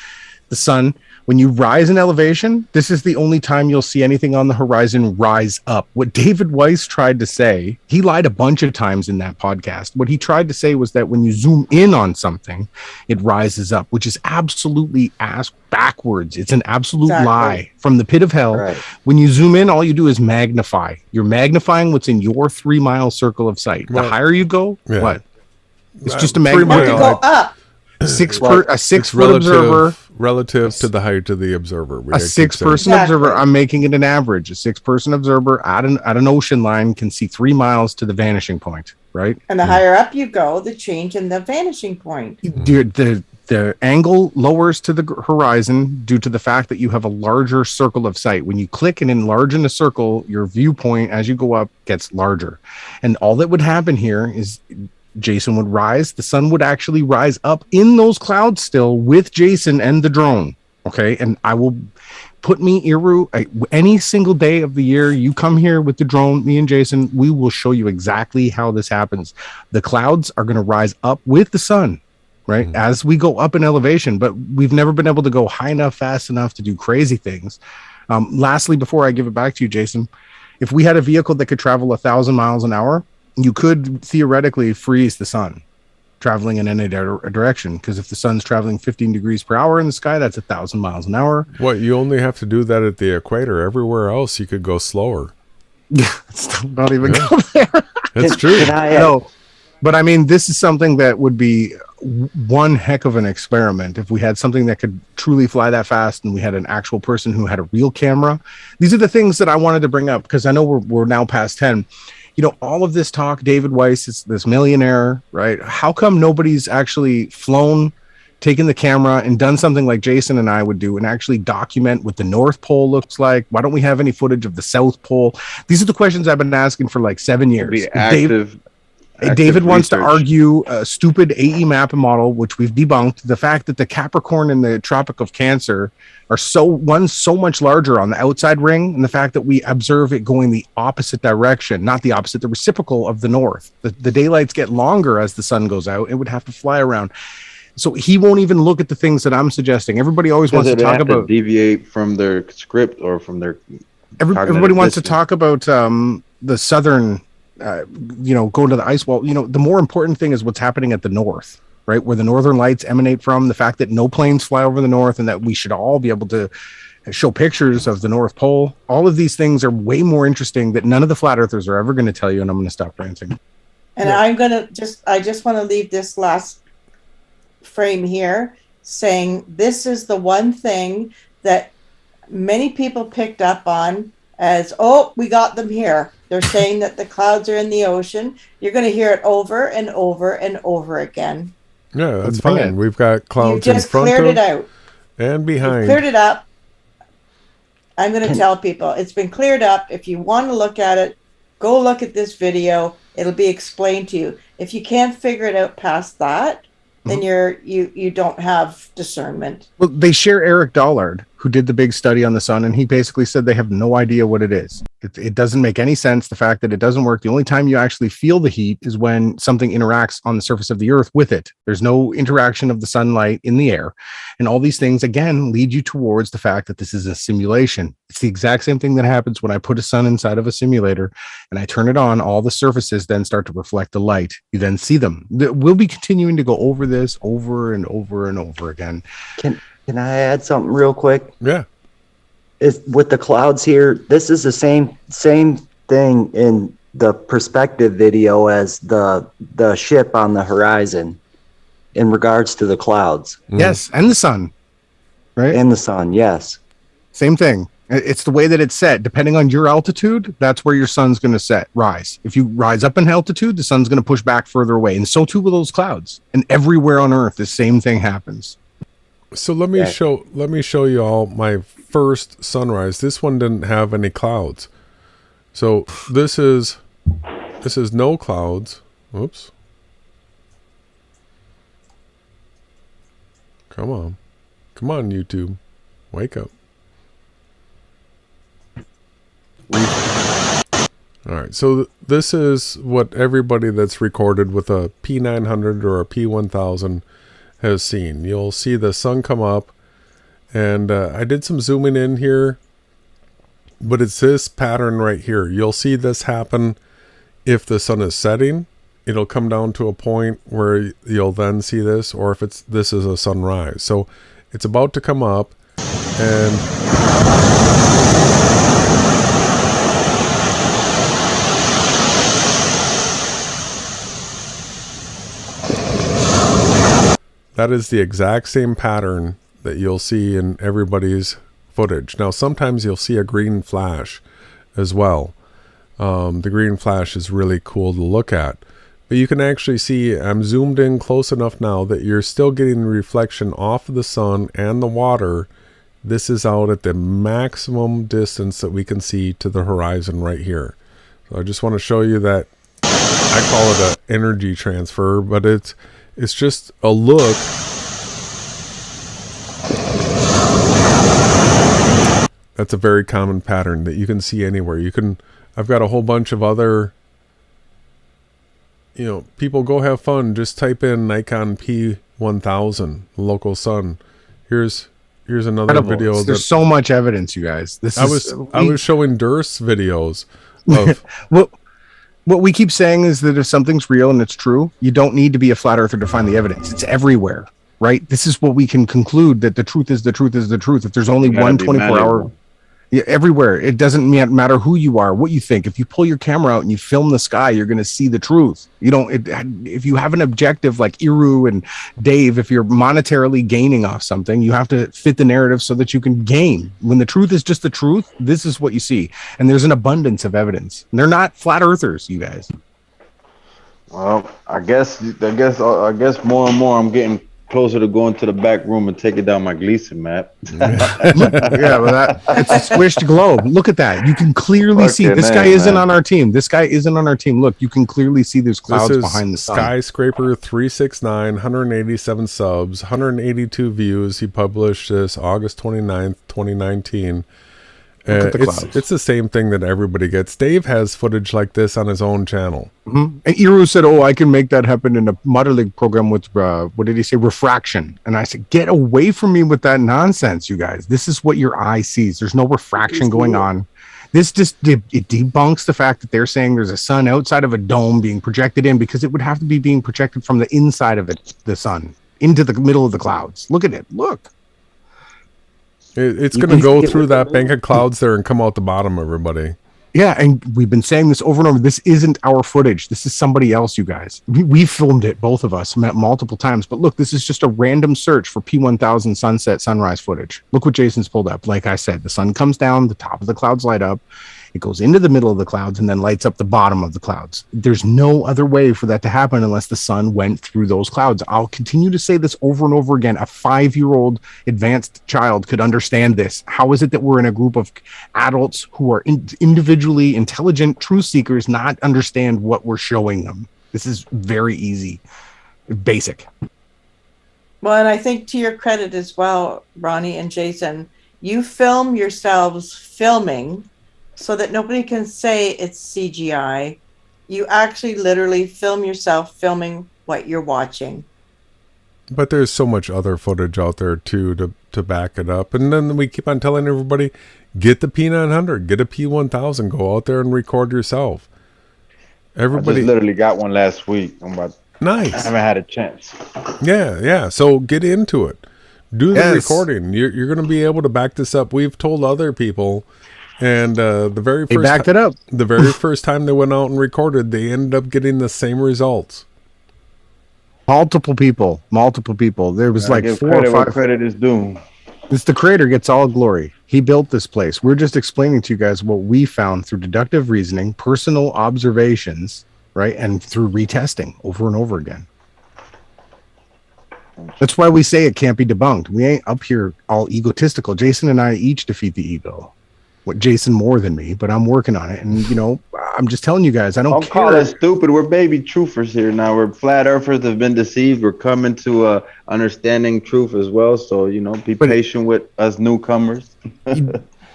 sun. When you rise in elevation, this is the only time you'll see anything on the horizon rise up. What David Weiss tried to say, he lied a bunch of times in that podcast. What he tried to say was that when you zoom in on something, it rises up, which is absolutely ass backwards. It's an absolute lie from the pit of hell. Right. When you zoom in, all you do is magnify. You're magnifying what's in your 3-mile circle of sight. The higher you go, what? It's just a magnifying. To go up. A 6-foot observer relative to the height of the observer. A 6-person observer. I'm making it an average. A 6-person observer at an ocean line can see 3 miles to the vanishing point, right? And the higher up you go, the change in the vanishing point. The angle lowers to the horizon due to the fact that you have a larger circle of sight. When you click and enlarge in a circle, your viewpoint as you go up gets larger. And all that would happen here is Jason would rise. The sun would actually rise up in those clouds still with Jason and the drone. Okay. And I will put me any single day of the year. You come here with the drone, me and Jason, we will show you exactly how this happens. The clouds are going to rise up with the sun, right? As we go up in elevation, but we've never been able to go high enough, fast enough to do crazy things. Lastly, before I give it back to you, Jason, if we had a vehicle that could travel 1,000 miles an hour, you could theoretically freeze the sun traveling in any direction, because if the sun's traveling 15 degrees per hour in the sky, that's 1,000 miles an hour. What, you only have to do that at the equator. Everywhere else you could go slower. Not even go there. That's true. No, but I mean, this is something that would be one heck of an experiment if we had something that could truly fly that fast and we had an actual person who had a real camera. These are the things that I wanted to bring up because I know we're now past 10. You know, all of this talk, David Weiss is this millionaire, right? How come nobody's actually flown, taken the camera and done something like Jason and I would do and actually document what the North Pole looks like? Why don't we have any footage of the South Pole? These are the questions I've been asking for like 7 years. Be active David wants to argue a stupid AE map model, which we've debunked. The fact that the Capricorn and the Tropic of Cancer are so much larger on the outside ring, and the fact that we observe it going the opposite direction, not the opposite, the reciprocal of the north. The daylights get longer as the sun goes out. It would have to fly around. So he won't even look at the things that I'm suggesting. Everybody always wants to talk about deviate from their script or from their. Everybody wants to talk about the southern. Going to the ice wall. The more important thing is what's happening at the north, right? Where the northern lights emanate from, the fact that no planes fly over the north and that we should all be able to show pictures of the North Pole. All of these things are way more interesting that none of the flat earthers are ever going to tell you. And I'm going to stop ranting. And I just want to leave this last frame here saying this is the one thing that many people picked up on as, oh, we got them here. They're saying that the clouds are in the ocean. You're going to hear it over and over and over again. Yeah, that's fine. We've got clouds in front cleared it out and behind. You've cleared it up. I'm going to tell people it's been cleared up. If you want to look at it, go look at this video. It'll be explained to you. If you can't figure it out past that, then you don't have discernment. Well, they share Eric Dollard, who did the big study on the sun, and he basically said they have no idea what it is. It doesn't make any sense. The fact that it doesn't work. The only time you actually feel the heat is when something interacts on the surface of the earth with it. There's no interaction of the sunlight in the air. And all these things, again, lead you towards the fact that this is a simulation. It's the exact same thing that happens when I put a sun inside of a simulator and I turn it on. All the surfaces then start to reflect the light. You then see them. We'll be continuing to go over this over and over and over again. Can I add something real quick? Yeah. With the clouds here, this is the same thing in the perspective video as the ship on the horizon in regards to the clouds. Yes, and the sun, right? And the sun, yes. Same thing. It's the way that it's set. Depending on your altitude, that's where your sun's going to rise. If you rise up in altitude, the sun's going to push back further away. And so too with those clouds. And everywhere on Earth, the same thing happens. So let me show you all my first sunrise. This one didn't have any clouds. So this is no clouds. Oops. Come on, YouTube, wake up. All right, so this is what everybody that's recorded with a P900 or a P1000 has seen. You'll see the sun come up, and I did some zooming in here, but it's this pattern right here. You'll see this happen if the sun is setting. It'll come down to a point where you'll then see this, or if this is a sunrise. So it's about to come up, and that is the exact same pattern that you'll see in everybody's footage. Now, sometimes you'll see a green flash as well. The green flash is really cool to look at. But you can actually see, I'm zoomed in close enough now that you're still getting reflection off of the sun and the water. This is out at the maximum distance that we can see to the horizon right here. So I just want to show you that. I call it an energy transfer, but it's just a look. That's a very common pattern that you can see anywhere. I've got a whole bunch of other, people go have fun. Just type in Nikon P1000, local sun. Here's another video. There's so much evidence, you guys. I was showing Durst's videos of what we keep saying is that if something's real and it's true, you don't need to be a flat earther to find the evidence. It's everywhere, right? This is what we can conclude, that the truth is the truth is the truth. If there's only one 24-hour, everywhere, it doesn't matter who you are, what you think. If you pull your camera out and you film the sky, you're going to see the truth. If you have an objective like Iru and Dave, if you're monetarily gaining off something, you have to fit the narrative so that you can gain. When the truth is just the truth, this is what you see. And there's an abundance of evidence. And they're not flat earthers, you guys. Well, I guess more and more I'm getting closer to going to the back room and taking down my Gleason map. It's a squished globe. Look at that. You can clearly see this guy isn't on our team. This guy isn't on our team. Look, you can clearly see there's clouds behind the sun. Skyscraper 369, 187 subs, 182 views. He published this August 29th, 2019. It's the same thing that everybody gets. Dave has footage like this on his own channel. Mm-hmm. And Iru said, I can make that happen in a Mother League program with, what did he say? Refraction. And I said, get away from me with that nonsense, you guys. This is what your eye sees. There's no refraction going on. This just it debunks the fact that they're saying there's a sun outside of a dome being projected in, because it would have to be being projected from the inside of the sun into the middle of the clouds. Look at it. Look. It's going to go through that bank of clouds there and come out the bottom, everybody. Yeah, and we've been saying this over and over. This isn't our footage. This is somebody else, you guys. We filmed it, both of us, multiple times. But look, this is just a random search for P1000 sunset sunrise footage. Look what Jason's pulled up. Like I said, the sun comes down, the top of the clouds light up. It goes into the middle of the clouds and then lights up the bottom of the clouds. There's no other way for that to happen unless the sun went through those clouds. I'll continue to say this over and over again. A 5-year-old advanced child could understand this. How is it that we're in a group of adults who are individually intelligent truth seekers not understand what we're showing them? This is very easy, basic. Well, and I think to your credit as well, Ronnie and Jason, you film yourselves filming so that nobody can say it's CGI. You actually literally film yourself filming what you're watching. But there's so much other footage out there too to back it up. And then we keep on telling everybody, get the P900, get a P1000, go out there and record yourself. Everybody, I just literally got one last week. Nice. I haven't had a chance. Yeah. So get into it. Do the recording. You're going to be able to back this up. We've told other people. And the very first backed it up. The very first time they went out and recorded, they ended up getting the same results. Multiple people. There was like 4 or 5. Credit is due. It's the creator gets all glory. He built this place. We're just explaining to you guys what we found through deductive reasoning, personal observations, right, and through retesting over and over again. That's why we say it can't be debunked. We ain't up here all egotistical. Jason and I each defeat the ego. What Jason more than me, but I'm working on it. And you know, I'm just telling you guys, I don't care. Call us stupid. We're baby truthers here now. We're flat earthers have been deceived. We're coming to understanding truth as well. So you know, be patient with us newcomers.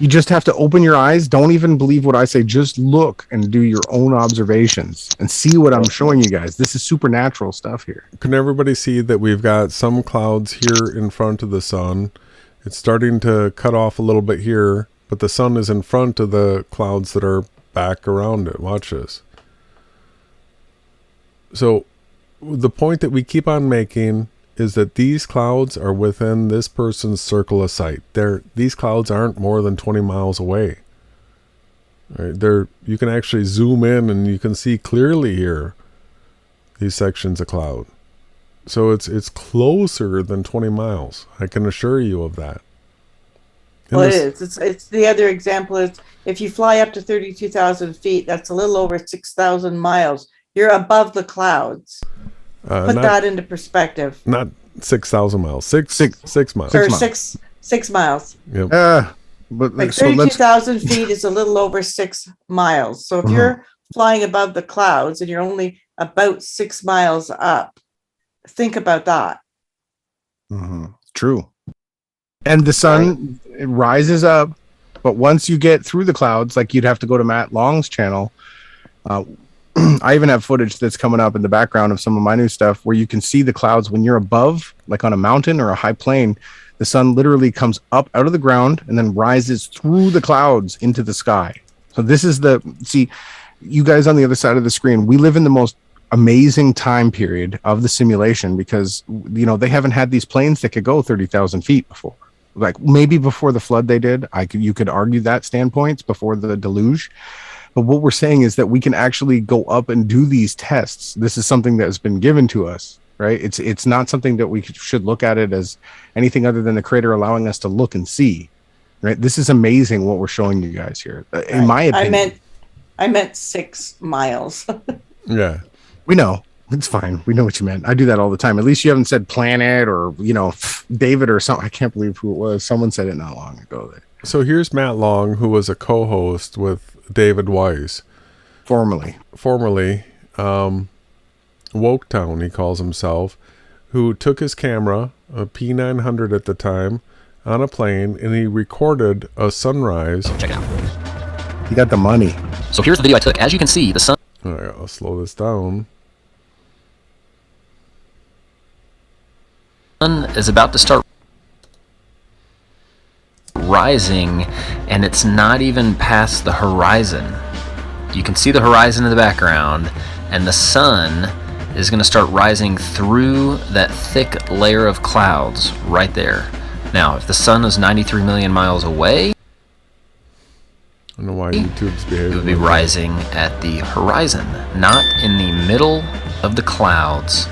You just have to open your eyes. Don't even believe what I say. Just look and do your own observations and see what I'm showing you guys. This is supernatural stuff here. Can everybody see that we've got some clouds here in front of the sun? It's starting to cut off a little bit here, but the sun is in front of the clouds that are back around it. Watch this. So the point that we keep on making is that these clouds are within this person's circle of sight. These clouds aren't more than 20 miles away. Right? You can actually zoom in and you can see clearly here these sections of cloud. So it's closer than 20 miles. I can assure you of that. Well, it is. It's the other example is if you fly up to 32,000 feet, that's a little over 6,000 miles. You're above the clouds. Put that into perspective. Not 6,000 miles. Six miles. Or 6 miles. Yep. But like 32,000 feet is a little over 6 miles. So if you're flying above the clouds and you're only about 6 miles up, think about that. True. And the sun it rises up, but once you get through the clouds, like you'd have to go to Matt Long's channel. I even have footage that's coming up in the background of some of my new stuff where you can see the clouds when you're above, like on a mountain or a high plain. The sun literally comes up out of the ground and then rises through the clouds into the sky. So this is see, you guys on the other side of the screen, we live in the most amazing time period of the simulation because, you know, they haven't had these planes that could go 30,000 feet before. Like maybe before the flood they did. You could argue that standpoints before the deluge. But what we're saying is that we can actually go up and do these tests. This is something that has been given to us, right? It's not something that we should look at it as anything other than the creator allowing us to look and see, right? This is amazing what we're showing you guys here. In my opinion. I meant 6 miles. Yeah. We know. It's fine. We know what you meant. I do that all the time. At least you haven't said planet or, you know, David or something. I can't believe who it was. Someone said it not long ago. So here's Matt Long, who was a co-host with David Weiss. Formerly. Woketown, he calls himself, who took his camera, a P900 at the time, on a plane, and he recorded a sunrise. Check it out. He got the money. So here's the video I took. As you can see, the sun... All right, I'll slow this down. Sun is about to start rising, and it's not even past the horizon. You can see the horizon in the background, and the sun is going to start rising through that thick layer of clouds right there. Now, if the sun is 93 million miles away, I don't know why YouTube's behaving. It would be rising at the horizon, not in the middle of the clouds,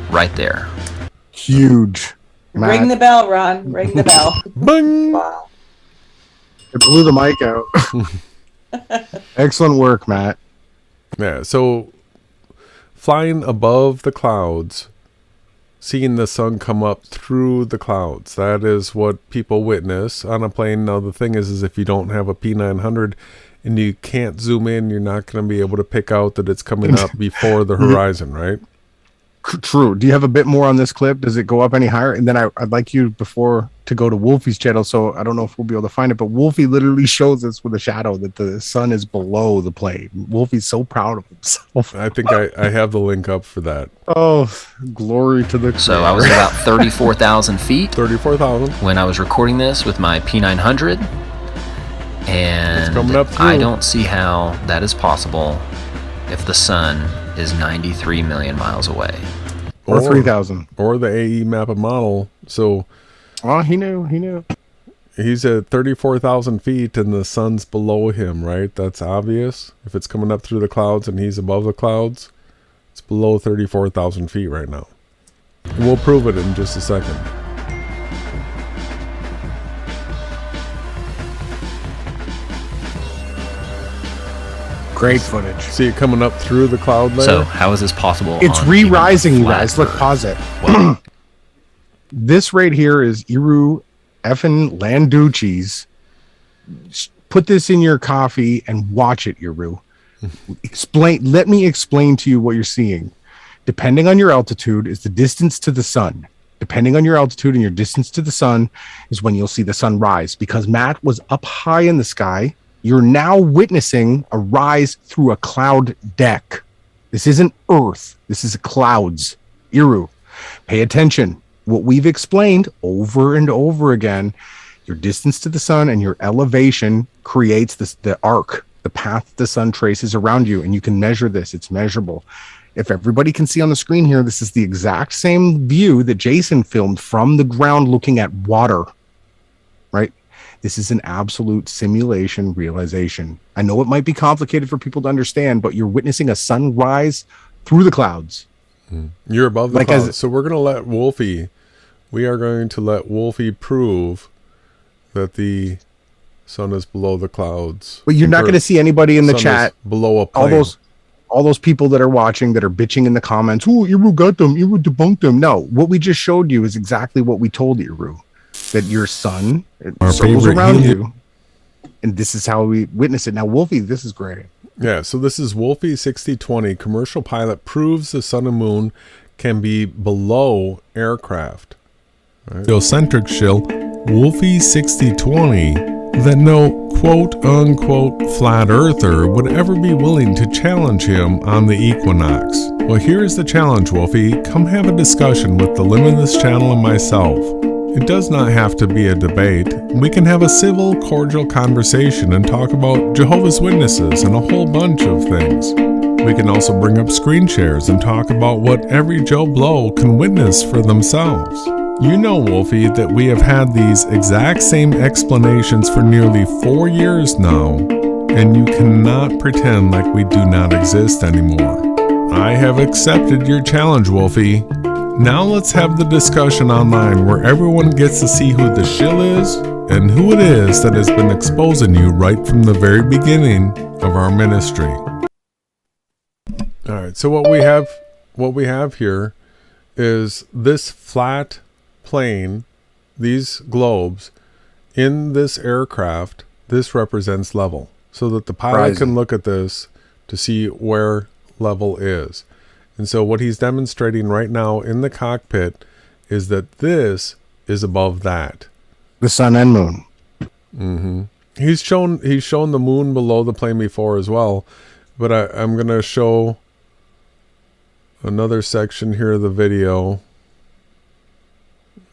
right there. Huge. Matt. Ring the bell, Ron. Ring the bell. Bing! Wow. It blew the mic out. Excellent work, Matt. Yeah, so flying above the clouds, seeing the sun come up through the clouds, that is what people witness on a plane. Now, the thing is if you don't have a P900 and you can't zoom in, you're not going to be able to pick out that it's coming up before the horizon, right? True. Do you have a bit more on this clip? Does it go up any higher? And then I'd like you before to go to Wolfie's channel. So I don't know if we'll be able to find it, but Wolfie literally shows us with a shadow that the sun is below the plane. Wolfie's so proud of himself. I think I have the link up for that. Oh, glory to the creator. So I was at about 34,000 feet. 34,000. When I was recording this with my P900. And I don't see how that is possible if the sun is 93 million miles away. Or 3,000. Or the AE map and model. So... Oh, he knew. He's at 34,000 feet and the sun's below him, right? That's obvious. If it's coming up through the clouds and he's above the clouds, it's below 34,000 feet right now. We'll prove it in just a second. Great footage. See it coming up through the cloud layer? So how is this possible? It's re-rising, you guys. Look, pause it. Well, This right here is Iru effing Landucci's. Put this in your coffee and watch it, Iru. Let me explain to you what you're seeing. Depending on your altitude is the distance to the sun. Depending on your altitude and your distance to the sun is when you'll see the sun rise. Because Matt was up high in the sky, you're now witnessing a rise through a cloud deck. This isn't Earth. This is clouds. Iru, pay attention. What we've explained over and over again, your distance to the sun and your elevation creates the arc, the path the sun traces around you. And you can measure this. It's measurable. If everybody can see on the screen here, this is the exact same view that Jason filmed from the ground looking at water, right? This is an absolute simulation realization. I know it might be complicated for people to understand, but you're witnessing a sunrise through the clouds. You're above the clouds. So we're going to let Wolfie, we are going to let Wolfie prove that the sun is below the clouds. But you're not going to see anybody in the chat below a plane. All those people that are watching that are bitching in the comments, oh, Iru got them, Iru debunked them. No, what we just showed you is exactly what we told Iru, that your sun circles around you, and this is how we witness it. Now, Wolfie, this is great. Yeah, so this is Wolfie 6020. Commercial pilot proves the sun and moon can be below aircraft. Right? Heliocentric shill, Wolfie 6020, that no quote-unquote flat earther would ever be willing to challenge him on the equinox. Well, here's the challenge, Wolfie. Come have a discussion with the Limitless Channel and myself. It does not have to be a debate. We can have a civil, cordial conversation and talk about Jehovah's Witnesses and a whole bunch of things. We can also bring up screen shares and talk about what every Joe Blow can witness for themselves. You know, Wolfie, that we have had these exact same explanations for nearly 4 years now, and you cannot pretend like we do not exist anymore. I have accepted your challenge, Wolfie. Now let's have the discussion online where everyone gets to see who the shill is and who it is that has been exposing you right from the very beginning of our ministry. All right, so what we have here is this flat plane, these globes in this aircraft. This represents level, so that the pilot can look at this to see where level is. And so what he's demonstrating right now in the cockpit is that this is above that. The sun and moon. Mm-hmm. He's shown the moon below the plane before as well, but I'm going to show another section here of the video.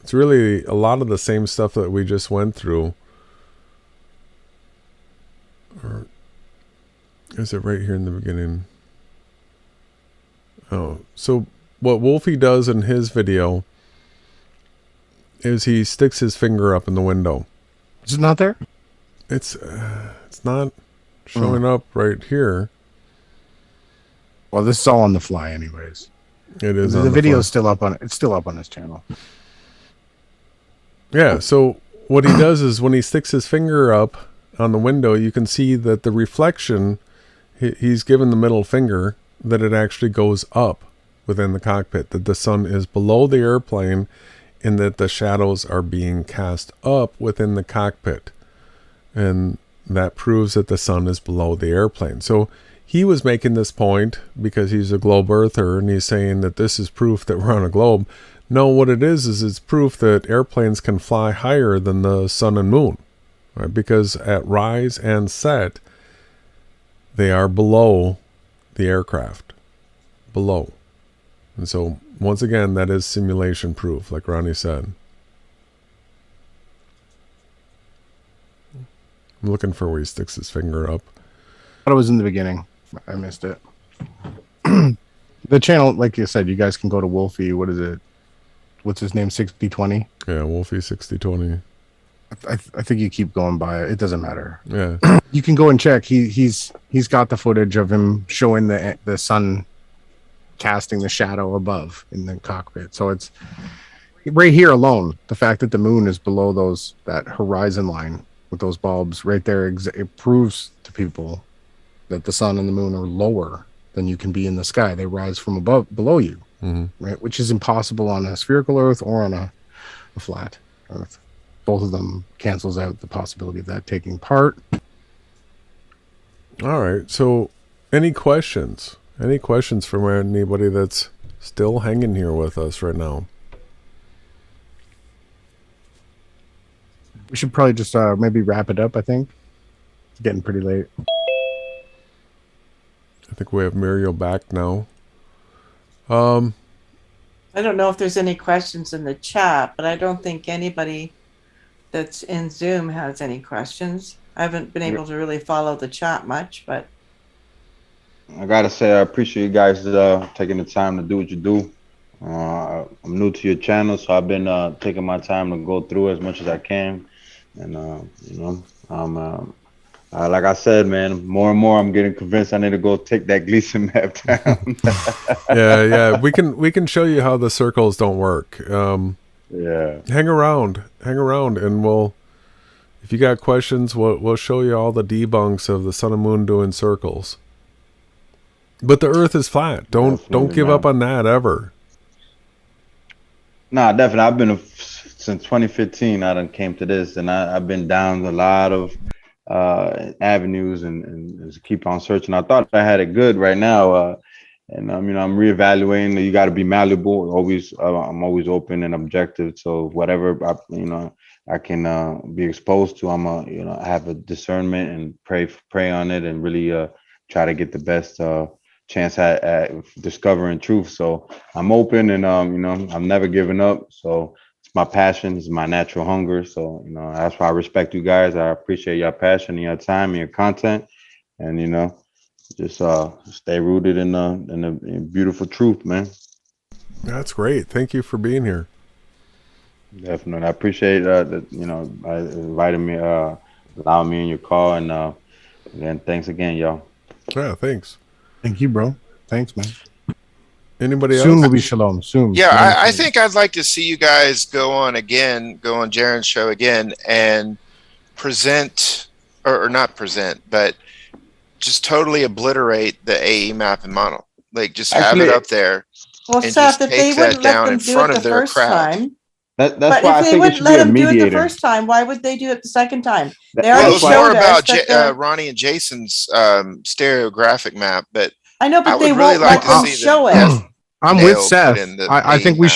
It's really a lot of the same stuff that we just went through. Or is it right here in the beginning? Oh, so what Wolfie does in his video is he sticks his finger up in the window. Is it not there? It's not showing up right here. Well, this is all on the fly anyways. It is. The video's still up on it's still up on his channel. Yeah, so what he does is when he sticks his finger up on the window, you can see that the reflection, he's given the middle finger, that it actually goes up within the cockpit, that the sun is below the airplane and that the shadows are being cast up within the cockpit. And that proves that the sun is below the airplane. So he was making this point because he's a globe earther and he's saying that this is proof that we're on a globe. No, what it is it's proof that airplanes can fly higher than the sun and moon, right? Because at rise and set, they are below the aircraft, below. And so, once again, that is simulation proof, like Ronnie said. I'm looking for where he sticks his finger up. I thought it was in the beginning. I missed it. The channel, like you said, you guys can go to Wolfie. What is it? What's his name? 6020? Yeah, Wolfie 6020. I think you keep going by it. It doesn't matter. Yeah. You can go and check. He's got the footage of him showing the sun casting the shadow above in the cockpit. So it's right here alone. The fact that the moon is below that horizon line with those bulbs right there, it proves to people that the sun and the moon are lower than you can be in the sky. They rise from below you, right? Which is impossible on a spherical Earth or on a a flat Earth. Both of them cancels out the possibility of that taking part. All right. So, any questions? Any questions from anybody that's still hanging here with us right now? We should probably just maybe wrap it up, I think. It's getting pretty late. I think we have Muriel back now. I don't know if there's any questions in the chat, but I don't think anybody that's in Zoom has any questions. I haven't been able to really follow the chat much, but I gotta say I appreciate you guys taking the time to do what you do. I'm new to your channel, so I've been taking my time to go through as much as I can, and you know, I'm like I said, man, more and more I'm getting convinced I need to go take that Gleason map down. Yeah. We can show you how the circles don't work. Yeah. Hang around, and we'll. If you got questions, we'll show you all the debunks of the sun and moon doing circles. But the Earth is flat. Don't give up on that ever. Nah, definitely. I've been since 2015. I done came to this, and I've been down a lot of avenues and just keep on searching. I thought I had it good right now, and you know, I'm reevaluating. You got to be malleable. Always, I'm always open and objective. So whatever I can be exposed to, you know, have a discernment and pray on it, and really try to get the best chance at discovering truth. So I'm open, and you know, I'm never giving up. So it's my passion, it's my natural hunger. So, you know, that's why I respect you guys. I appreciate your passion and your time and your content, and you know, just stay rooted in the beautiful truth, man. That's great. Thank you for being here. Definitely. I appreciate that, you know, inviting me, allowing me in your call, and again, thanks again, y'all. Yeah, thanks. Thank you, bro. Thanks, man. Anybody else? Soon will be shalom. Soon. Yeah, I think I'd like to see you guys go on Jaren's show again and present, or not present, but just totally obliterate the AE map and model. Like, just have it up there. well, and Seth, just if they take wouldn't that let down them in do front it of the their first crowd. time, That's but why I if they think it wouldn't should let be a them do it the mediator. first time, why would they do it the second time? They Well, already It was showed more us about that they're- Ronnie and Jason's stereographic map, but I know, but I they would really won't like let them to see show them. it. I'm Nail with put Seth. in the I think AE we map.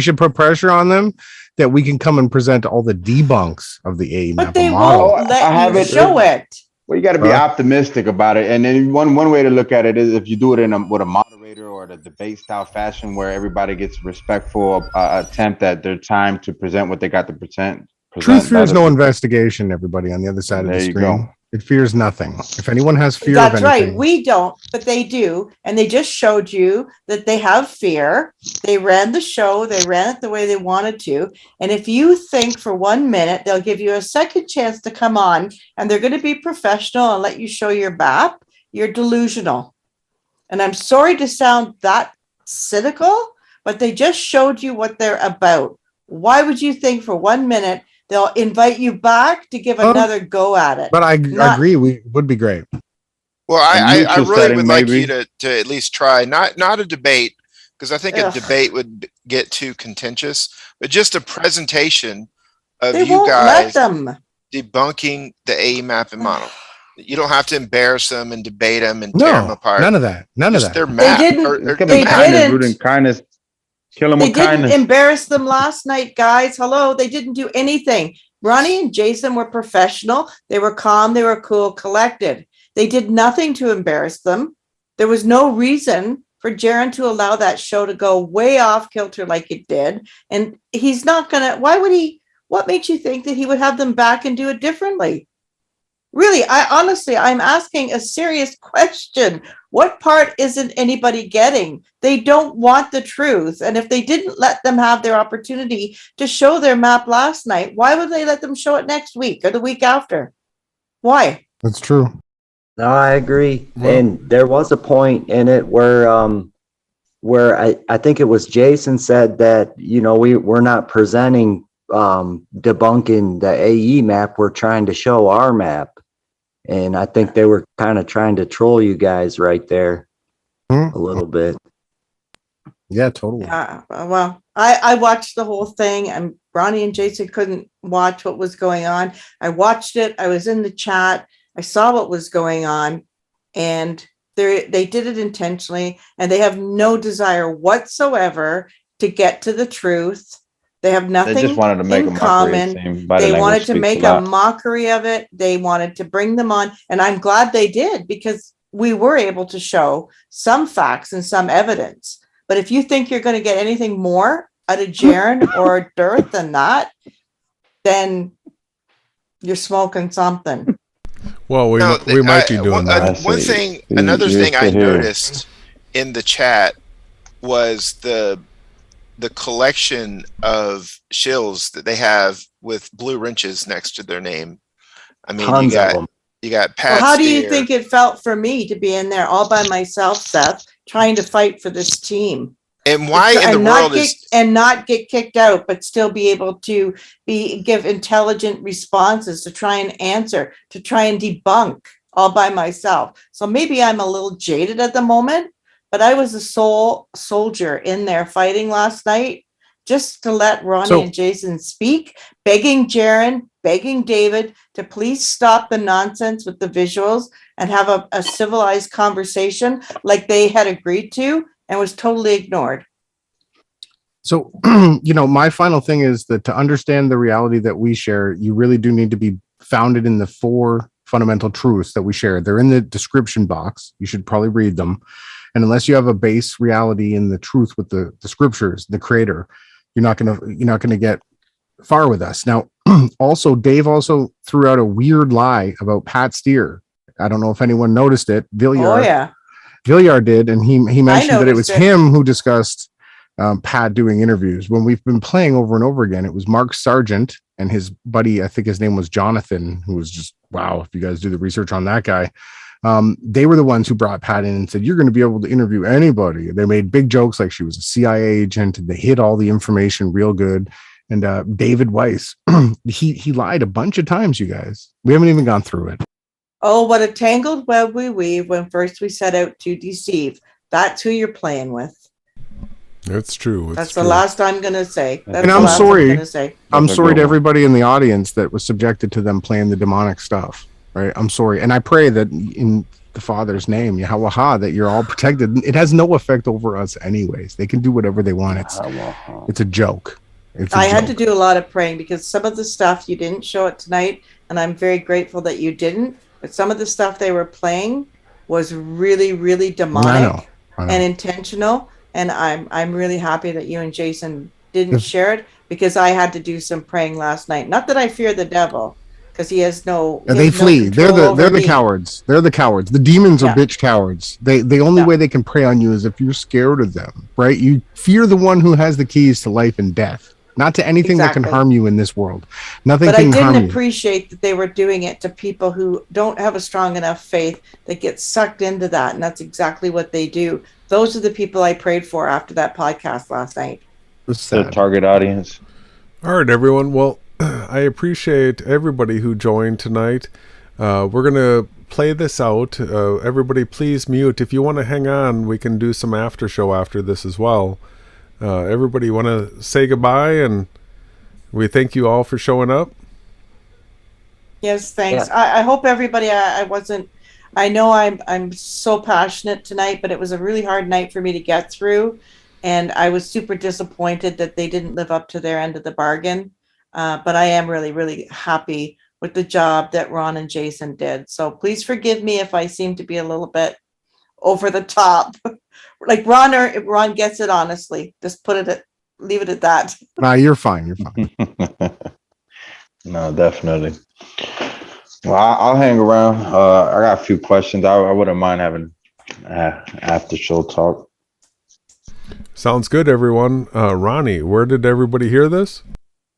should put pressure on them that we can come and present all the debunks of the AE map But they model. won't let I have you it. show it. Well, you got to be optimistic about it, and then one way to look at it is if you do it with a moderator or the debate style fashion, where everybody gets respectful attempt at their time to present what they got to present. Truth fears no investigation, everybody on the other side of the There you screen. go. It fears nothing. If anyone has fear That's of right. anything, We don't, but they do. And they just showed you that they have fear. They ran the show. They ran it the way they wanted to. And if you think for 1 minute, they'll give you a second chance to come on and they're going to be professional and let you show your map, you're delusional. And I'm sorry to sound that cynical, but they just showed you what they're about. Why would you think for 1 minute they'll invite you back to give another go at it? but I agree, we would be great. Well, I neutral really setting, would like maybe. you to at least try, not a debate, because I think Ugh. a debate would get too contentious, but just a presentation of They you won't let guys them. debunking the AE map and model. You don't have to embarrass them and debate them and tear them No, apart. none of that. None of Just that. their map. didn't- or Let's give They them kindness, didn't. root and kindness. Kill them They with didn't kindness. embarrass them last night, guys. Hello, they didn't do anything. Ronnie and Jason were professional. They were calm. They were cool, collected. They did nothing to embarrass them. There was no reason for Jaren to allow that show to go way off kilter like it did. And he's not going to, why would he, what makes you think that he would have them back and do it differently? Really, I'm asking a serious question. What part isn't anybody getting? They don't want the truth. And if they didn't let them have their opportunity to show their map last night, why would they let them show it next week or the week after? Why? That's true. No, I agree. Well- And there was a point in it where I think it was Jason said that, you know, we're not presenting debunking the AE map, we're trying to show our map. And I think they were kind of trying to troll you guys right there a little bit. Yeah, totally. Well, I watched the whole thing and Ronnie and Jason couldn't watch what was going on. I watched it. I was in the chat. I saw what was going on, and they did it intentionally, and they have no desire whatsoever to get to the truth. They have nothing They just wanted to make in a mockery, common. it seemed. Body They language wanted to speaks make a a lot. mockery of it. They wanted to bring them on, and I'm glad they did, because we were able to show some facts and some evidence. But if you think you're going to get anything more out of Jaron or Dirth than that, then you're smoking something. Well, we might be doing that. One thing, another thing I noticed in the chat was the collection of shills that they have with blue wrenches next to their name. I mean, Tons of them. You got Pat. Well, how do you think it felt for me to be in there all by myself, Seth, trying to fight for this team? And why in the world and not get kicked out, but still be able to give intelligent responses, to try and answer, to try and debunk all by myself. So maybe I'm a little jaded at the moment, but I was a sole soldier in there fighting last night, just to let Ronnie and Jason speak, begging Jaron, begging David to please stop the nonsense with the visuals and have a civilized conversation like they had agreed to, and was totally ignored. So, my final thing is that to understand the reality that we share, you really do need to be founded in the 4 fundamental truths that we share. They're in the description box. You should probably read them. And unless you have a base reality in the truth with the scriptures, the creator, you're not gonna get far with us. Now, also, Dave also threw out a weird lie about Pat Steer. I don't know if anyone noticed it. Villiard. Oh yeah. Villiard did, and he mentioned that it was him who discussed Pat doing interviews. When we've been playing over and over again, it was Mark Sargent and his buddy, I think his name was Jonathan, who was just, wow, if you guys do the research on that guy. They were the ones who brought Pat in and said, you're going to be able to interview anybody. They made big jokes like she was a CIA agent, and they hid all the information real good. And David Weiss, he lied a bunch of times, you guys. We haven't even gone through it. Oh, what a tangled web we weave when first we set out to deceive. That's who you're playing with. It's true. That's the last I'm going to say. And I'm sorry. I'm sorry to everybody in the audience that was subjected to them playing the demonic stuff. Right? I'm sorry. And I pray that in the Father's name, Yahawahashai, that you're all protected. It has no effect over us anyways. They can do whatever they want. It's a joke. I had to do a lot of praying because some of the stuff you didn't show it tonight, and I'm very grateful that you didn't. But some of the stuff they were playing was really, really demonic and intentional. And I'm really happy that you and Jason didn't share it, because I had to do some praying last night. Not that I fear the devil, because he has no. They flee. They're the cowards. They're the cowards. The demons are bitch cowards. The only way they can prey on you is if you're scared of them, right? You fear the one who has the keys to life and death, not to anything that can harm you in this world. Nothing can harm you. But I didn't appreciate that they were doing it to people who don't have a strong enough faith that get sucked into that, and that's exactly what they do. Those are the people I prayed for after that podcast last night. The target audience. All right, everyone. Well, I appreciate everybody who joined tonight. We're going to play this out. Everybody, please mute. If you want to hang on, we can do some after show after this as well. Everybody want to say goodbye, and we thank you all for showing up. Yes, thanks. Yeah. I hope everybody, I know I'm so passionate tonight, but it was a really hard night for me to get through. And I was super disappointed that they didn't live up to their end of the bargain. But I am really, really happy with the job that Ron and Jason did. So please forgive me if I seem to be a little bit over the top. Like Ron gets it, honestly. Just leave it at that. Nah, you're fine. You're fine. No, definitely. Well, I'll hang around. I got a few questions. I wouldn't mind having after show talk. Sounds good, everyone. Ronnie, where did everybody hear this?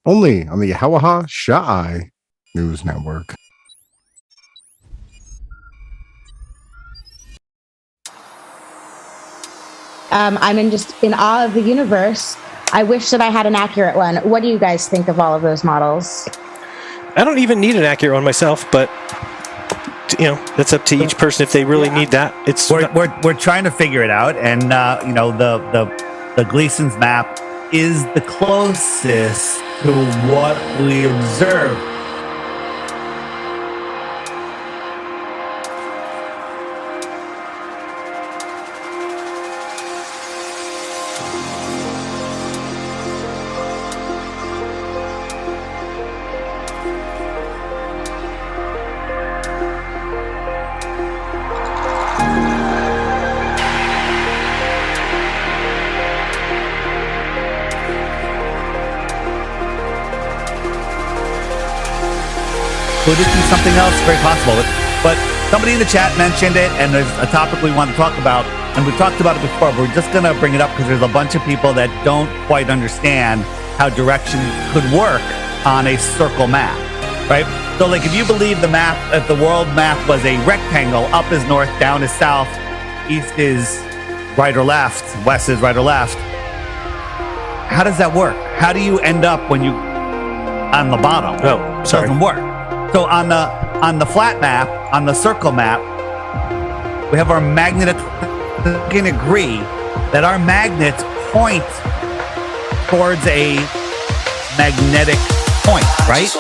Only on the Yahawahashai News Network. I'm in awe of the universe. I wish that I had an accurate one. What do you guys think of all of those models? I don't even need an accurate one myself, but that's up to each person if they really need that. It's we're trying to figure it out, and the Gleason's map is the closest to what we observe. Could it be something else? Very possible. But somebody in the chat mentioned it, and there's a topic we want to talk about, and we've talked about it before, but we're just going to bring it up because there's a bunch of people that don't quite understand how direction could work on a circle map, right? So like if you believe the map, if the world map was a rectangle, up is north, down is south, east is right or left, west is right or left, how does that work? How do you end up when you on the bottom? Oh, sorry. It doesn't work. So on the flat map, on the circle map, we have our magnet. We can agree that our magnets point towards a magnetic point, right?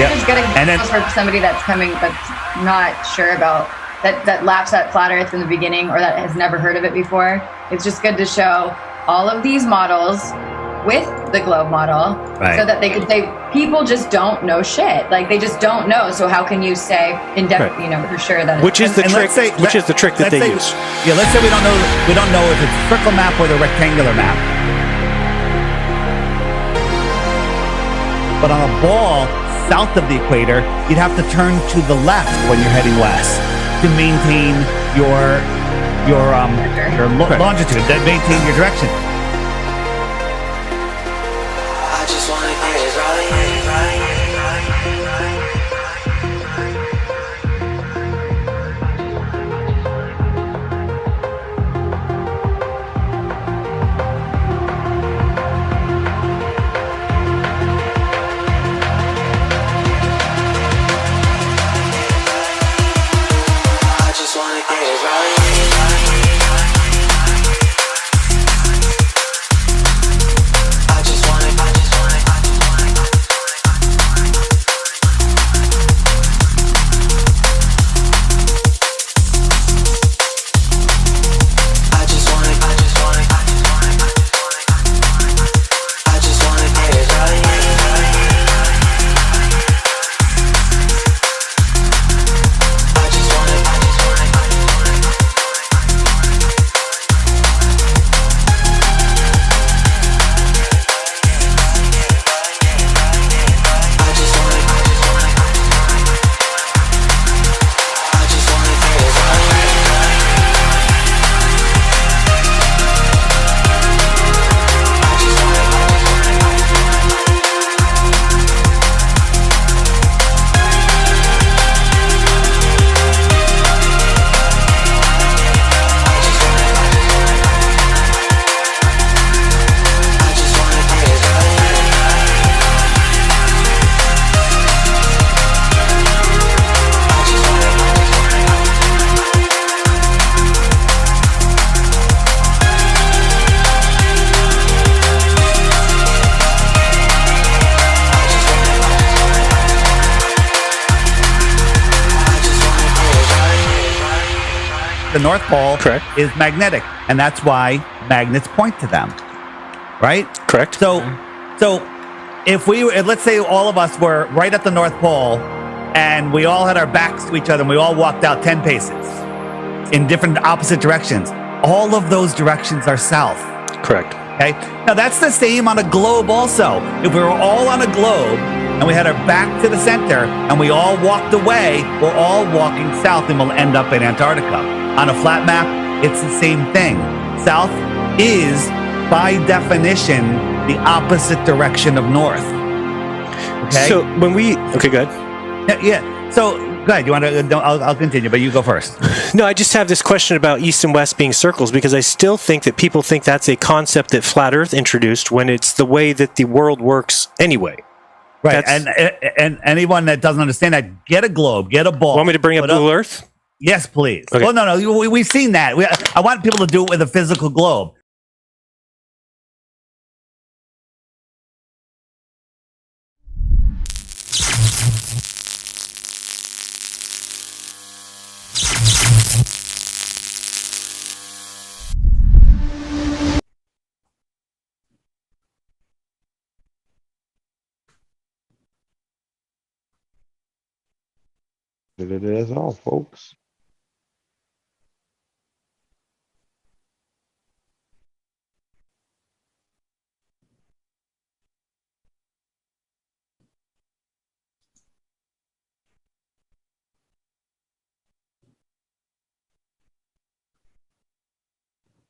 Just getting for somebody that's coming that's not sure about that laughs at flat Earth in the beginning or that has never heard of it before. It's just good to show all of these models with the globe model, right, so that they could say people just don't know shit. Like they just don't know. So how can you say in depth, right, you know, for sure that which is the trick? Which is the trick that they use? Yeah, let's say we don't know if it's circle map or the rectangular map. But on a ball south of the equator, you'd have to turn to the left when you're heading west to maintain your longitude, that maintain your direction. I just wanna get it right. the North Pole Correct. is magnetic, and that's why magnets point to them. Right? Correct. So if let's say all of us were right at the North Pole and we all had our backs to each other and we all walked out 10 paces in different opposite directions, all of those directions are south. Correct. Okay. Now that's the same on a globe also. If we were all on a globe and we had our back to the center and we all walked away, we're all walking south and we'll end up in Antarctica. On a flat map, it's the same thing. South is, by definition, the opposite direction of north. Okay. So when okay, go ahead. Yeah. So go ahead. You want to? I'll continue, but you go first. No, I just have this question about east and west being circles because I still think that people think that's a concept that Flat Earth introduced when it's the way that the world works anyway. Right. And anyone that doesn't understand that, get a globe, get a ball. Want me to bring up Google Earth? Yes, please. Okay. Well, no. We've seen that. I want people to do it with a physical globe. That's all, folks.